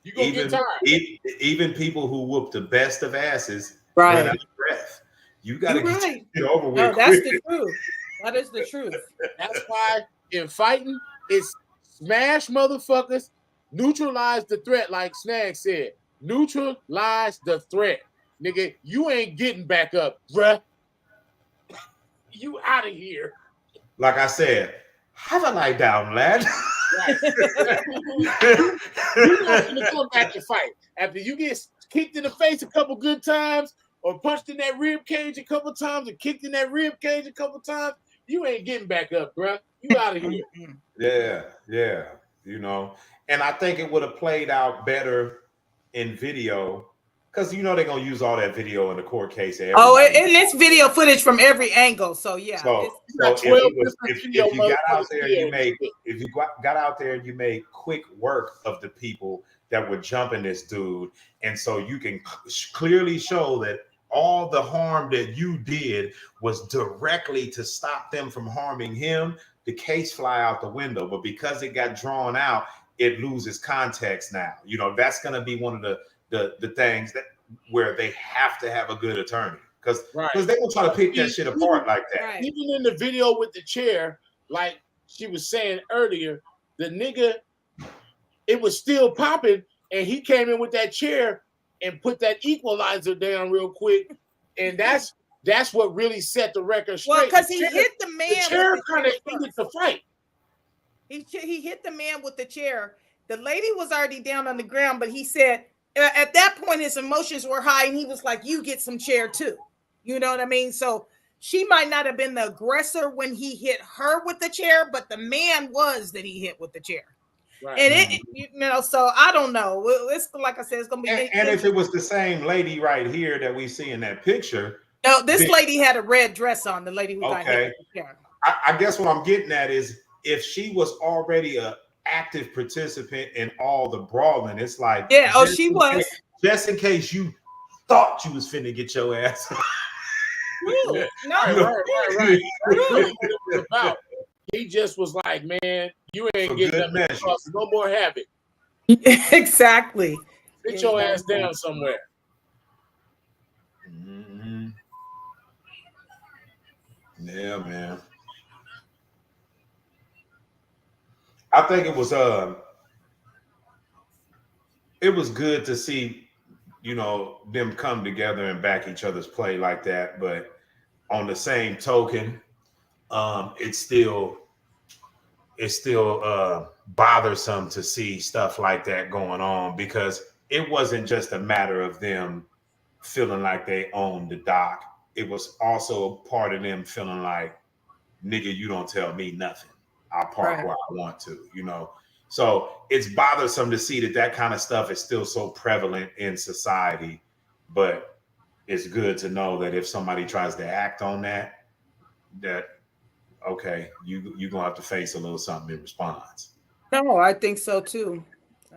even people who whoop the best of asses run out of breath. You got to get over with. No, that's the truth. That is the truth. That's why in fighting, it's Smash motherfuckers. Neutralize the threat, like Snag said. Neutralize the threat. Nigga, you ain't getting back up, bruh. You out of here. Like I said, have a lie down, lad. Right. You're not gonna come back and fight. After you get kicked in the face a couple good times, or punched in that rib cage a couple times, or kicked in that rib cage a couple times, you ain't getting back up, bruh. You out of here. Yeah. You know, and I think it would have played out better in video because you know they're gonna use all that video in the court case. And it's video footage from every angle. So yeah. So if you got out there and you made quick work of the people that were jumping this dude, and so you can clearly show that all the harm that you did was directly to stop them from harming him, the case fly out the window. But because it got drawn out, it loses context now. You know, that's going to be one of the things that where they have to have a good attorney because they're going to try to pick that shit apart like that. Right. Even in the video with the chair, like she was saying earlier, the nigga, it was still popping, and he came in with that chair and put that equalizer down real quick, and that's what really set the record straight. Well, because he hit the man. The chair kind of ended the fight. He hit the man with the chair. The lady was already down on the ground, but he said at that point his emotions were high, and he was like, "You get some chair too." You know what I mean? So she might not have been the aggressor when he hit her with the chair, but the man was that he hit with the chair. Right. And so I don't know. It's like I said, it's gonna be. And if it was the same lady right here that we see in that picture, no, this lady had a red dress on. The lady who got hit with the chair. I guess what I'm getting at is if she was already a active participant in all the brawling, it's like she was. Just in case you thought you was finna get your ass. Really? Right. He just was like, man, you ain't getting nothing across. No more havoc. Exactly. Sit your ass down somewhere. Mm-hmm. Yeah, man. I think it was good to see, you know, them come together and back each other's play like that. But on the same token, it's still bothersome to see stuff like that going on because it wasn't just a matter of them feeling like they owned the dock. It was also part of them feeling like, nigga, you don't tell me nothing. I'll park where I want to, you know? So it's bothersome to see that kind of stuff is still so prevalent in society, but it's good to know that if somebody tries to act on that okay, you're gonna have to face a little something in response. No, I think so too.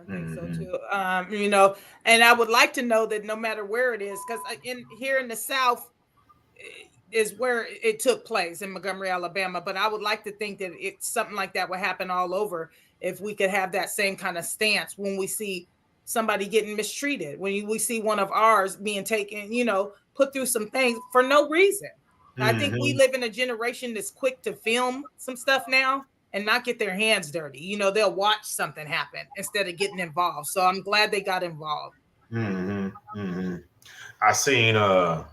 You know, and I would like to know that no matter where it is, because here in the South is where it took place in Montgomery, Alabama. But I would like to think that it's something like that would happen all over if we could have that same kind of stance when we see somebody getting mistreated, when we see one of ours being taken, you know, put through some things for no reason. I think we live in a generation that's quick to film some stuff now and not get their hands dirty. You know, they'll watch something happen instead of getting involved. So I'm glad they got involved. I seen and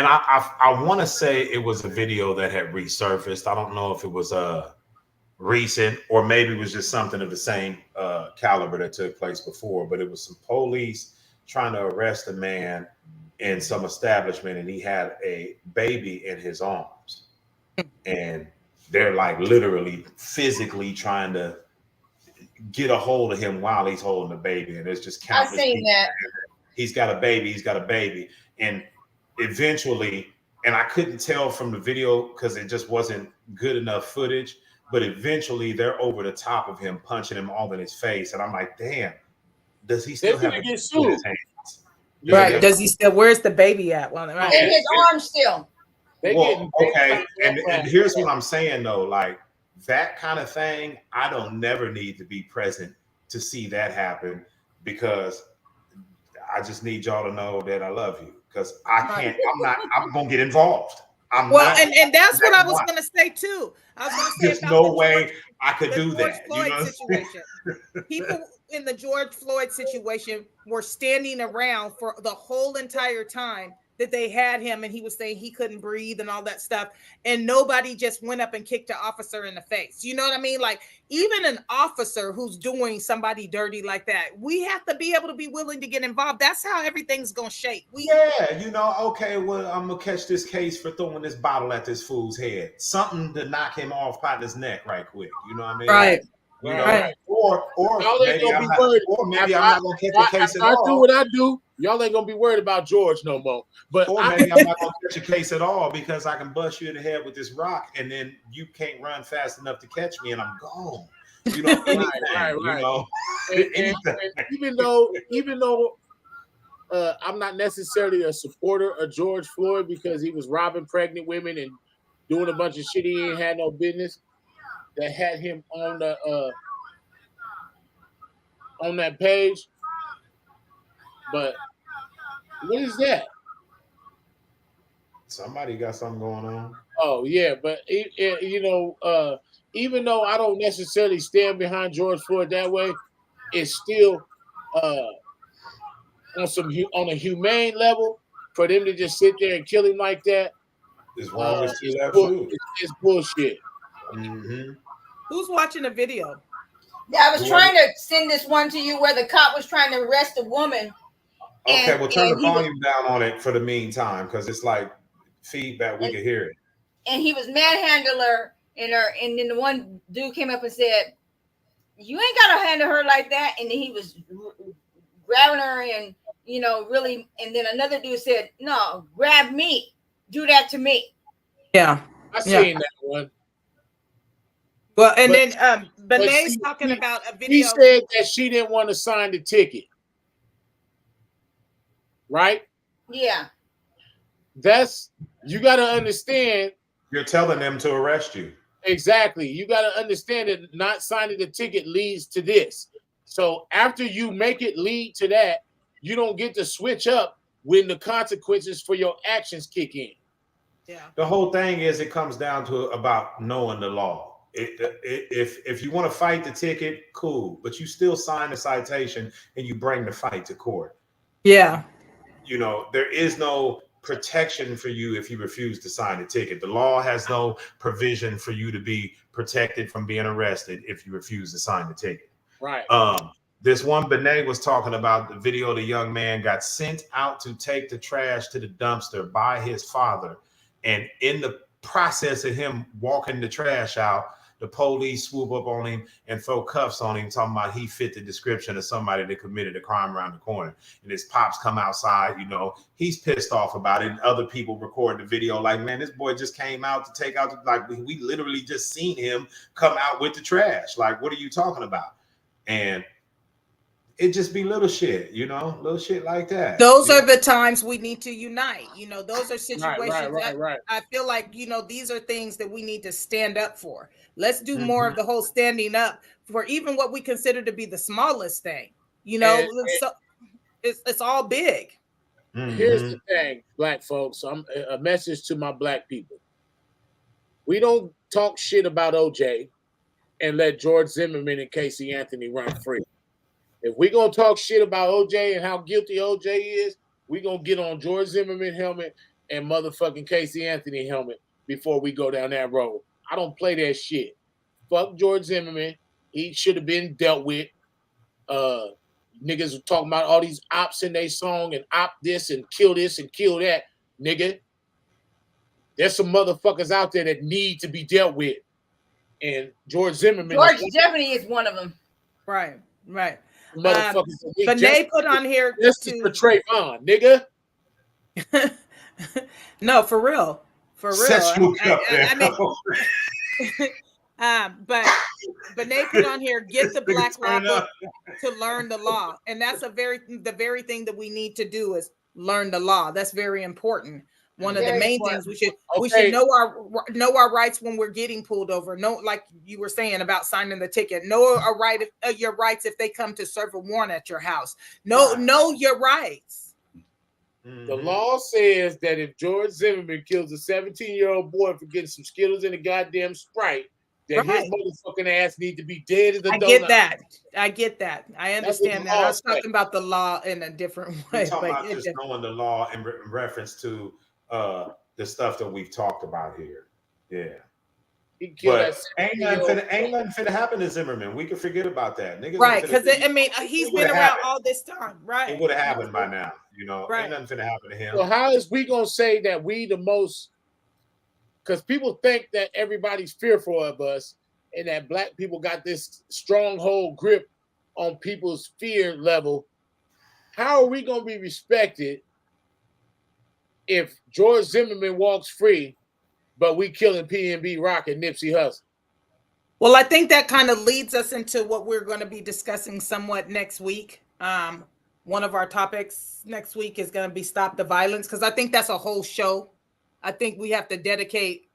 I want to say it was a video that had resurfaced. I don't know if it was recent or maybe it was just something of the same caliber that took place before, but it was some police trying to arrest a man in some establishment, and he had a baby in his arms, and they're like literally physically trying to get a hold of him while he's holding the baby, and there's just countless. I've seen that. He's got a baby, and eventually, and I couldn't tell from the video because it just wasn't good enough footage, but eventually they're over the top of him, punching him all in his face, and I'm like, damn, does he still have a get sued? in his hands? Right. Does he still? Where's the baby at? Well, right. In his arm still. Okay. And here's what I'm saying though, like that kind of thing, I don't never need to be present to see that happen because I just need y'all to know that I love you because I'm gonna get involved. Well, and that's what I was going to say too. I was going to say there's about no way I could do George that. Floyd You know situation. People in the George Floyd situation were standing around for the whole entire time that they had him, and he was saying he couldn't breathe and all that stuff, and nobody just went up and kicked the officer in the face. You know what I mean? Like, even an officer who's doing somebody dirty like that, we have to be able to be willing to get involved. That's how everything's gonna shake. Okay, well, I'm gonna catch this case for throwing this bottle at this fool's head. Something to knock him off partner's neck right quick. You know what I mean? Right. You know, or maybe I'm not gonna catch a case at all. I do what I do. Y'all ain't gonna be worried about George no more. But maybe I'm not gonna catch a case at all because I can bust you in the head with this rock, and then you can't run fast enough to catch me, and I'm gone. You know, right. You know, and even though I'm not necessarily a supporter of George Floyd because he was robbing pregnant women and doing a bunch of shit he ain't had no business, that had him on the on that page. But what is that? Somebody got something going on. Oh yeah, but even though I don't necessarily stand behind George Floyd that way, it's still on a humane level for them to just sit there and kill him like that. It's wrong. It's bullshit. Mm-hmm. Who's watching the video? I was trying to send this one to you where the cop was trying to arrest a woman. Okay, well, turn the volume down on it for the meantime because it's like feedback. We can hear it. And he was manhandling her, and then the one dude came up and said, "You ain't gotta handle her like that." And then he was grabbing her and really. And then another dude said, "No, grab me, do that to me." Yeah, I seen that one. Well, and then Bené's talking about a video. He said that she didn't want to sign the ticket. Right? Yeah. You got to understand. You're telling them to arrest you. Exactly. You got to understand that not signing the ticket leads to this. So after you make it lead to that, you don't get to switch up when the consequences for your actions kick in. Yeah. The whole thing is it comes down to about knowing the law. If you want to fight the ticket, cool, but you still sign the citation and you bring the fight to court. Yeah. There is no protection for you if you refuse to sign the ticket. The law has no provision for you to be protected from being arrested if you refuse to sign the ticket. Right. This one Bené was talking about, the video, the young man got sent out to take the trash to the dumpster by his father. And in the process of him walking the trash out, the police swoop up on him and throw cuffs on him, talking about he fit the description of somebody that committed a crime around the corner. And his pops come outside, he's pissed off about it. And other people record the video like, man, this boy just came out to take out, like, we literally just seen him come out with the trash. Like, what are you talking about? And it just be little shit, little shit like that. Those are the times we need to unite. Those are situations right. I feel like, these are things that we need to stand up for. Let's do more of the whole standing up for even what we consider to be the smallest thing. It's all big. Mm-hmm. Here's the thing, black folks. A message to my black people. We don't talk shit about OJ and let George Zimmerman and Casey Anthony run free. If we're going to talk shit about OJ and how guilty OJ is, we're going to get on George Zimmerman helmet and motherfucking Casey Anthony helmet before we go down that road. I don't play that shit. Fuck George Zimmerman. He should have been dealt with. Niggas were talking about all these ops in their song and op this and kill that. Nigga, there's some motherfuckers out there that need to be dealt with. And George Zimmerman. George definitely is one of them. Right. Motherfuckers. Bené put on here this is for Trayvon, nigga. No, for real. Set you up there. But Bené put on here, get the Black Law book to learn the law. And that's the very thing that we need to do is learn the law. That's very important. One of the main things we should know our rights when we're getting pulled over. Know, like you were saying about signing the ticket. Know your rights if they come to serve a warrant at your house. Know your rights. The law says that if George Zimmerman kills a 17-year-old boy for getting some Skittles in a goddamn Sprite, then his motherfucking ass need to be dead as a donut. I get that. I understand that. I was talking about the law in a different way. We're talking about just knowing the law in reference to the stuff that we've talked about here. Yeah. But ain't nothing finna happen to Zimmerman. We can forget about that. Niggas right, because he's been around all this time. Right. It would have happened by now. You know, ain't nothing finna happen to him. So how is we gonna say that we the most? Because people think that everybody's fearful of us and that black people got this stronghold grip on people's fear level. How are we gonna be respected if George Zimmerman walks free, but we killing PNB Rock and Nipsey Hussle? Well, I think that kind of leads us into what we're going to be discussing somewhat next week. One of our topics next week is going to be Stop the Violence, because I think that's a whole show. I think we have to dedicate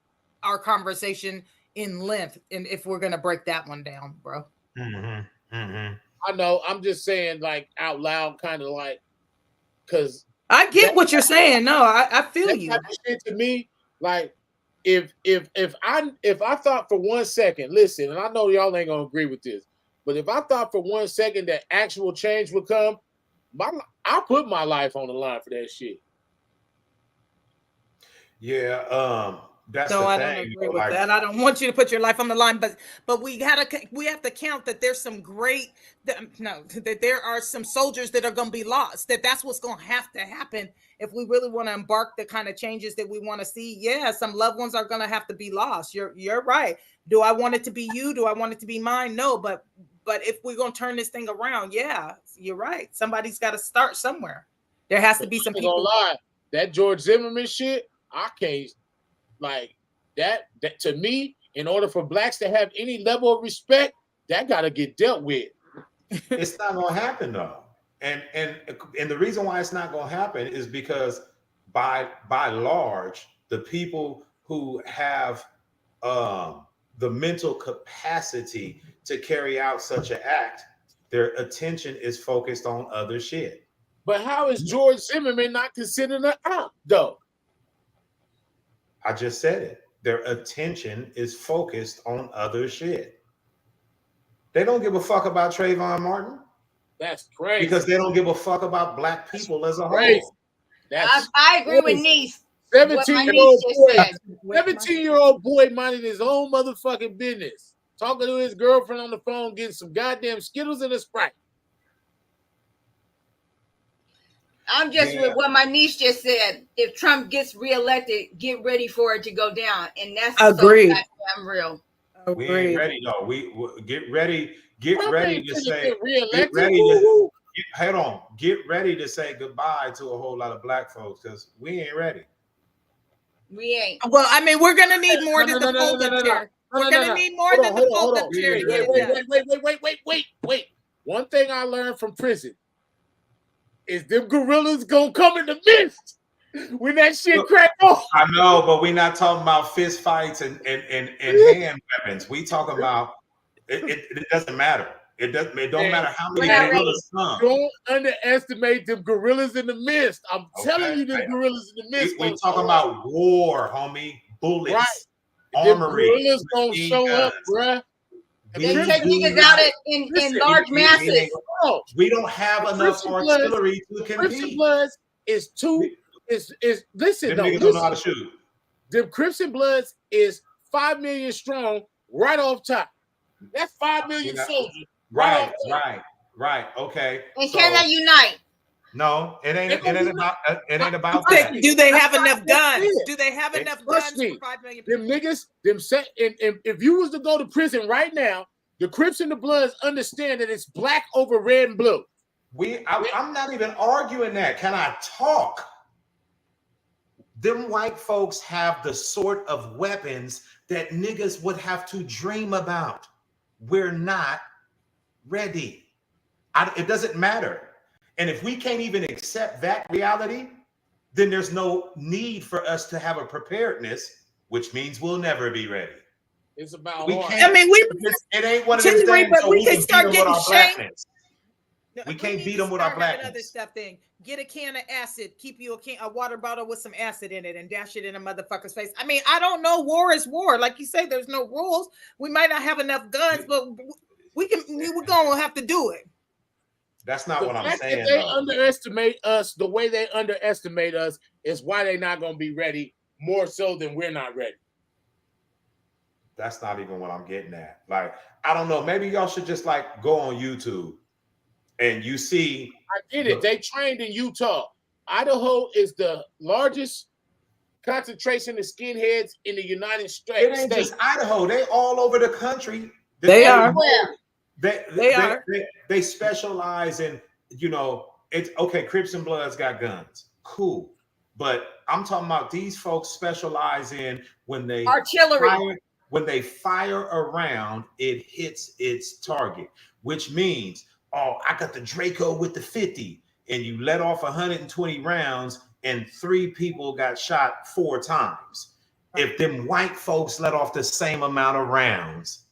our conversation in length, and if we're going to break that one down, bro. I know. I'm just saying, like, out loud, kind of like, because I get what you're saying. No, I feel you. That shit to me, like, if I thought for 1 second, listen, and I know y'all ain't gonna agree with this, but if I thought for 1 second that actual change would come, I put my life on the line for that shit. Yeah, that's no, the I thing. don't agree with that. I don't want you to put your life on the line, but we have to count that there's some that there are some soldiers that are going to be lost. That's what's going to have to happen if we really want to embark the kind of changes that we want to see. Yeah, some loved ones are going to have to be lost. You're right. Do I want it to be you? Do I want it to be mine? No, but if we're going to turn this thing around, yeah, you're right. Somebody's got to start somewhere. There has to be some people. Gonna lie, that George Zimmerman shit, I can't. Like that to me, in order for blacks to have any level of respect, that got to get dealt with. It's not going to happen though, and the reason why it's not going to happen is because by large, the people who have the mental capacity to carry out such an act, their attention is focused on other shit. But how is George Zimmerman not considered an op though? I just said it. Their attention is focused on other shit. They don't give a fuck about Trayvon Martin. That's crazy. Because they don't give a fuck about black people as a whole. I agree with Niece. 17-year-old boy minding his own motherfucking business, talking to his girlfriend on the phone, getting some goddamn Skittles and a Sprite. I'm just with what my niece just said. If Trump gets reelected, get ready for it to go down, and that's agreed. So damn real. We ain't ready though. We get ready. Get ready to say. Hold on. Get ready to say goodbye to a whole lot of black folks because we ain't ready. We ain't. Well, I mean, we're gonna need more than the fold-up chair. We're gonna need more than the fold-up chair. Wait. One thing I learned from prison is them gorillas gonna come in the midst when that shit crack off. I know, but we're not talking about fist fights and hand weapons. We talking about it doesn't matter. It don't matter how many gorillas come. Don't underestimate them gorillas in the mist. I'm telling you, them gorillas in the mist. We talking about war, homie. Bullets, right. armory. Them gorillas gonna show up, bruh. They take niggas out in large masses. We don't have enough artillery to compete. Crimson Bloods is too. Listen, them niggas don't know how to shoot. Them Crimson Bloods is 5 million strong right off top. That's 5 million soldiers. Right. Okay. And can they unite? No, it ain't about that. Do they have enough guns? Do they have enough guns for 5 million people? Them niggas, and if you was to go to prison right now, the Crips and the Bloods understand that it's black over red and blue. I'm not even arguing that. Can I talk? Them white folks have the sort of weapons that niggas would have to dream about. We're not ready. It doesn't matter. And if we can't even accept that reality, then there's no need for us to have a preparedness, which means we'll never be ready. It's about it ain't one of those things. But we can start getting shamed. We can't need beat to them with our start having other blackness. stuff. Then get a can of acid. Keep you a water bottle with some acid in it and dash it in a motherfucker's face. I mean, I don't know. War is war. Like you say, there's no rules. We might not have enough guns, but we're gonna have to do it. That's not what I'm fact saying. that they though. underestimate us the way they underestimate us is why they're not going to be ready more so than we're not ready. That's not even what I'm getting at. Like, I don't know. Maybe y'all should just like go on YouTube and you see. I get it. They trained in Utah. Idaho is the largest concentration of skinheads in the United States. It ain't just Idaho. They all over the country. They are. They specialize in, it's okay. Crips and Bloods got guns. Cool. But I'm talking about these folks specialize in when they artillery. When they fire around, it hits its target, which means, oh, I got the Draco with the 50, and you let off 120 rounds, and 3 people got shot 4 times. If them white folks let off the same amount of rounds,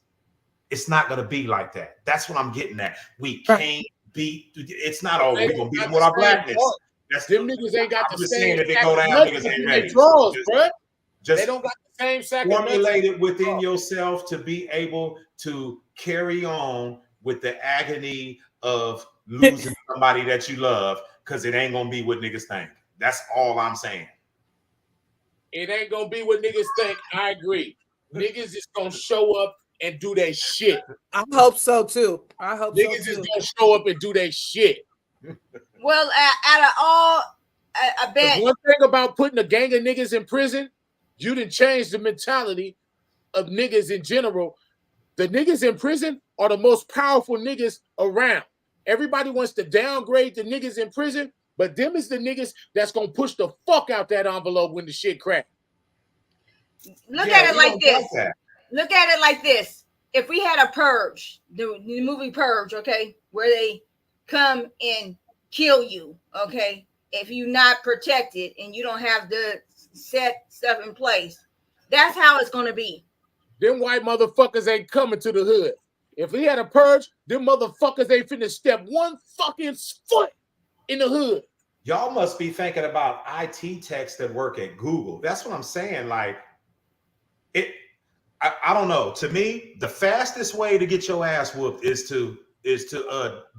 it's not going to be like that. That's what I'm getting at. We can't beat. It's not all we're going to beat them with our blackness. That's them niggas ain't got the same. If they go down, niggas ain't ready. Draws, bro. Just they don't got the same sack. Formulate it within yourself to be able to carry on with the agony of losing somebody that you love, because it ain't going to be what niggas think. That's all I'm saying. It ain't going to be what niggas think. I agree. Niggas is going to show up and do their shit. I hope so too. Niggas is gonna show up and do their shit. Well, out of all, I bet. One thing about putting a gang of niggas in prison, you didn't change the mentality of niggas in general. The niggas in prison are the most powerful niggas around. Everybody wants to downgrade the niggas in prison, but them is the niggas that's gonna push the fuck out that envelope when the shit crack. Look at it like this. Look at it like this. If we had a purge, the movie Purge, okay, where they come and kill you, okay, if you're not protected and you don't have the set stuff in place, that's how it's going to be. Them white motherfuckers ain't coming to the hood. If we had a purge, them motherfuckers ain't finna step one fucking foot in the hood. Y'all must be thinking about IT techs that work at Google. That's what I'm saying. Like, I don't know. To me, the fastest way to get your ass whooped is to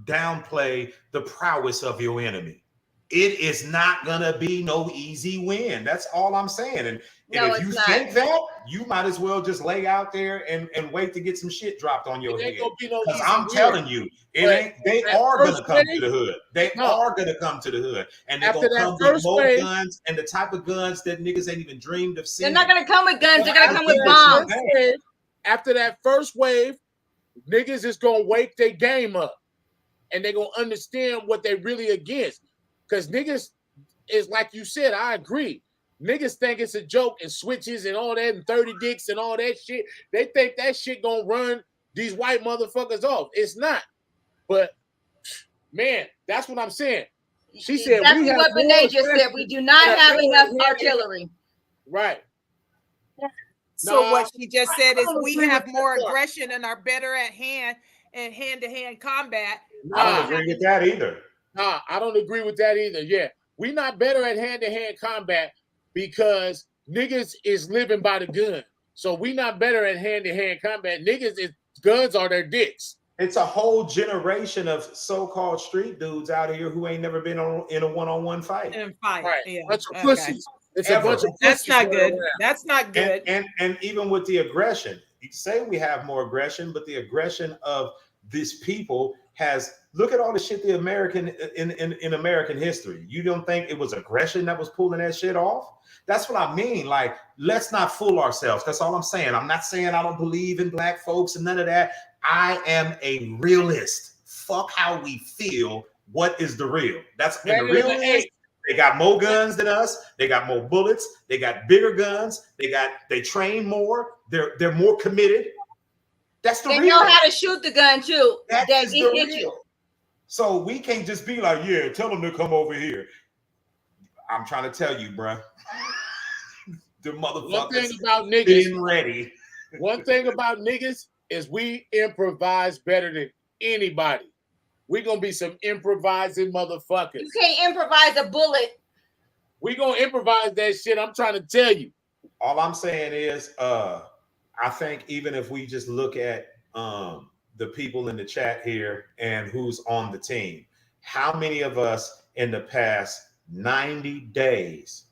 downplay the prowess of your enemy. It is not gonna be no easy win. That's all I'm saying. And if you think that, you might as well just lay out there and wait to get some shit dropped on your head. Because I'm telling you, they are gonna come to the hood. They are gonna come to the hood, and they're gonna come with more guns and the type of guns that niggas ain't even dreamed of seeing. They're not gonna come with guns. They're gonna come with bombs. After that first wave, niggas is gonna wake their game up, and they're gonna understand what they really against. Because niggas is like you said, I agree. Niggas think it's a joke and switches and all that and 30 dicks and all that shit. They think that shit gonna run these white motherfuckers off. It's not. But man, that's what I'm saying. She said that's what Benet just said. We do not have enough artillery. Right. So what she just said is we have more aggression and are better at hand-to-hand combat. I don't agree with that either. Nah, I don't agree with that either. Yeah, we're not better at hand-to-hand combat because niggas is living by the gun. So we not better at hand-to-hand combat. Niggas is guns are their dicks. It's a whole generation of so-called street dudes out here who ain't never been in a one-on-one fight. Right. Yeah. Bunch of pussies. It's a bunch of That's not good. That's not good. And even with the aggression, you say we have more aggression, but the aggression of these people has, look at all the shit in American history. You don't think it was aggression that was pulling that shit off? That's what I mean. Like, let's not fool ourselves. That's all I'm saying. I'm not saying I don't believe in black folks and none of that. I am a realist. Fuck how we feel. What is the real? That's the realist. They got more guns than us. They got more bullets. They got bigger guns. They train more. They're more committed. That's the real. They know how to shoot the gun too. That is the real. So we can't just be like, yeah, tell them to come over here. I'm trying to tell you, bro. The motherfuckers. One thing about niggas, ready. One thing about niggas is we improvise better than anybody. we gonna be some improvising motherfuckers. You can't improvise a bullet. We gonna improvise that shit. I'm trying to tell you. All I'm saying is, I think even if we just look at the people in the chat here and who's on the team, how many of us in the past 90 days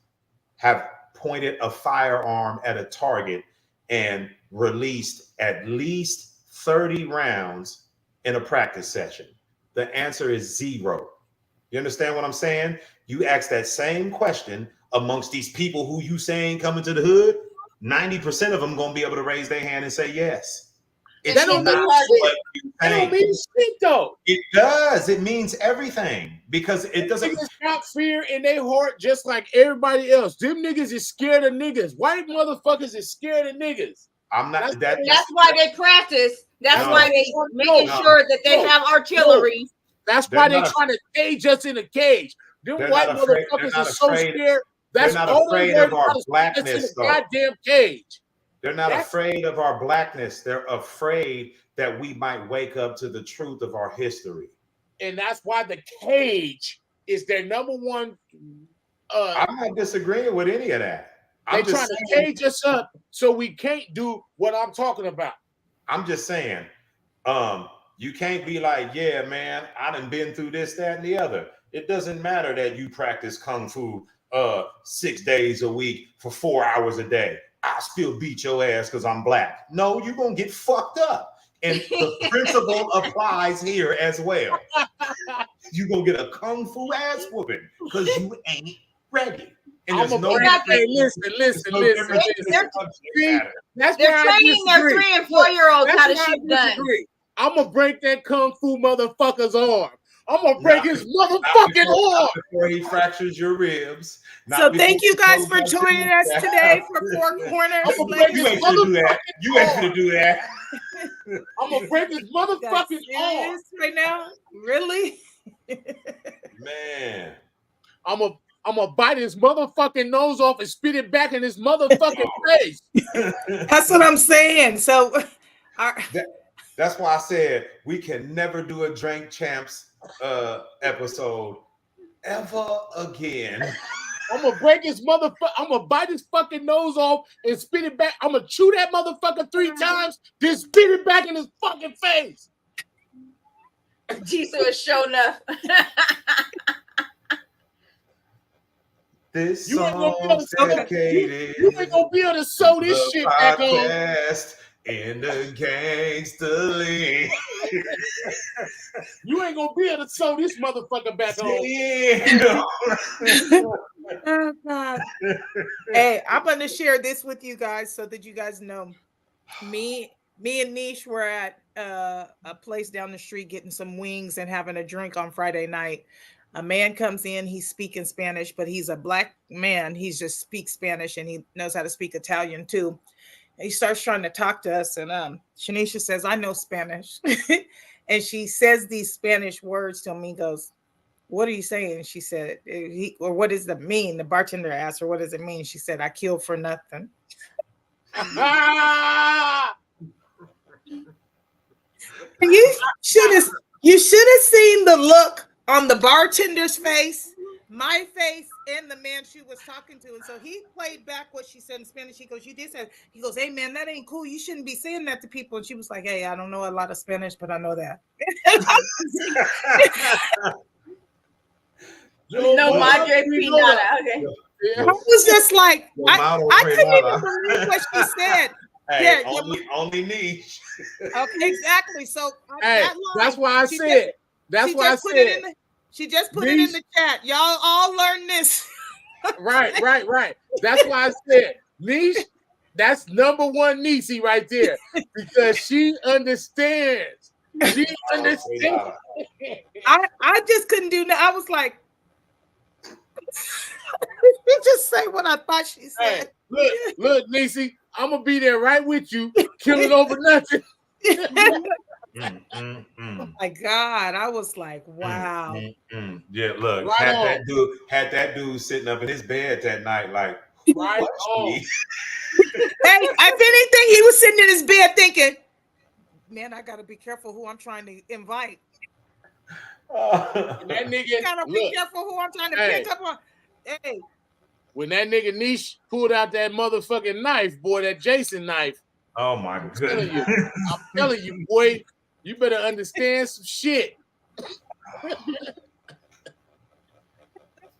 have pointed a firearm at a target and released at least 30 rounds in a practice session? The answer is 0. You understand what I'm saying? You ask that same question amongst these people who you saying coming to the hood, 90% of them gonna be able to raise their hand and say yes. It's That don't not mean what shit. you That don't think. mean shit though. It does. It means everything because it doesn't. Niggas got fear in their heart just like everybody else. Them niggas is scared of niggas. White motherfuckers is scared of niggas. I'm not. That's why they practice. That's No. why they making No. sure that they No. have artillery. That's They're why they not trying to cage us in a cage. Them They're white not afraid- motherfuckers they're not is so afraid- scared. That's not all afraid they of our blackness, in a though. goddamn cage. They're not That's- afraid of our blackness. They're afraid that we might wake up to the truth of our history. And that's why the cage is their number one. I'm not disagreeing with any of that. They're I'm just trying to saying, cage us up so we can't do what I'm talking about. I'm just saying, you can't be like, yeah, man, I done been through this, that, and the other. It doesn't matter that you practice kung fu 6 days a week for 4 hours a day. I still beat your ass because I'm black. No, you're gonna get fucked up. And the principle applies here as well. You're gonna get a kung fu ass whooping because you ain't ready. And there's no Hey, listen. See, that's They're where I training their disagree. 3 and 4-year-olds That's how to why I shoot guns. disagree. I'm gonna break that kung fu motherfucker's arm. I'm gonna break his motherfucking arm. Before he fractures your ribs. So thank you guys for joining us today for Four Corners. I'm gonna break You his ain't gonna do that. motherfucking You ain't arm. gonna do that. I'm gonna break his motherfucking arm. Serious right now? Really? Man. I'm gonna bite his motherfucking nose off and spit it back in his motherfucking face. That's what I'm saying. So, That's why I said we can never do a Drink Champs episode ever again. I'm gonna break his motherfucker. I'm gonna bite his fucking nose off and spit it back. I'm gonna chew that motherfucker 3 times, then spit it back in his fucking face. Jisoo is showing up. This You ain't gonna be able song's to- dedicated. You ain't gonna be able to sew this the shit back on. podcast in the gangster league. You ain't gonna be able to sew this motherfucker back on. Yeah. oh God. Hey, I'm going to share this with you guys so that you guys know. Me and Niche were at a place down the street getting some wings and having a drink on Friday night. A man comes in, he's speaking Spanish, but he's a black man. He just speaks Spanish and he knows how to speak Italian too. And he starts trying to talk to us, and Shanisha says, I know Spanish. And she says these Spanish words to him. He goes, what are you saying? She said, or what does that mean? The bartender asked her, what does it mean? She said, I killed for nothing. You should have seen the look on the bartender's face, my face, and the man she was talking to. And so he played back what she said in Spanish. He goes, you did say, he goes, hey man, that ain't cool. You shouldn't be saying that to people. And she was like, hey, I don't know a lot of Spanish, but I know that. No madre pinata. Okay. I was just like, Model I couldn't even Prada. believe what she said. Hey, Yeah, only niche. Okay, exactly. So Hey, that line, that's why I she said. That's she why I just put it said. in she just put it in the chat. Y'all all learn this. Right. That's why I said, niche. That's number one Niecy right there because she understands. She understands. I just couldn't do that. I was like, just say what I thought she Hey, said. look, Niecy, I'm gonna be there right with you, killing over nothing. Oh my God, I was like, wow. Yeah, look, Right on. had that dude sitting up in his bed that night, like, Right on. Hey, if anything, he was sitting in his bed thinking, man, I gotta be careful who I'm trying to invite. When that nigga, Gotta be look, careful who I'm trying to Hey. pick up on. Hey, when that nigga Niche pulled out that motherfucking knife, boy, that Jason knife, Oh my telling you. goodness. I'm telling you, boy, you better understand some shit.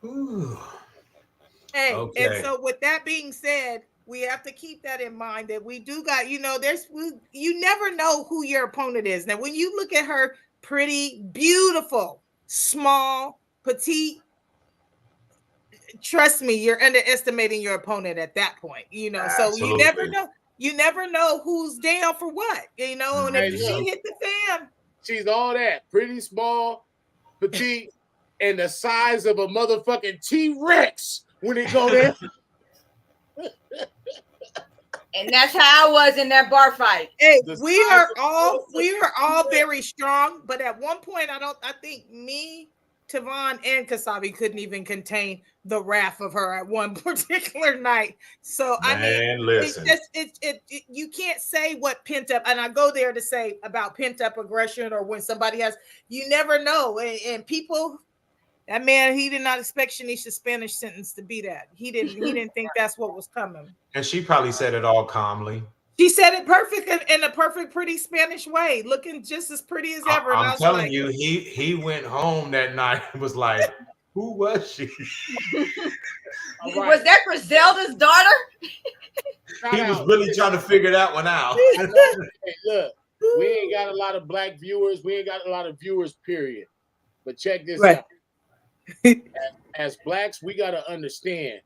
Ooh. hey, Okay. and so with that being said, we have to keep that in mind that we do got, you never know who your opponent is. Now, when you look at her pretty, beautiful, small, petite, trust me, you're underestimating your opponent at that point, so you never know who's down for what, and Hey, if the shit hit the fan. She's all that. Pretty small, petite, and the size of a motherfucking T-Rex when it go there. And that's how I was in that bar fight. Hey, The we size are of all T-Rex. very strong, but at one point I think me, Tavon, and Kasabi couldn't even contain the wrath of her at one particular night. So I mean, listen. you can't say what pent up, and I go there to say about pent up aggression or when somebody has, you never know. And people, that man, he did not expect Shanisha's Spanish sentence to be that. He didn't think that's what was coming. And she probably said it all calmly. She said it perfect in a perfect, pretty Spanish way, looking just as pretty as ever. And I'm telling you, he went home that night and was like, "Who was she?" Was that Griselda's daughter? He was really trying to figure that one out. Hey, look, we ain't got a lot of black viewers. We ain't got a lot of viewers, period. But check this out. As blacks, we got to understand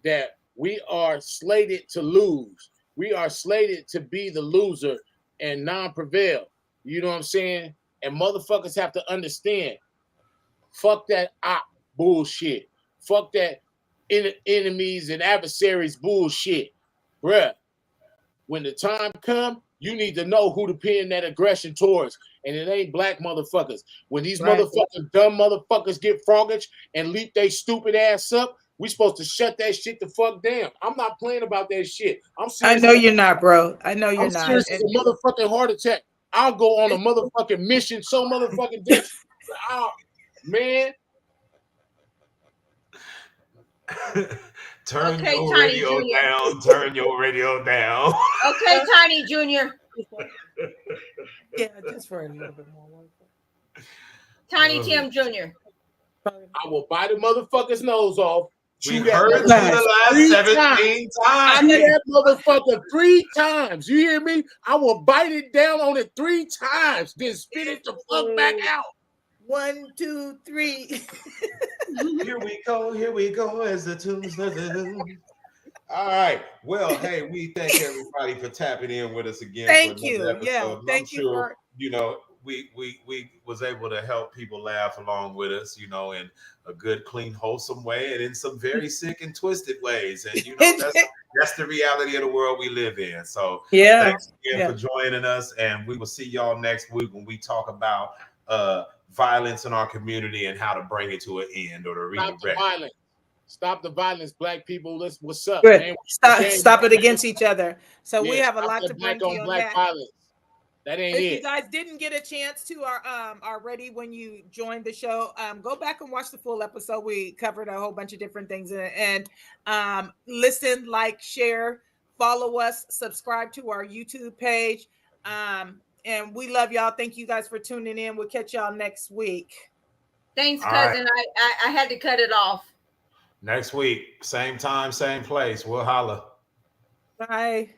that we are slated to lose. We are slated to be the loser and non-prevail. You know what I'm saying? And motherfuckers have to understand. Fuck that op bullshit. Fuck that enemies and adversaries bullshit. Bruh, when the time come, you need to know who to pin that aggression towards. And it ain't black motherfuckers. When these motherfucking dumb motherfuckers get frogage and leap they stupid ass up, we supposed to shut that shit the fuck down. I'm not playing about that shit. I'm serious. I know you're not, bro. I know you're I'm not. serious as a motherfucking heart attack. I'll go on a motherfucking mission so motherfucking different. Man. Turn your radio down. Turn your radio down. Okay, Tiny Junior. Yeah, just for a little bit more. Tiny Tim Jr. I will bite the motherfucker's nose off. We heard it the last 17 times. I need that motherfucker 3 times. You hear me? I will bite it down on it 3 times, then spit it the fuck back out. 1, 2, 3. Here we go as the tunes. All right. Well, hey, we thank everybody for tapping in with us again. Thank you. Yeah, thank you. Sure, we was able to help people laugh along with us, in a good, clean, wholesome way, and in some very sick and twisted ways. And that's the reality of the world we live in. So thanks again for joining us, and we will see y'all next week when we talk about violence in our community and how to bring it to an end or to redirect. Stop the violence, black people. What's up? Man? Stop it against each other. So we have a lot to bring to you on that. Violence. That ain't if it. You guys didn't get a chance to already when you joined the show, go back and watch the full episode. We covered a whole bunch of different things and listen, like, share, follow us, subscribe to our YouTube page. And we love y'all. Thank you guys for tuning in. We'll catch y'all next week. Thanks, cousin. Right. I had to cut it off. Next week, same time, same place. We'll holla. Bye.